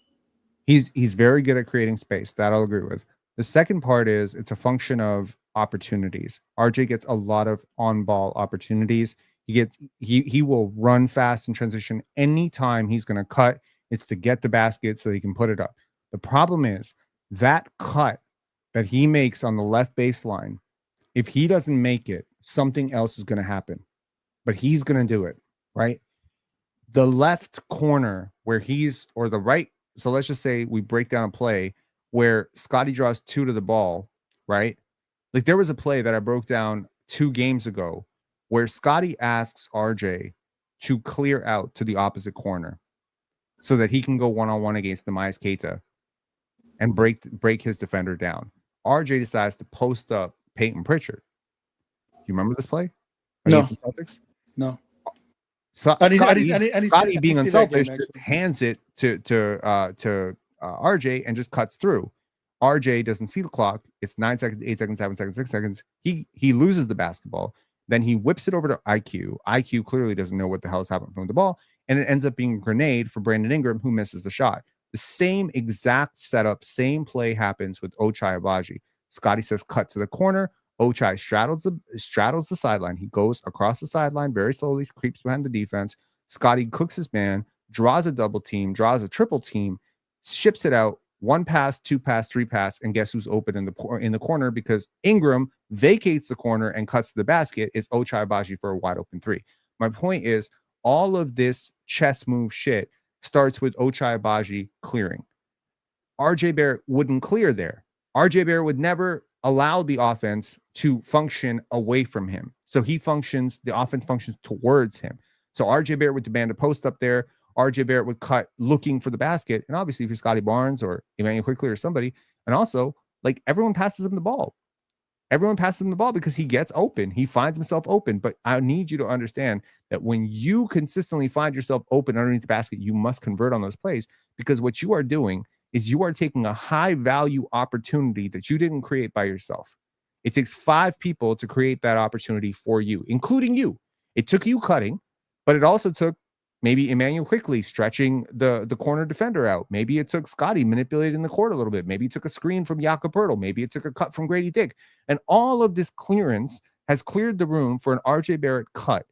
He's very good at creating space. That I'll agree with. The second part is it's a function of opportunities. RJ gets a lot of on-ball opportunities. He will run fast in transition anytime he's going to cut. It's to get the basket so he can put it up. The problem is that cut that he makes on the left baseline, if he doesn't make it, something else is going to happen. But he's going to do it, right? The left corner where or the right. So let's just say we break down a play where Scottie draws 2 to the ball, right? Like there was a play that I broke down 2 games ago where Scottie asks RJ to clear out to the opposite corner so that he can go one-on-one against the Myers Keita and break his defender down. RJ decides to post up Peyton Pritchard. Do you remember this play against the Celtics? No. So Scottie being unselfish just hands it to RJ and just cuts through. RJ doesn't see the clock. It's 9 seconds, 8 seconds, 7 seconds, 6 seconds. He loses the basketball. Then he whips it over to IQ. IQ clearly doesn't know what the hell is happening from the ball. And it ends up being a grenade for Brandon Ingram, who misses the shot. The same exact setup, same play happens with Ochai Agbaji. Scottie says cut to the corner. Ochai straddles the sideline. He goes across the sideline very slowly, creeps behind the defense. Scottie cooks his man, draws a double team, draws a triple team, ships it out. 1 pass, 2 pass, 3 pass, and guess who's open in the corner because Ingram vacates the corner and cuts to the basket is Ochai Agbaji for a wide open 3. My point is all of this chess move shit starts with Ochai Agbaji clearing. RJ Barrett wouldn't clear there. RJ Barrett would never allow the offense to function away from him. So the offense functions towards him. So RJ Barrett would demand a post up there. RJ Barrett would cut looking for the basket. And obviously, if you're Scottie Barnes or Emmanuel Quickley or somebody, and also, like, everyone passes him the ball. Everyone passes him the ball because he gets open. He finds himself open. But I need you to understand that when you consistently find yourself open underneath the basket, you must convert on those plays because what you are doing is you are taking a high-value opportunity that you didn't create by yourself. It takes 5 people to create that opportunity for you, including you. It took you cutting, but it also took maybe Emmanuel Quickley stretching the corner defender out. Maybe it took Scottie manipulating the court a little bit. Maybe it took a screen from Jakob. Maybe it took a cut from Gradey Dick. And all of this clearance has cleared the room for an RJ Barrett cut.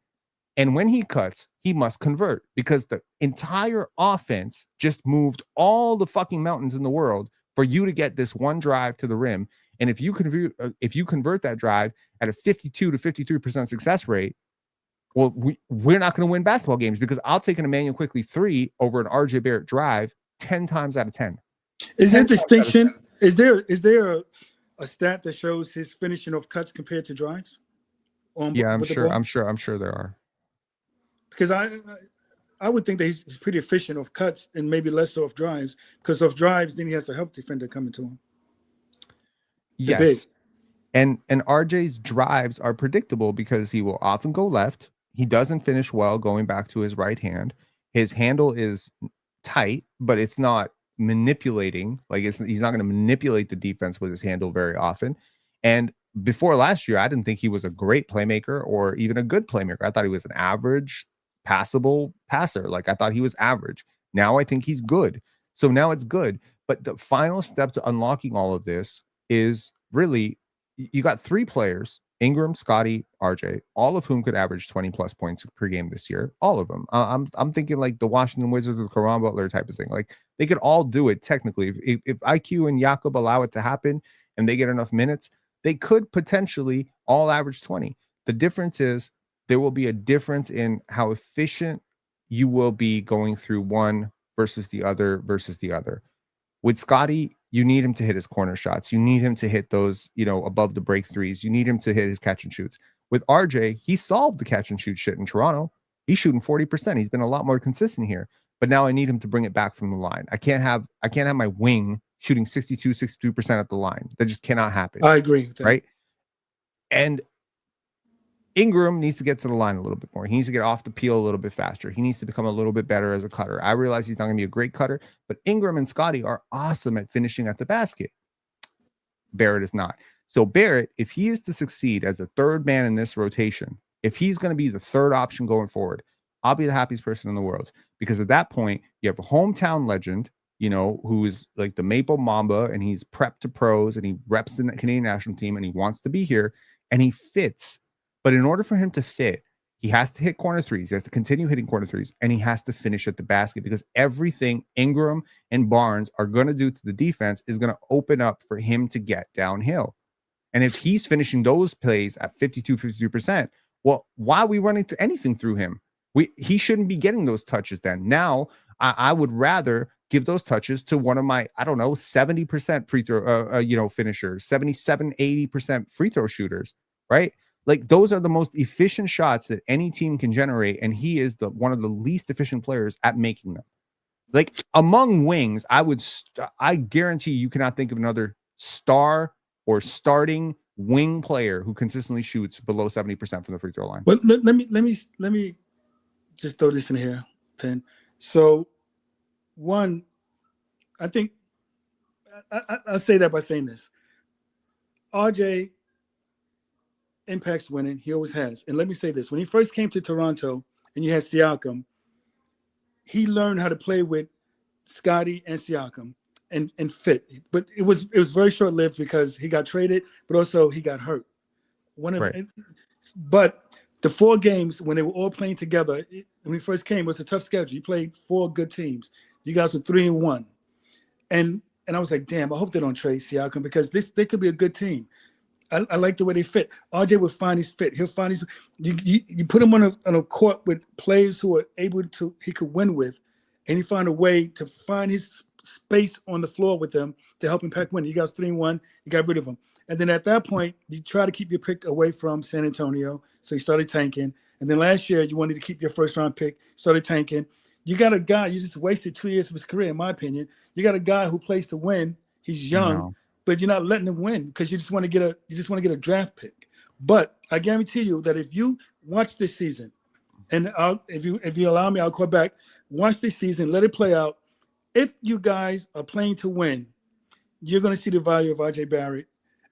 And when he cuts, he must convert because the entire offense just moved all the fucking mountains in the world for you to get this one drive to the rim. And if you convert that drive at a 52 to 53% success rate, well, we're not going to win basketball games because I'll take an Emmanuel Quickley 3 over an RJ Barrett drive 10 times out of 10. Is there a distinction? Is there a stat that shows his finishing of cuts compared to drives? Yeah, I'm sure there are. Because I would think that he's pretty efficient of cuts and maybe less so of drives. Because of drives, then he has a help defender coming to him. Yes. And RJ's drives are predictable because he will often go left. He doesn't finish well going back to his right hand. His handle is tight, but it's not manipulating. Like he's not going to manipulate the defense with his handle very often. And before last year, I didn't think he was a great playmaker or even a good playmaker. I thought he was an average, passable passer. Like I thought he was average. Now I think he's good. So now it's good. But the final step to unlocking all of this is really, you got 3 players Ingram, Scottie, RJ, all of whom could average 20 plus points per game this year. All of them. I'm thinking like the Washington Wizards with Caron Butler type of thing. Like they could all do it technically. If IQ and Jakob allow it to happen and they get enough minutes, they could potentially all average 20. The difference is there will be a difference in how efficient you will be going through one versus the other versus the other. With Scottie, you need him to hit his corner shots. You need him to hit those, above the break threes. You need him to hit his catch and shoots. With RJ, he solved the catch and shoot shit in Toronto. He's shooting 40%. He's been a lot more consistent here. But now I need him to bring it back from the line. I can't have my wing shooting 62% at the line. That just cannot happen. I agree with that. Right? And Ingram needs to get to the line a little bit more. He needs to get off the peel a little bit faster. He needs to become a little bit better as a cutter. I realize he's not going to be a great cutter, but Ingram and Scottie are awesome at finishing at the basket. Barrett is not. So Barrett, if he is to succeed as a third man in this rotation, if he's going to be the third option going forward, I'll be the happiest person in the world, because at that point you have a hometown legend, who is like the Maple Mamba, and he's prepped to pros and he reps the Canadian national team and he wants to be here and he fits. But in order for him to fit, he has to hit corner threes. He has to continue hitting corner threes, and he has to finish at the basket, because everything Ingram and Barnes are going to do to the defense is going to open up for him to get downhill. And if he's finishing those plays at 53%, well, why are we running to anything through him? He shouldn't be getting those touches then. Now, I would rather give those touches to one of my, 70% free throw, finishers, 77, 80% free throw shooters, right? Like those are the most efficient shots that any team can generate, and he is one of the least efficient players at making them. Like among wings, I guarantee you cannot think of another star or starting wing player who consistently shoots below 70% from the free throw line. But let me just throw this in here, Penn. So one, I think I'll say that by saying this: RJ impacts winning. He always has. And let me say this: when he first came to Toronto and you had Siakam, he learned how to play with Scottie and Siakam and fit. But it was very short-lived because he got traded, but also he got hurt. But the 4 games when they were all playing together, when he first came, it was a tough schedule. You played 4 good teams. You guys were 3-1. And I was like, damn, I hope they don't trade Siakam, because they could be a good team. I like the way they fit. RJ will find his fit. He'll find his. You put him on a court with players who are able to, he could win with, and he find a way to find his space on the floor with them to help him pack win. You guys 3-1. You got rid of him, and then at that point you try to keep your pick away from San Antonio, so you started tanking. And then last year you wanted to keep your first round pick, started tanking. You got a guy. You just wasted 2 years of his career, in my opinion. You got a guy who plays to win. He's young. No. But you're not letting him win because you just want to get a draft pick. But I guarantee you that if you watch this season, and if you allow me, I'll call back. Watch this season, let it play out. If you guys are playing to win, you're going to see the value of RJ Barrett,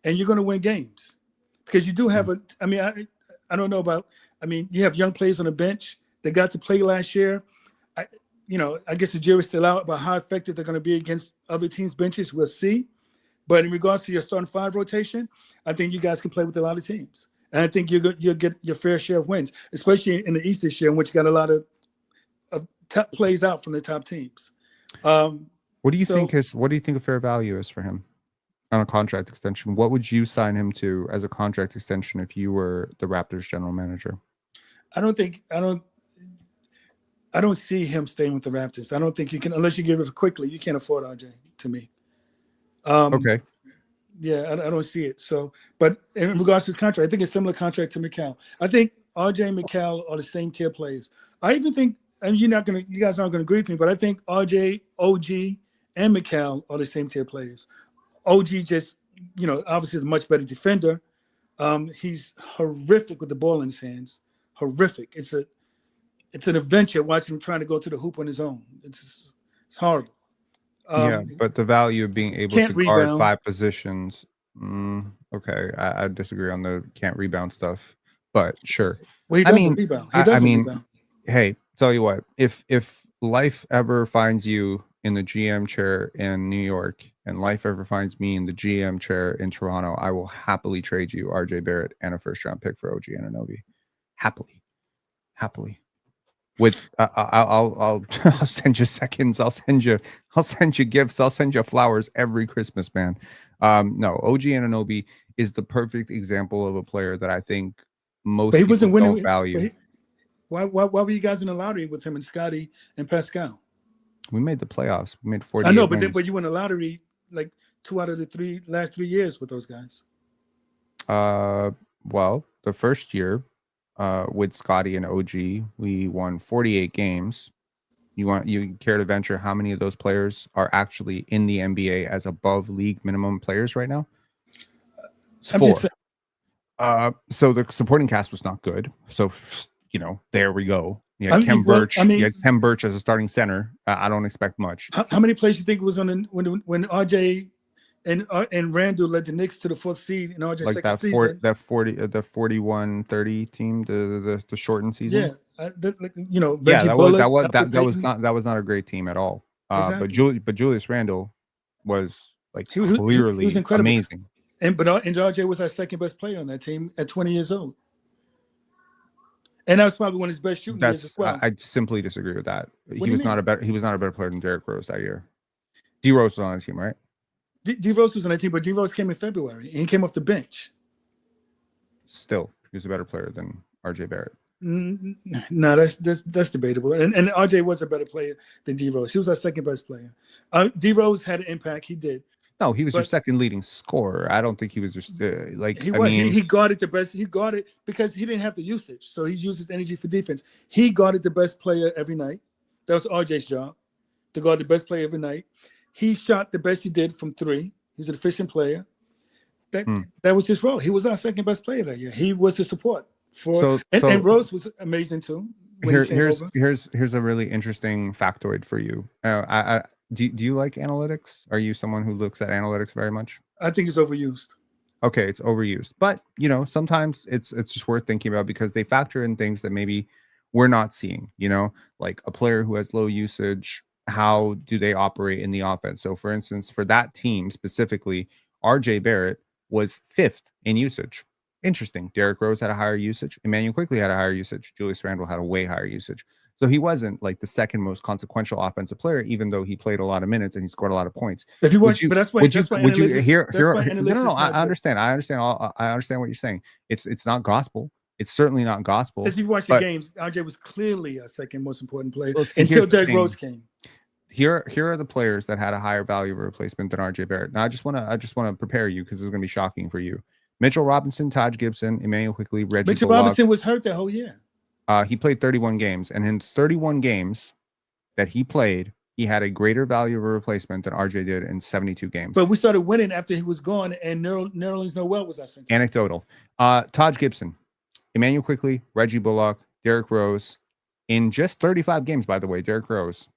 and you're going to win games, because you do have I don't know about. You have young players on the bench that got to play last year. I guess the jury's still out about how effective they're going to be against other teams' benches. We'll see. But in regards to your starting 5 rotation, I think you guys can play with a lot of teams. And I think you'll get your fair share of wins, especially in the East this year, in which you got a lot of top plays out from the top teams. What do you think a fair value is for him on a contract extension? What would you sign him to as a contract extension if you were the Raptors general manager? I don't see him staying with the Raptors. I don't think you can, unless you give it quickly. You can't afford RJ, to me. Okay. Yeah, I don't see it. So, but in regards to his contract, I think it's a similar contract to Mikal. I think RJ and Mikal are the same tier players. I even think, and you guys aren't gonna agree with me, but I think RJ, OG, and Mikal are the same tier players. OG just, obviously is a much better defender. He's horrific with the ball in his hands. Horrific. It's an adventure watching him trying to go to the hoop on his own. It's horrible. But the value of being able to rebound. guard 5 positions. Okay, I disagree on the can't rebound stuff, but sure. Well, he doesn't rebound. He doesn't rebound. Hey, tell you what, if life ever finds you in the GM chair in New York and life ever finds me in the GM chair in Toronto, I will happily trade you RJ Barrett and a first round pick for OG Anunoby. Happily. With I'll send you seconds. I'll send you gifts. I'll send you flowers every Christmas, man. No, OG Anunoby is the perfect example of a player that I think most but he people wasn't don't winning, value. Why were you guys in the lottery with him and Scottie and Pascal? We made the playoffs. We made 48 I know, wins. but you won the lottery like 2 out of the last 3 years with those guys. Well, the first year, with Scottie and OG, we won 48 games. You care to venture how many of those players are actually in the NBA as above league minimum players right now? It's 4. So the supporting cast was not good. So there we go. Yeah, Kem Birch. Kem Birch as a starting center. I don't expect much. How many players you think was on when RJ and Randall led the Knicks to the 4th seed in RJ's second season? The 41-30 team, the shortened season. Yeah, that was not a great team at all. Exactly. But Julius Randle was clearly he was incredible. Amazing. And RJ was our second best player on that team at 20 years old. And that was probably one of his best shooting years as well. I simply disagree with that. He was not a better player than Derrick Rose that year. D Rose was on the team, right? D Rose was on that team, but D Rose came in February and he came off the bench. Still, he was a better player than RJ Barrett. No, that's debatable. And RJ was a better player than D Rose. He was our second best player. D Rose had an impact. He did. No, he was your second leading scorer. I don't think he was just he guarded the best. He guarded because he didn't have the usage, so he used his energy for defense. He guarded the best player every night. That was RJ's job, to guard the best player every night. He shot the best he did from 3. He's an efficient player. That was his role. He was our second best player that year. He was the support for. And Rose was amazing too. Here's a really interesting factoid for you. Do you like analytics? Are you someone who looks at analytics very much? I think it's overused. Okay, it's overused. But, sometimes it's just worth thinking about because they factor in things that maybe we're not seeing, like a player who has low usage, how do they operate in the offense? So, for instance, for that team specifically, RJ Barrett was 5th in usage. Interesting. Derrick Rose had a higher usage. Emmanuel Quickley had a higher usage. Julius Randle had a way higher usage. So he wasn't like the second most consequential offensive player, even though he played a lot of minutes and he scored a lot of points. If you watch, but that's why. No. I understand. I understand what you're saying. It's not gospel. It's certainly not gospel. If you watch the games, RJ was clearly a second most important player until Derrick Rose came. Here are the players that had a higher value of a replacement than RJ Barrett. Now I just want to prepare you because it's going to be shocking for you. Mitchell Robinson, Taj Gibson, Emmanuel Quickley, Reggie. Mitchell Robinson was hurt that whole year. He played 31 games, and in 31 games that he played, he had a greater value of a replacement than RJ did in 72 games. But we started winning after he was gone, and Nerlens Noel was our center. Anecdotal. Taj Gibson, Emmanuel Quickley, Reggie Bullock, Derrick Rose, in just 35 games, by the way, Derrick Rose,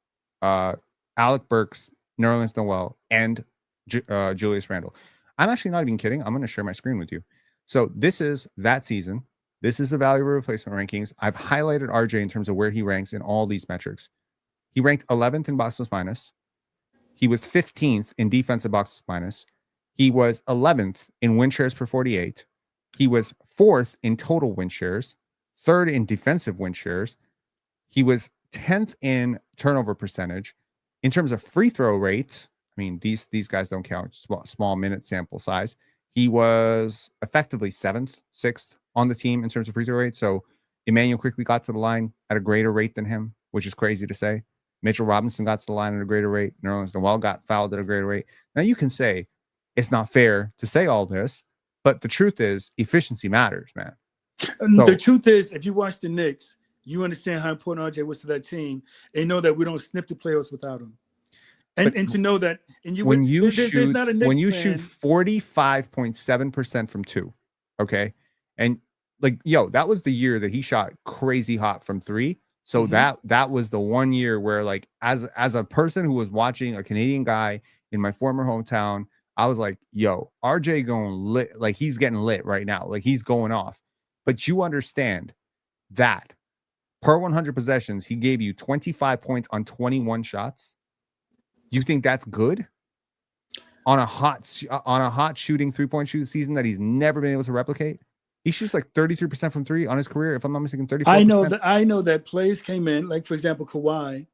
Alec Burks, Nerlens Noel, and Julius Randle. I'm actually not even kidding. I'm going to share my screen with you. So this is that season. This is the value of replacement rankings. I've highlighted RJ in terms of where he ranks in all these metrics. He ranked 11th in box plus minus. He was 15th in defensive box plus minus. He was 11th in win shares per 48. He was 4th in total win shares, 3rd in defensive win shares. He was 10th in turnover percentage. In terms of free throw rates, I mean, these guys don't count, small minute sample size. He was effectively 7th, 6th on the team in terms of free throw rate. So Emmanuel Quickley got to the line at a greater rate than him, which is crazy to say. Mitchell Robinson got to the line at a greater rate. Nerlens Noel got fouled at a greater rate. Now you can say it's not fair to say all this, but the truth is efficiency matters, man. The truth is, if you watch the Knicks, you understand how important RJ was to that team, and know that we don't snip the playoffs without him. And to know that, when you shoot 45.7% from 2, okay, and that was the year that he shot crazy hot from 3. So that was the one year where, like, as a person who was watching a Canadian guy in my former hometown, I was like, yo, RJ going lit, like he's getting lit right now, like he's going off. But you understand that per 100 possessions, he gave you 25 points on 21 shots. You think that's good on a hot shooting 3-point shoot season that he's never been able to replicate? He shoots like 33% from three on his career, if I'm not mistaken. 34%. I know that players came in, like for example, Kawhi,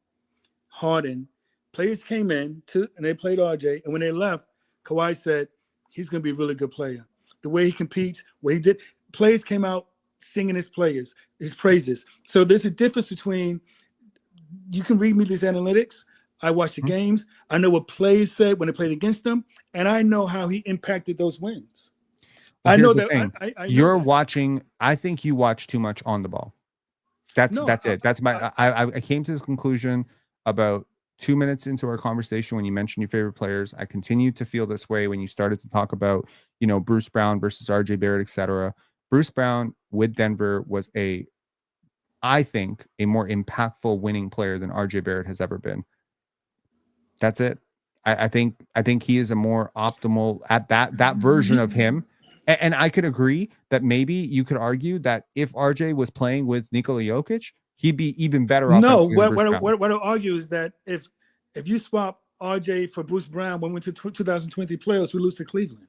Harden. Players came in and they played RJ, and when they left, Kawhi said he's going to be a really good player. The way he competes, what he did, players came out singing his praises. So there's a difference between, you can read me these analytics. I watch the games. I know what players said when they played against them, and I know how he impacted those wins. Well, I know that. You're watching. I think you watch too much on the ball. That's it. That's I came to this conclusion about 2 minutes into our conversation when you mentioned your favorite players. I continued to feel this way when you started to talk about, Bruce Brown versus RJ Barrett, etc. Bruce Brown with Denver was I think, a more impactful winning player than RJ Barrett has ever been. That's it. I think he is a more optimal at that version of him. And I could agree that maybe you could argue that if RJ was playing with Nikola Jokic, he'd be even better off. No, what I'll argue is that if you swap RJ for Bruce Brown when we went to 2020 playoffs, we lose to Cleveland.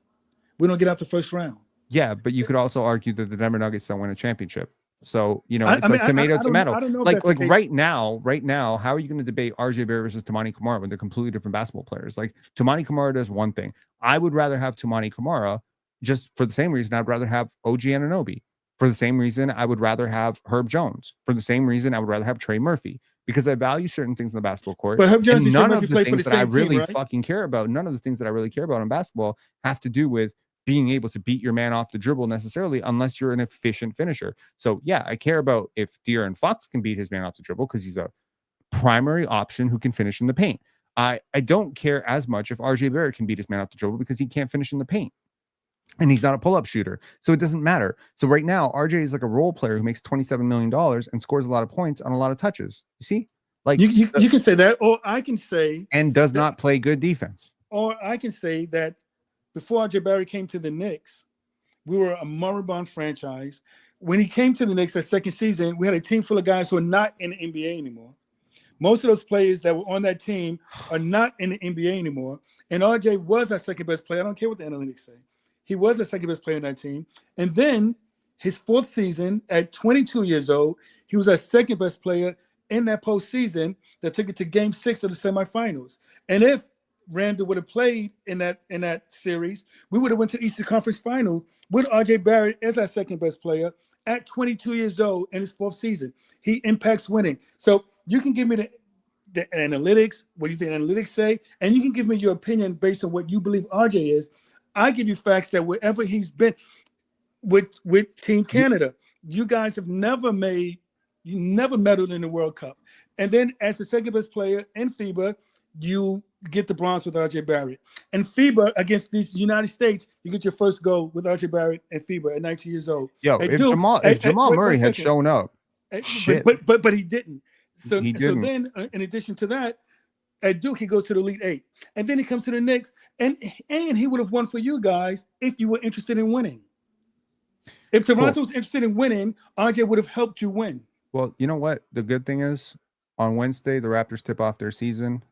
We don't get out the first round. Yeah, but you could also argue that the Denver Nuggets don't win a championship. So, it's tomato. I don't know like right now, how are you going to debate RJ Barrett versus Toumani Camara when they're completely different basketball players? Like Toumani Camara does one thing. I would rather have Toumani Camara just for the same reason I'd rather have OG Anunoby. For the same reason I would rather have Herb Jones. For the same reason I would rather have Trey Murphy. Because I value certain things in the basketball court. But Herb Jones, none of the things that I really fucking care about, none of the things that I really care about in basketball have to do with being able to beat your man off the dribble necessarily, unless you're an efficient finisher. So yeah, I care about if De'Aaron Fox can beat his man off the dribble because he's a primary option who can finish in the paint. I don't care as much if RJ Barrett can beat his man off the dribble because he can't finish in the paint. And he's not a pull-up shooter. So it doesn't matter. So right now, RJ is like a role player who makes $27 million and scores a lot of points on a lot of touches. You see? Like you can say that, or I can say and does not play good defense. Or I can say that before RJ Barrett came to the Knicks, we were a moribund franchise. When he came to the Knicks that second season, we had a team full of guys who are not in the NBA anymore. Most of those players that were on that team are not in the NBA anymore. And RJ was our second best player. I don't care what the analytics say. He was the second best player on that team. And then his fourth season at 22 years old, he was our second best player in that postseason that took it to game 6 of the semifinals. And if Randall would have played in that series, we would have went to the Eastern Conference Finals with RJ Barrett as our second best player at 22 years old in his fourth season. He impacts winning. So you can give me the analytics, what you think analytics say, and you can give me your opinion based on what you believe RJ is. I give you facts that wherever he's been with Team Canada, you guys have never medaled in the World Cup. And then as the second best player in FIBA, you get the bronze with RJ Barrett. And FIBA against these United States, you get your first goal with RJ Barrett and FIBA at 19 years old. Yo, if Jamal Murray had shown up, but he didn't. So he didn't. So then, in addition to that, at Duke, he goes to the Elite Eight. And then he comes to the Knicks, and he would have won for you guys if you were interested in winning. If Toronto was interested in winning, RJ would have helped you win. Well, you know what? The good thing is, on Wednesday, the Raptors tip off their season.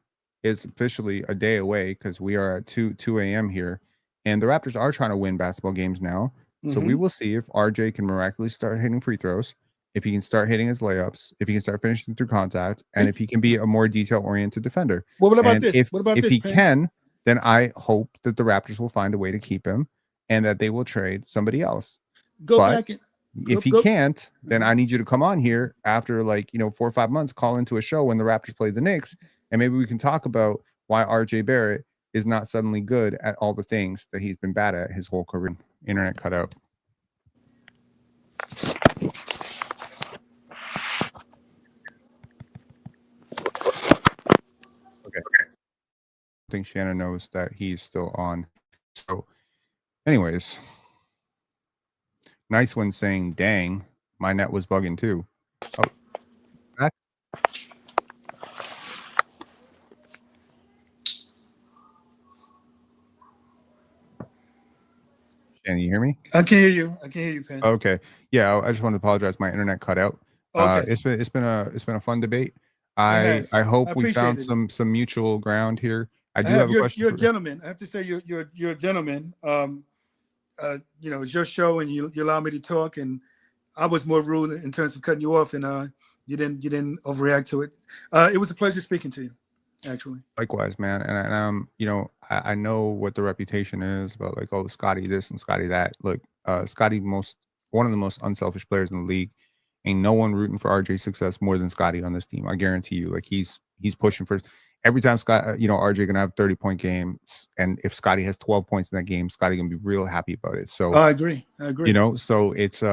Is officially a day away because we are at 2 a.m. here. And the Raptors are trying to win basketball games now. Mm-hmm. So we will see if RJ can miraculously start hitting free throws, if he can start hitting his layups, if he can start finishing through contact, and if he can be a more detail-oriented defender. Well, what about this? If he can, then I hope that the Raptors will find a way to keep him and that they will trade somebody else. If he can't, then I need you to come on here after 4 or 5 months, call into a show when the Raptors play the Knicks, and maybe we can talk about why RJ Barrett is not suddenly good at all the things that he's been bad at his whole career. Internet cut out. Okay. I think Shannon knows that he's still on. So, anyways, nice one saying, dang, my net was bugging too. Oh, back. Can you hear me? I can hear you, Penn. Okay. Yeah, I just want to apologize. My internet cut out. Okay. It's been a fun debate. I has. hope I we found appreciate it. some mutual ground here. I do have. have a question You're a for. gentleman. I have to say you're a gentleman. You know, it's your show, and you allow me to talk. And I was more rude in terms of cutting you off, and you didn't overreact to it. It was a pleasure speaking to you, actually. Likewise, man. And you know, I know what the reputation is about, like, oh, Scottie this and Scottie that. Look, Scottie, one of the most unselfish players in the league. Ain't no one rooting for RJ's success more than Scottie on this team. I guarantee you. Like, he's pushing for every time RJ gonna have 30-point games, and if Scottie has 12 points in that game, Scottie gonna be real happy about it. So I agree. you know, so it's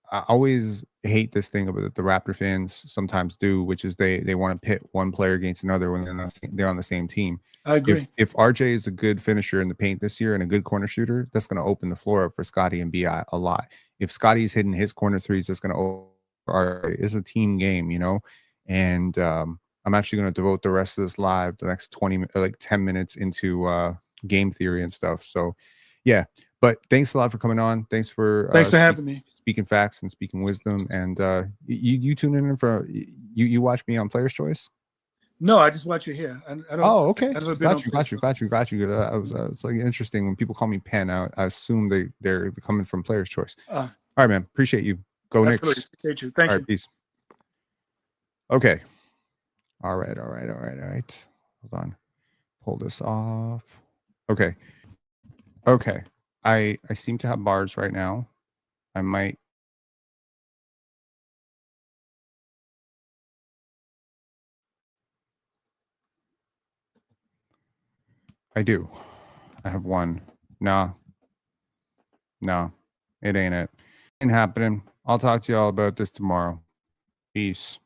I always hate this thing about the Raptor fans sometimes do, which is they want to pit one player against another when they're on the same team. I agree. If RJ is a good finisher in the paint this year and a good corner shooter, that's going to open the floor up for Scottie and BI a lot. If Scottie's hitting his corner threes, that's going to open. It's a team game, you know. And I'm actually going to devote the rest of this live, the next 10 minutes into game theory and stuff. So, yeah. But thanks a lot for coming on. Thanks for having me. Speaking facts and speaking wisdom. And you tune in for you watch me on Player's Choice? No, I just watch you here. I don't. Oh, okay. I don't Got you. It's like interesting when people call me Penn. I assume they're coming from Player's Choice. All right, man. Appreciate you. Go Knicks. Appreciate you. Thank you. Peace. Okay. All right. Hold on. Pull this off. Okay. I seem to have bars right now. I might. I do. I have one. No, it ain't it. Ain't happening. I'll talk to y'all about this tomorrow. Peace.